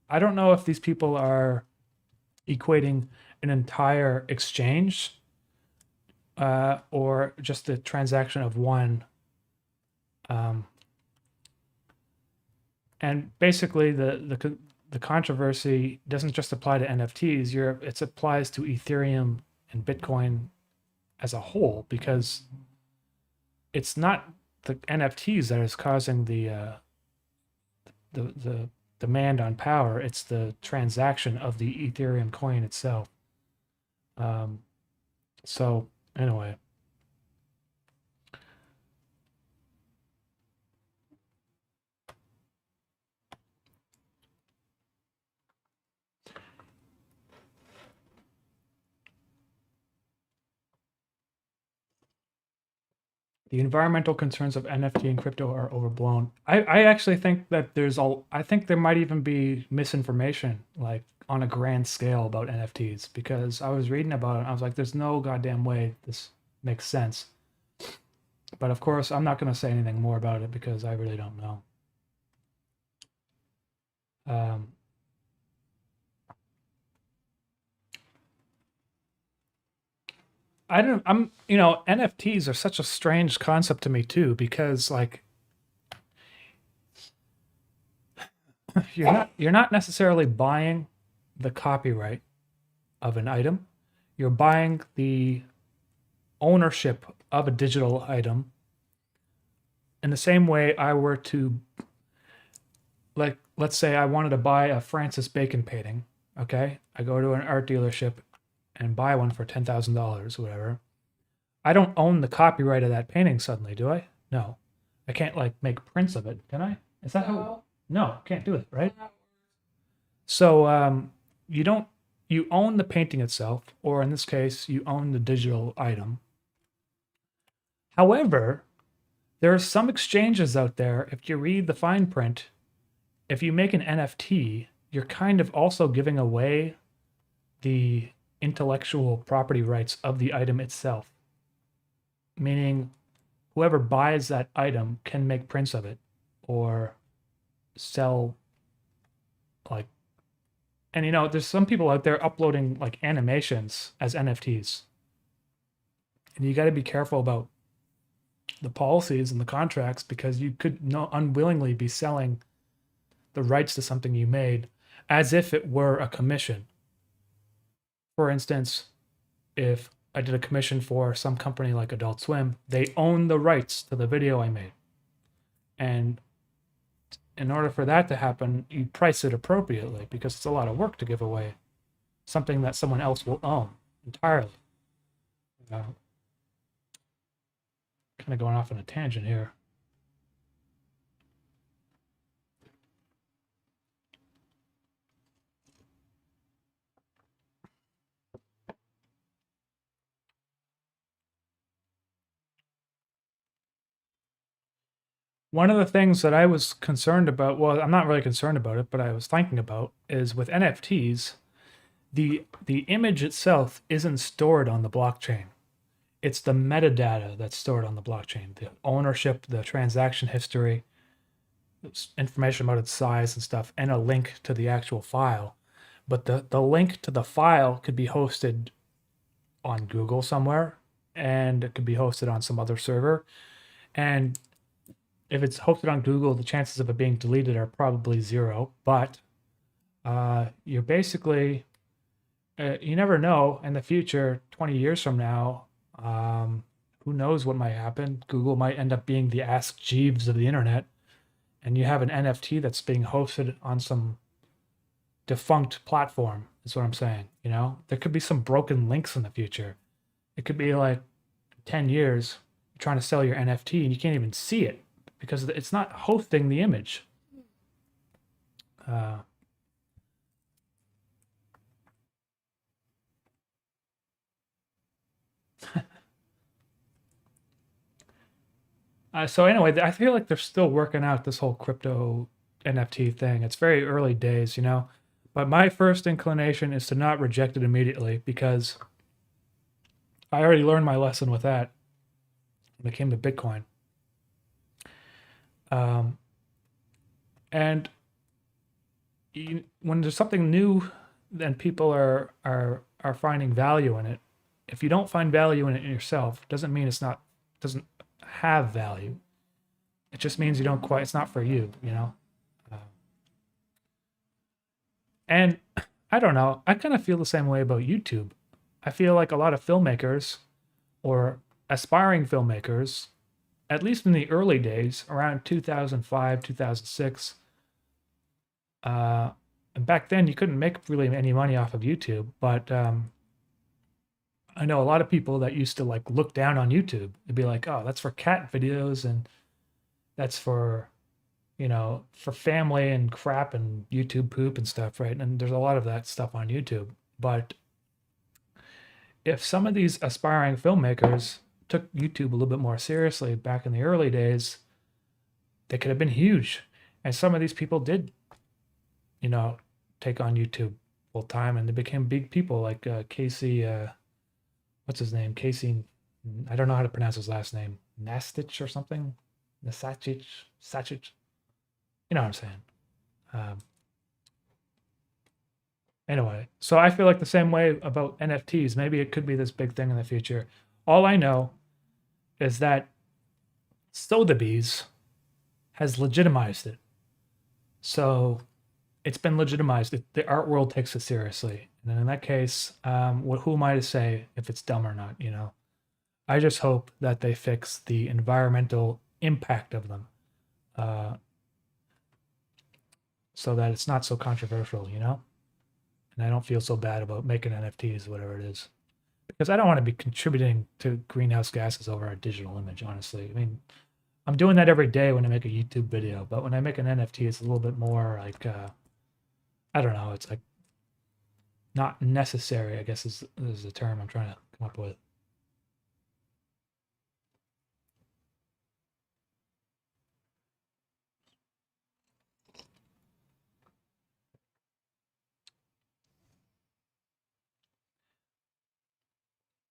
Speaker 2: I don't know if these people are equating an entire exchange or just the transaction of one. And basically, the the controversy doesn't just apply to NFTs. It applies to Ethereum and Bitcoin as a whole, because it's not the NFTs that is causing the demand on power. It's the transaction of the Ethereum coin itself. So anyway. The environmental concerns of NFT and crypto are overblown. I actually think that I think there might even be misinformation, like on a grand scale, about NFTs, because I was reading about it and I was like, there's no goddamn way this makes sense. But of course, I'm not going to say anything more about it because I really don't know. NFTs are such a strange concept to me too, because like you're not necessarily buying the copyright of an item. You're buying the ownership of a digital item. In the same way I were to, like, let's say I wanted to buy a Francis Bacon painting, okay? I go to an art dealership and buy one for $10,000 or whatever. I don't own the copyright of that painting suddenly, do I? No. I can't like make prints of it, can I? Is that how? No, can't do it, right? So you own the painting itself, or in this case, you own the digital item. However, there are some exchanges out there, if you read the fine print, if you make an NFT, you're kind of also giving away the intellectual property rights of the item itself. Meaning, whoever buys that item can make prints of it or sell, like, and there's some people out there uploading like animations as NFTs. And you got to be careful about the policies and the contracts, because you could unwillingly be selling the rights to something you made as if it were a commission. For instance, if I did a commission for some company like Adult Swim, they own the rights to the video I made. And in order for that to happen, you price it appropriately, because it's a lot of work to give away something that someone else will own entirely. Kind of going off on a tangent here. One of the things that I was concerned about, well, I'm not really concerned about it, but I was thinking about, is with NFTs, the image itself isn't stored on the blockchain. It's the metadata that's stored on the blockchain, the ownership, the transaction history, information about its size and stuff, and a link to the actual file. But the link to the file could be hosted on Google somewhere, and it could be hosted on some other server. And if it's hosted on Google, the chances of it being deleted are probably 0. But you're basically, you never know in the future, 20 years from now, who knows what might happen. Google might end up being the Ask Jeeves of the internet, and you have an NFT that's being hosted on some defunct platform, is what I'm saying. There could be some broken links in the future. It could be like 10 years trying to sell your NFT and you can't even see it because it's not hosting the image. So anyway, I feel like they're still working out this whole crypto NFT thing. It's very early days, but my first inclination is to not reject it immediately, because I already learned my lesson with that when it came to Bitcoin. And when there's something new, then people are finding value in it. If you don't find value in it yourself, doesn't mean doesn't have value. It just means it's not for you, And I don't know, I kind of feel the same way about YouTube. I feel like a lot of filmmakers or aspiring filmmakers, at least in the early days, around 2005, 2006, and back then you couldn't make really any money off of YouTube, but I know a lot of people that used to like look down on YouTube. They'd be like, "Oh, that's for cat videos and that's for, for family and crap and YouTube poop and stuff," right? And there's a lot of that stuff on YouTube. But if some of these aspiring filmmakers took YouTube a little bit more seriously back in the early days, they could have been huge. And some of these people did, take on YouTube full time, and they became big people like Casey. What's his name? Casey. I don't know how to pronounce his last name. Nastich or something. Sachich. You know what I'm saying. Um, anyway, so I feel like the same way about NFTs. Maybe it could be this big thing in the future. All I know is that Sotheby's has legitimized it. So it's been legitimized. The art world takes it seriously. And in that case, who am I to say if it's dumb or not, I just hope that they fix the environmental impact of them, so that it's not so controversial, and I don't feel so bad about making NFTs, whatever it is, because I don't want to be contributing to greenhouse gases over a digital image, honestly. I mean, I'm doing that every day when I make a YouTube video, but when I make an NFT, it's a little bit more like, I don't know, it's like not necessary, I guess is the term I'm trying to come up with.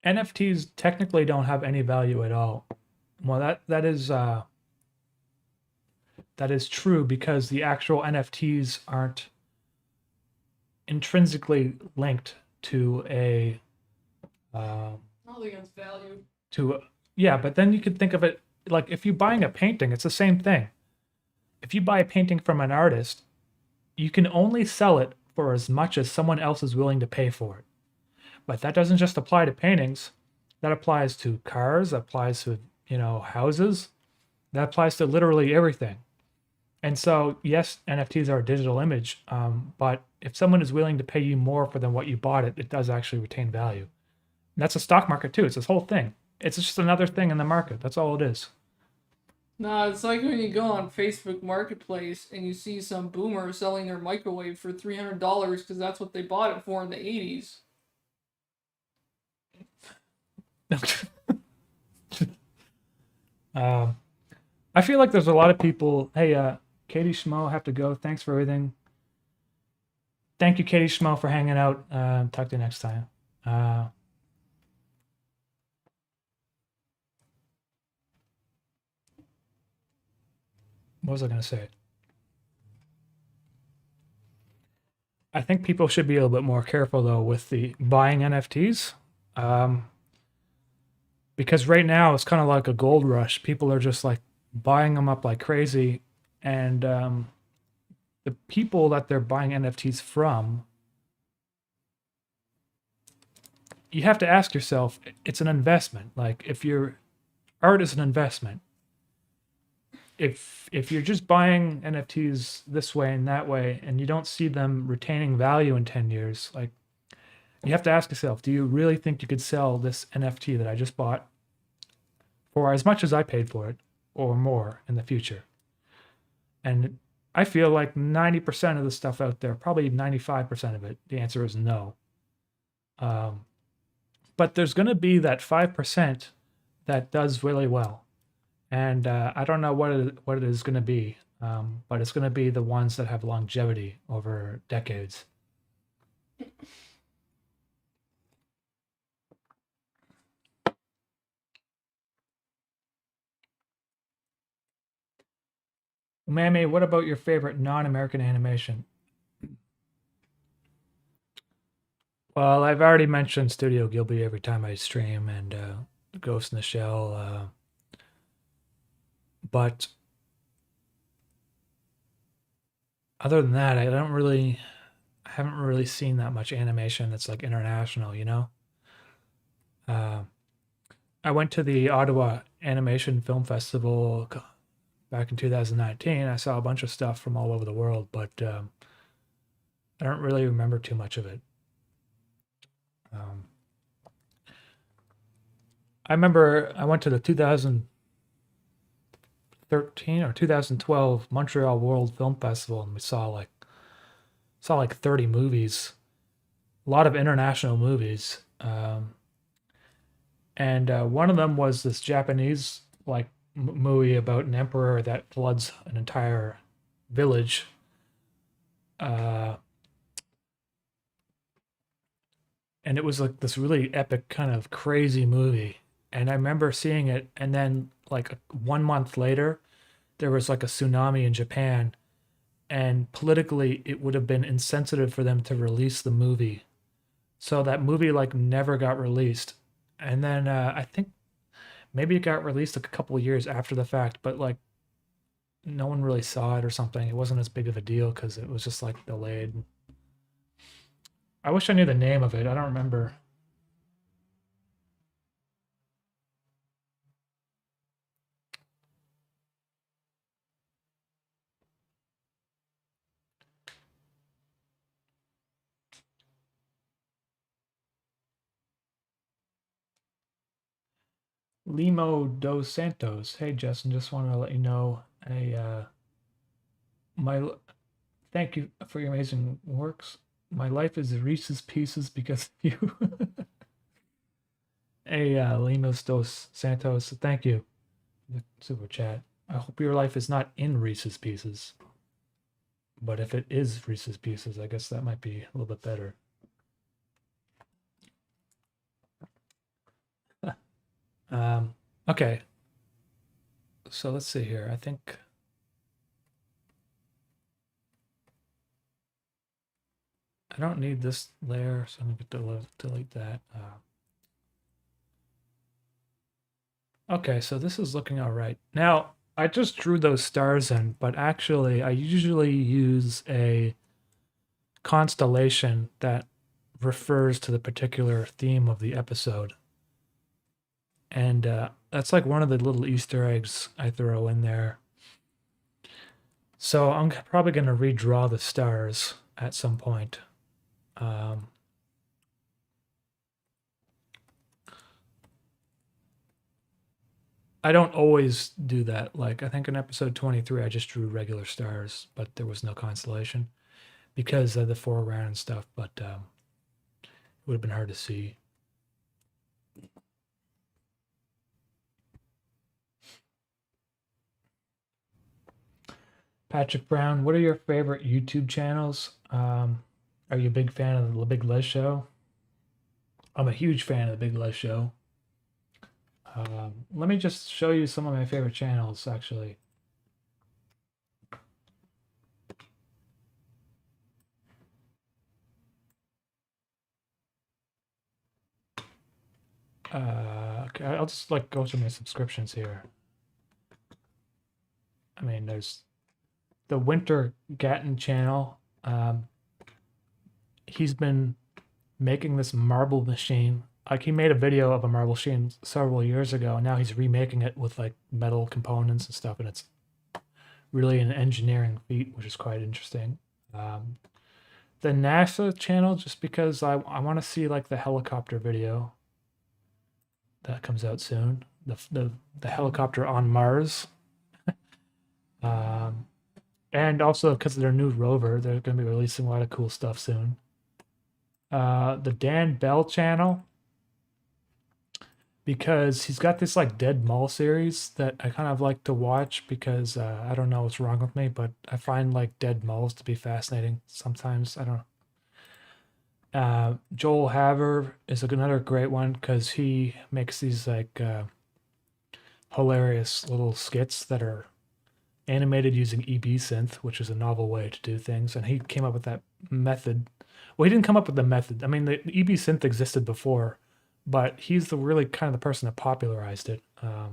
Speaker 2: NFTs technically don't have any value at all. Well, that is true because the actual NFTs aren't intrinsically linked to a
Speaker 3: I don't think it's value.
Speaker 2: yeah, but then you could think of it like if you're buying a painting, it's the same thing. If you buy a painting from an artist, you can only sell it for as much as someone else is willing to pay for it. But that doesn't just apply to paintings. That applies to cars, that applies to, houses. That applies to literally everything. And so, yes, NFTs are a digital image, but if someone is willing to pay you more for than what you bought it, it does actually retain value. And that's a stock market too. It's this whole thing. It's just another thing in the market. That's all it is.
Speaker 3: No, it's like when you go on Facebook Marketplace and you see some boomer selling their microwave for $300 because that's what they bought it for in the 80s.
Speaker 2: I feel like there's a lot of people. Hey, Katie Schmo, I have to go. Thanks for everything. Thank you, Katie Schmo, for hanging out. Talk to you next time. What was I going to say? I think people should be a little bit more careful, though, with the buying NFTs. Because right now it's kind of like a gold rush. People are just like buying them up like crazy. And the people that they're buying NFTs from, you have to ask yourself, it's an investment. Like if your art is an investment, if you're just buying NFTs this way and that way, and you don't see them retaining value in 10 years, like you have to ask yourself, do you really think you could sell this NFT that I just bought for as much as I paid for it or more in the future? And I feel like 90% of the stuff out there, probably 95% of it, the answer is no. But there's going to be that 5% that does really well. And I don't know what it is going to be, but it's going to be the ones that have longevity over decades. Umami, what about your favorite non-American animation? Well, I've already mentioned Studio Ghibli every time I stream, and Ghost in the Shell. But other than that, I I haven't really seen that much animation that's like international, you know? I went to the Ottawa Animation Film Festival back in 2019. I saw a bunch of stuff from all over the world, but I don't really remember too much of it. I remember I went to the 2013 or 2012 Montreal World Film Festival, and we saw like 30 movies, a lot of international movies. And one of them was this Japanese like movie about an emperor that floods an entire village. And it was like this really epic kind of crazy movie. And I remember seeing it, and then like 1 month later, there was like a tsunami in Japan, and politically, it would have been insensitive for them to release the movie. So that movie like never got released. And then I think maybe it got released like a couple of years after the fact, but like no one really saw it or something. It wasn't as big of a deal because it was just like delayed. I wish I knew the name of it. I don't remember. Limo dos Santos. Hey Justin, just wanted to let you know my thank you for your amazing works. My life is Reese's Pieces because of you. Hey Limos dos Santos, thank you for the super chat. I hope your life is not in Reese's Pieces. But if it is Reese's Pieces, I guess that might be a little bit better. Okay. So let's see here. I think I don't need this layer, so I'm going to delete that. Okay, so this is looking all right. Now, I just drew those stars in, but actually I usually use a constellation that refers to the particular theme of the episode. And that's like one of the little Easter eggs I throw in there. So I'm probably going to redraw the stars at some point. I don't always do that. Like I think in episode 23, I just drew regular stars, but there was no constellation because of the foreground and stuff. But it would have been hard to see. Patrick Brown, what are your favorite YouTube channels? Are you a big fan of the Big Les Show? I'm a huge fan of the Big Les Show. Let me just show you some of my favorite channels, actually. Okay, I'll just like go through my subscriptions here. I mean, there's the Winter Gatton channel. He's been making this marble machine. Like he made a video of a marble machine several years ago, and now he's remaking it with like metal components and stuff, and it's really an engineering feat, which is quite interesting. The NASA channel, just because I want to see like the helicopter video that comes out soon, the helicopter on Mars. And also because of their new rover, they're going to be releasing a lot of cool stuff soon. The Dan Bell channel, because he's got this like Dead Mall series that I kind of like to watch because I don't know what's wrong with me, but I find like dead malls to be fascinating sometimes. I don't know. Joel Haver is another great one because he makes these like hilarious little skits that are animated using EB Synth, which is a novel way to do things. And he came up with that method. Well, he didn't come up with the method. I mean, the EB Synth existed before, but he's the really kind of the person that popularized it. I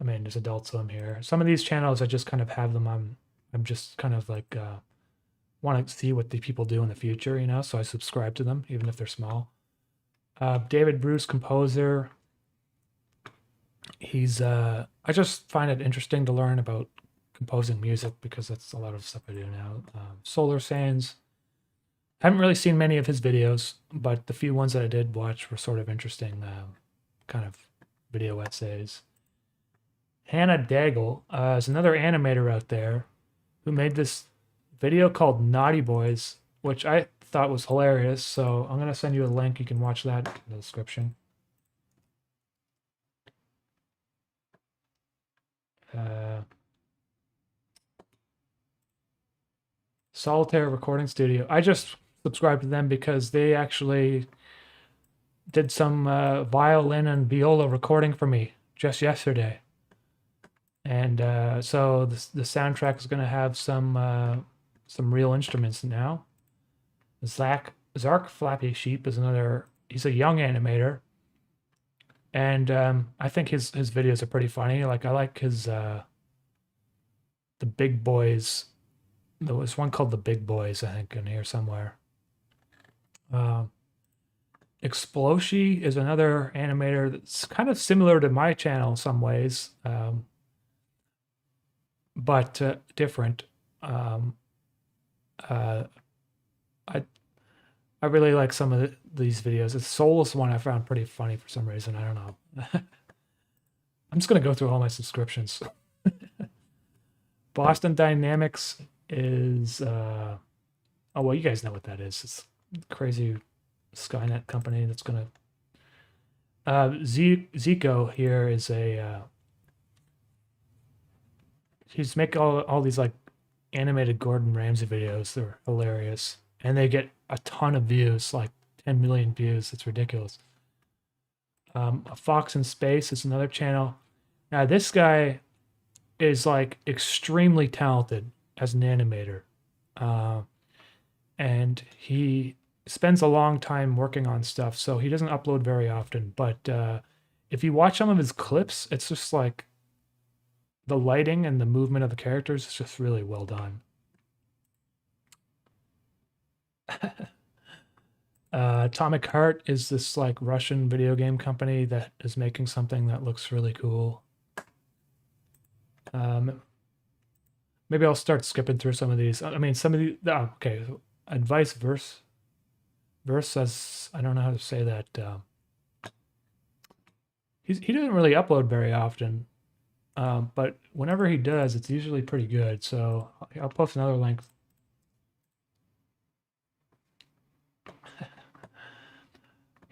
Speaker 2: mean, there's Adult Swim here. Some of these channels, I just kind of have them on. I'm just kind of like want to see what the people do in the future, you know, so I subscribe to them, even if they're small. David Bruce, composer. He's, I just find it interesting to learn about composing music because that's a lot of stuff I do now. Solar Sands. Haven't really seen many of his videos, but the few ones that I did watch were sort of interesting, kind of video essays. Hannah Daigle is another animator out there who made this video called Naughty Boys, which I thought was hilarious. So I'm going to send you a link. You can watch that in the description. Solitaire Recording Studio. I just subscribed to them because they actually did some violin and viola recording for me just yesterday. And so the soundtrack is going to have some real instruments now. Zark Flappy Sheep is another. He's a young animator, and I think his videos are pretty funny. Like I like his the Big Boys. There was one called The Big Boys, I think, in here somewhere. Exploshi is another animator that's kind of similar to my channel in some ways, but different. I really like some of these videos. The Soulless one I found pretty funny for some reason. I don't know. I'm just going to go through all my subscriptions. Boston Dynamics is... oh, well, you guys know what that is. It's a crazy Skynet company that's going to... Zico here is a... he's making all these, like, animated Gordon Ramsay videos. They're hilarious. And they get a ton of views, like 10 million views. It's ridiculous. A Fox in Space is another channel. Now, this guy is like extremely talented as an animator. And he spends a long time working on stuff, so he doesn't upload very often. But if you watch some of his clips, it's just like the lighting and the movement of the characters is just really well done. Atomic Heart is this like Russian video game company that is making something that looks really cool. Maybe I'll start skipping through some of these. I mean, some of the okay. Advice Verse says, I don't know how to say that. He doesn't really upload very often, but whenever he does, it's usually pretty good. So I'll post another link.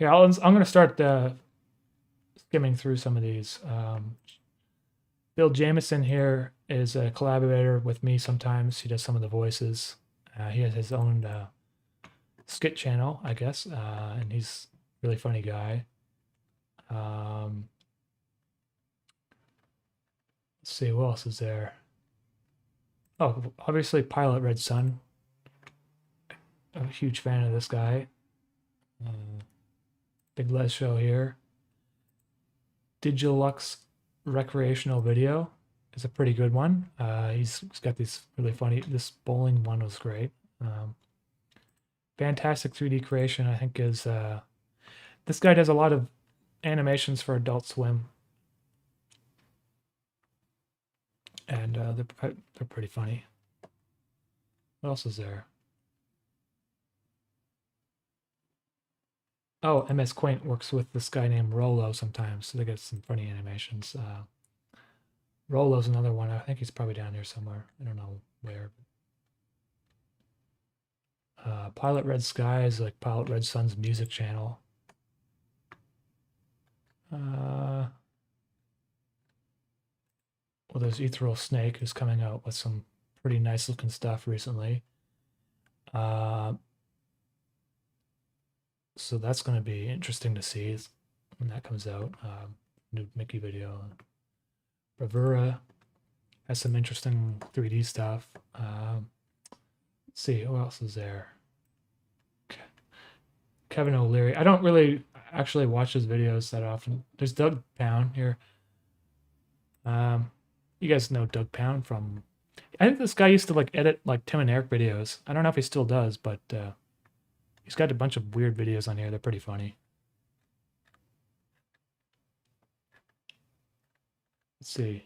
Speaker 2: Yeah, I'm going to start skimming through some of these. Bill Jameson here is a collaborator with me sometimes. He does some of the voices. He has his own skit channel, I guess, and he's a really funny guy. Let's see, what else is there? Oh, obviously Pilot Red Sun. I'm a huge fan of this guy. Big Les Show here. Digilux Recreational Video is a pretty good one. He's got these really funny. This bowling one was great. Fantastic 3D Creation, I think, is this guy does a lot of animations for Adult Swim, and they're pretty funny. What else is there? Oh, MS Quaint works with this guy named Rolo sometimes, so they get some funny animations. Rolo's another one. I think he's probably down here somewhere. I don't know where. Pilot Red Sky is like Pilot Red Sun's music channel. Well, there's Ethereal Snake, who's coming out with some pretty nice looking stuff recently. So that's going to be interesting to see when that comes out. New Mickey video. Bravura has some interesting 3D stuff. Let's see, who else is there? Kevin O'Leary. I don't really actually watch his videos that often. There's Doug Pound here. You guys know Doug Pound from I think this guy used to like edit like Tim and Eric videos. I don't know if he still does, but he's got a bunch of weird videos on here. They're pretty funny. Let's see.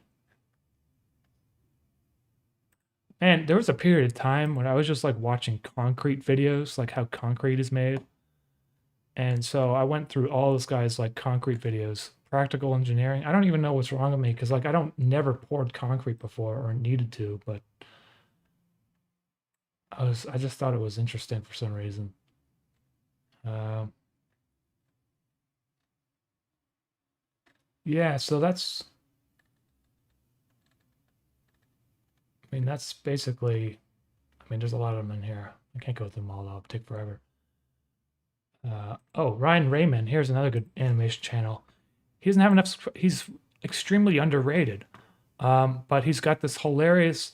Speaker 2: And there was a period of time when I was just like watching concrete videos, like how concrete is made. And so I went through all this guy's like concrete videos, practical engineering. I don't even know what's wrong with me because like I don't never poured concrete before or needed to, but I just thought it was interesting for some reason. Yeah, so that's, I mean, that's basically, I mean, there's a lot of them in here. I can't go through them all, though. It'll take forever. Oh, Ryan Raymond. Here's another good animation channel. He doesn't have enough, he's extremely underrated. But he's got this hilarious,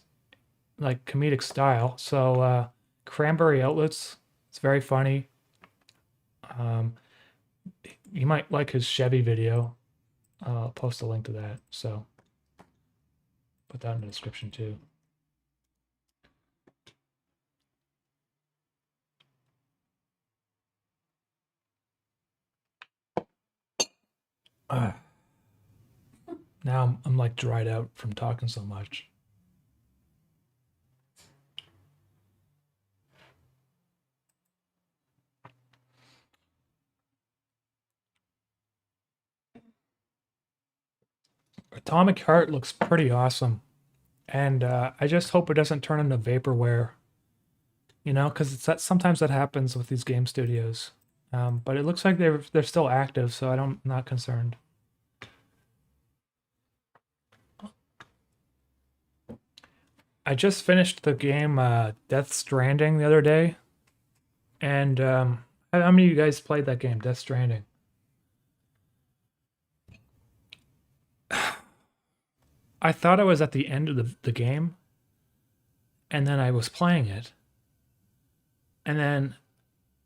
Speaker 2: like, comedic style. So, Cranberry Outlets, it's very funny. You might like his Chevy video. I'll post a link to that. So, put that in the description too. Now I'm like dried out from talking so much. Atomic Heart looks pretty awesome. And I just hope it doesn't turn into vaporware. You know, because sometimes that happens with these game studios. But it looks like they're still active, so I'm not concerned. I just finished the game Death Stranding the other day. And how many of you guys played that game, Death Stranding? I thought I was at the end of the game, and then I was playing it, and then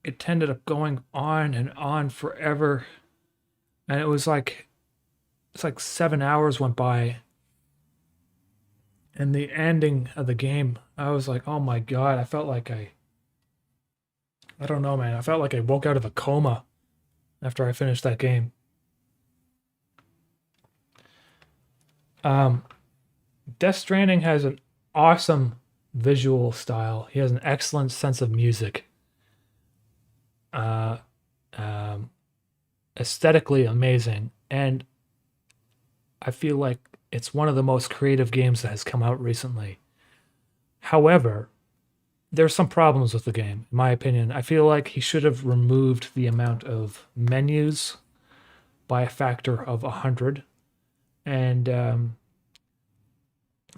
Speaker 2: it ended up going on and on forever, and it's like 7 hours went by, and the ending of the game, I was like, oh my god, I felt like I don't know, man, I felt like I woke out of a coma after I finished that game. Death Stranding has an awesome visual style. He has an excellent sense of music. Aesthetically amazing, and I feel like it's one of the most creative games that has come out recently. However, there's some problems with the game, in my opinion. I feel like he should have removed the amount of menus by a factor of 100. And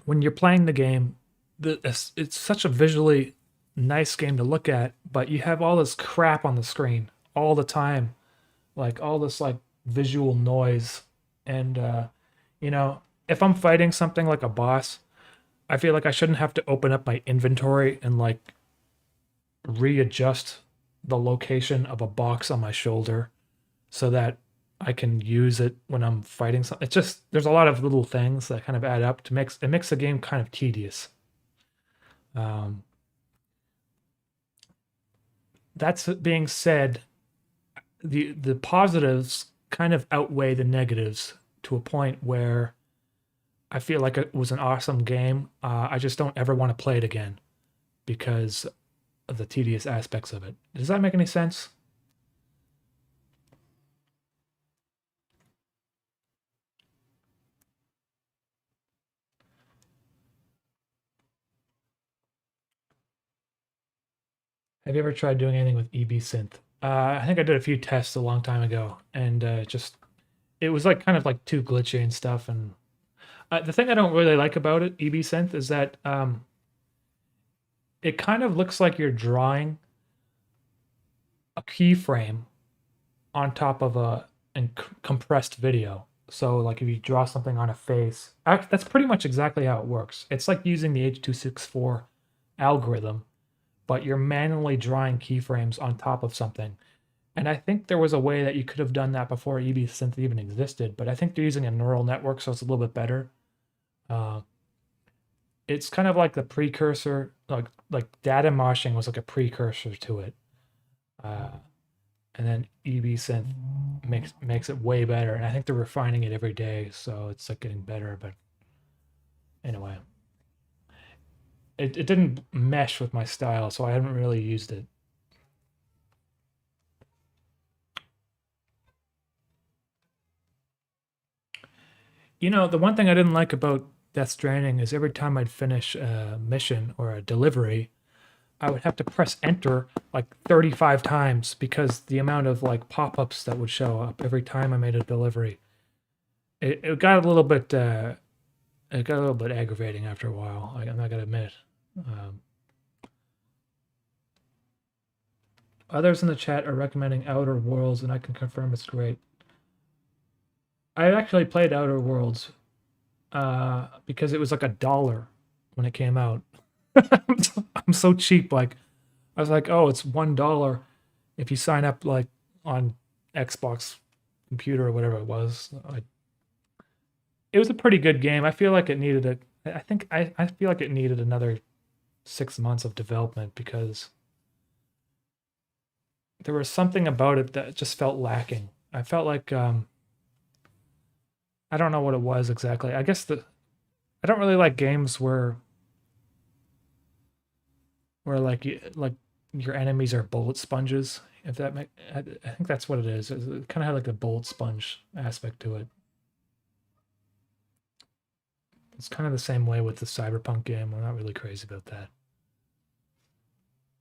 Speaker 2: when you're playing the game, it's such a visually nice game to look at, but you have all this crap on the screen all the time, like all this like visual noise. And you know, if I'm fighting something like a boss, I feel like I shouldn't have to open up my inventory and like readjust the location of a box on my shoulder so that I can use it when I'm fighting something. It's just there's a lot of little things that kind of add up to makes the game kind of tedious. That's being said, the positives kind of outweigh the negatives to a point where I feel like it was an awesome game. I just don't ever want to play it again because of the tedious aspects of it. Does that make any sense? Have you ever tried doing anything with EB Synth? I think I did a few tests a long time ago, and just it was like kind of like too glitchy and stuff. And the thing I don't really like about it, EB Synth, is that it kind of looks like you're drawing a keyframe on top of a compressed video. So like if you draw something on a face, that's pretty much exactly how it works. It's like using the H.264 algorithm, but you're manually drawing keyframes on top of something. And I think there was a way that you could have done that before EB Synth even existed, but I think they're using a neural network, so it's a little bit better. it's kind of like the precursor, like data moshing was like a precursor to it. And then EB synth makes it way better, and I think they're refining it every day, so it's like getting better. But anyway, it didn't mesh with my style, so I haven't really used it. You know, the one thing I didn't like about Death Stranding is every time I'd finish a mission or a delivery, I would have to press enter like 35 times because the amount of like pop-ups that would show up every time I made a delivery. It got a little bit aggravating after a while. I'm not gonna admit. Others in the chat are recommending Outer Worlds, and I can confirm it's great. I actually played Outer Worlds because it was like $1 when it came out. I'm so cheap. Like, I was like, oh, it's $1 if you sign up like on Xbox computer or whatever it was. It was a pretty good game. I feel like it needed I feel like it needed another 6 months of development because there was something about it that just felt lacking. I felt like I don't know what it was exactly. I guess I don't really like games where like your enemies are bullet sponges. If that I think that's what it is. It kind of had like a bullet sponge aspect to it. It's kind of the same way with the Cyberpunk game. I'm not really crazy about that.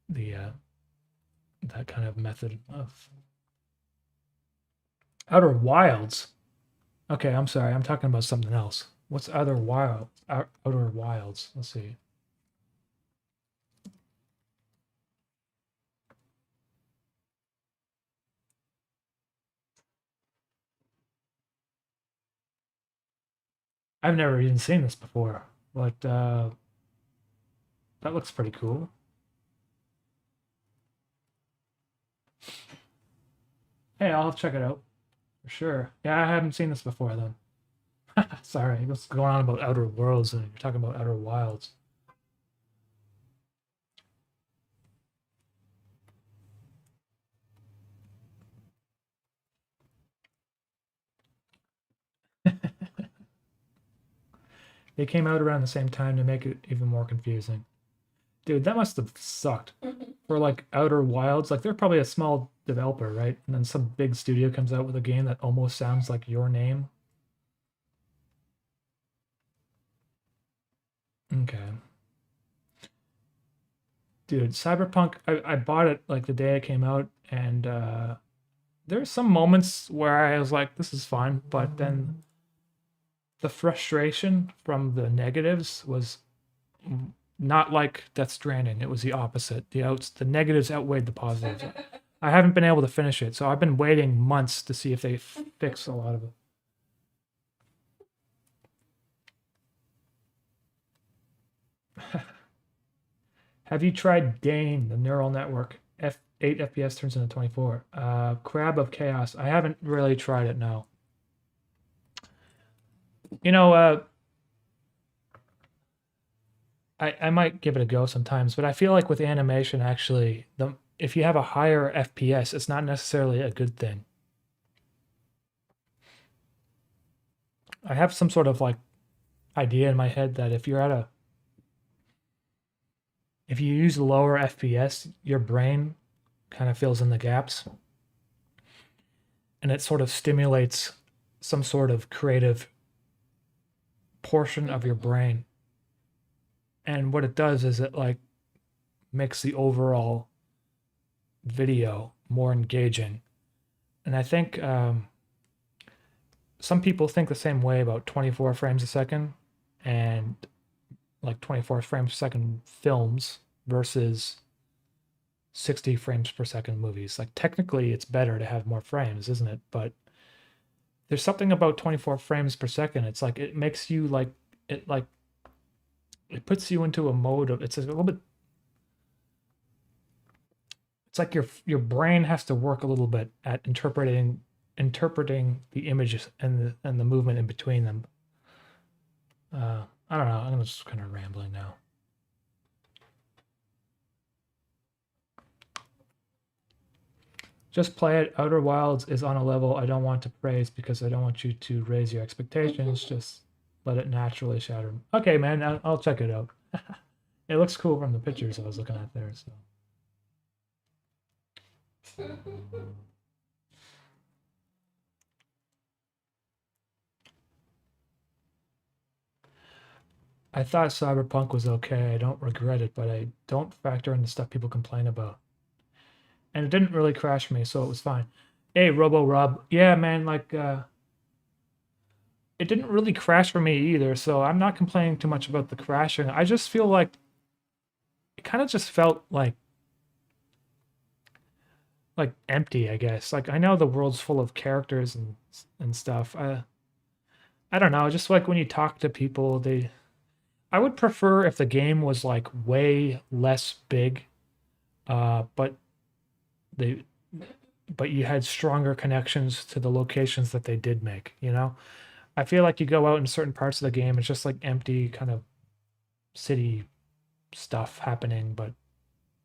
Speaker 2: That kind of method of Outer Wilds. Okay, I'm sorry. I'm talking about something else. What's Outer Wilds? Let's see. I've never even seen this before, but that looks pretty cool. Hey, I'll check it out for sure. Yeah, I haven't seen this before then. Sorry, what's going on about Outer Worlds and you're talking about Outer Wilds? They came out around the same time to make it even more confusing. Dude, that must have sucked. For like Outer Wilds, like they're probably a small developer, right? And then some big studio comes out with a game that almost sounds like your name. Okay. Dude, Cyberpunk, I bought it like the day it came out, and there's some moments where I was like, this is fun, but then the frustration from the negatives was not like Death Stranding. It was the opposite. The negatives outweighed the positives. I haven't been able to finish it, so I've been waiting months to see if they fix a lot of it. Have you tried Dane, the neural network? 8 FPS turns into 24. Crab of Chaos. I haven't really tried it, no. You know, I might give it a go sometimes, but I feel like with animation, actually, if you have a higher FPS, it's not necessarily a good thing. I have some sort of like idea in my head that if you use lower FPS, your brain kind of fills in the gaps, and it sort of stimulates some sort of creative portion of your brain. And what it does is it like makes the overall video more engaging. And I think some people think the same way about 24 frames a second and like 24 frames per second films versus 60 frames per second movies. Like technically it's better to have more frames, isn't it? But there's something about 24 frames per second. It's like it makes you like it puts you into a mode of it's a little bit it's like your brain has to work a little bit at interpreting the images and the movement in between them. I don't know. I'm just kind of rambling now. Just play it. Outer Wilds is on a level I don't want to praise because I don't want you to raise your expectations. Just let it naturally shatter. Okay, man, I'll check it out. It looks cool from the pictures I was looking at there. So. I thought Cyberpunk was okay. I don't regret it, but I don't factor in the stuff people complain about. And it didn't really crash me, so it was fine. Hey, Robo Rob. Yeah, man, like, it didn't really crash for me either, so I'm not complaining too much about the crashing. I just feel like it kind of just felt like empty, I guess. Like, I know the world's full of characters and stuff. I don't know, just like when you talk to people, I would prefer if the game was like way less big, but you had stronger connections to the locations that they did make, you know? I feel like you go out in certain parts of the game, it's just like empty kind of city stuff happening, but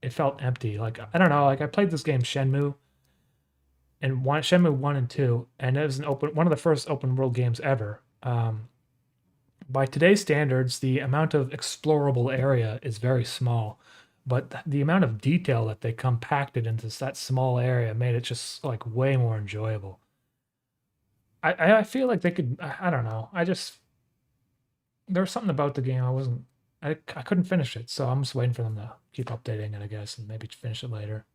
Speaker 2: it felt empty. Like, I don't know, like I played this game Shenmue Shenmue 1 and 2, and it was one of the first open world games ever. By today's standards, the amount of explorable area is very small, but the amount of detail that they compacted into that small area made it just like way more enjoyable. I feel like they could, I don't know. There was something about the game I couldn't finish it, so I'm just waiting for them to keep updating it, I guess, and maybe finish it later.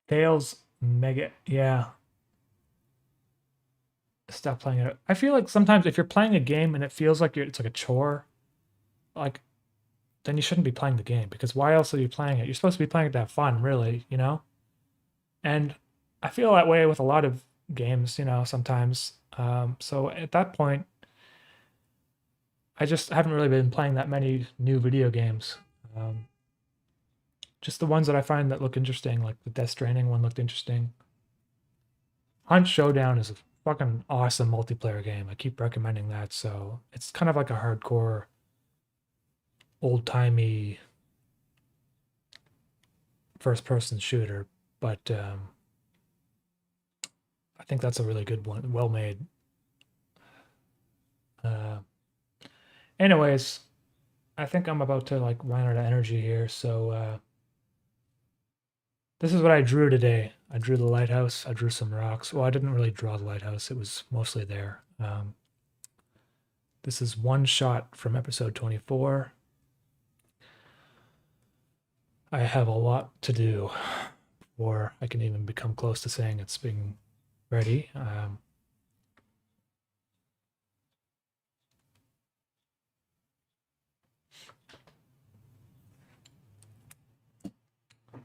Speaker 2: Tails Mega, yeah. Stop playing it. I feel like sometimes if you're playing a game and it feels like it's like a chore, like then you shouldn't be playing the game, because why else are you playing it? You're supposed to be playing it to have fun, really, you know? And I feel that way with a lot of games, you know, sometimes. So at that point, I just haven't really been playing that many new video games. Just the ones that I find that look interesting, like the Death Stranding one looked interesting. Hunt Showdown is a fucking awesome multiplayer game. I keep recommending that. So it's kind of like a hardcore, old-timey first-person shooter, but I think that's a really good one, well made. Anyways, I think I'm about to like run out of energy here, so this is what I drew today. I drew the lighthouse. I drew some rocks. Well, I didn't really draw the lighthouse. It was mostly there. This is one shot from episode 24. I have a lot to do before I can even become close to saying it's being ready. I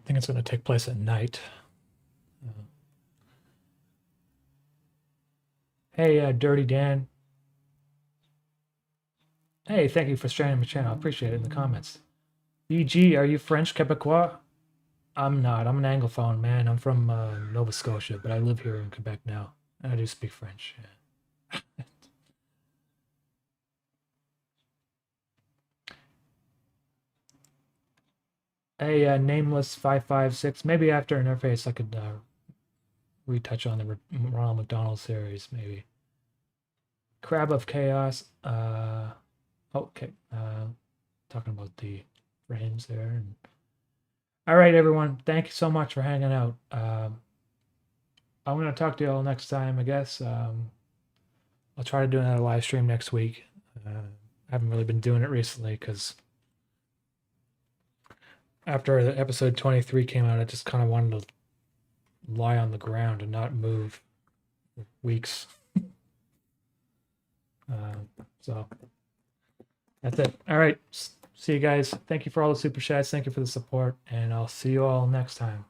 Speaker 2: think it's going to take place at night. Hey, Dirty Dan. Hey, thank you for sharing my channel. I appreciate it in the comments. BG, are you French Quebecois? I'm not. I'm an Anglophone, man. I'm from Nova Scotia, but I live here in Quebec now. And I do speak French. Yeah. Hey, Nameless556. Maybe after Interface I could retouch on the Ronald McDonald series, maybe. Crab of Chaos. Okay. Talking about the frames there. All right, everyone. Thank you so much for hanging out. I'm going to talk to you all next time, I guess. I'll try to do another live stream next week. I haven't really been doing it recently because after the episode 23 came out, I just kind of wanted to lie on the ground and not move for weeks. So that's it. All right. See you guys. Thank you for all the super chats. Thank you for the support. And I'll see you all next time.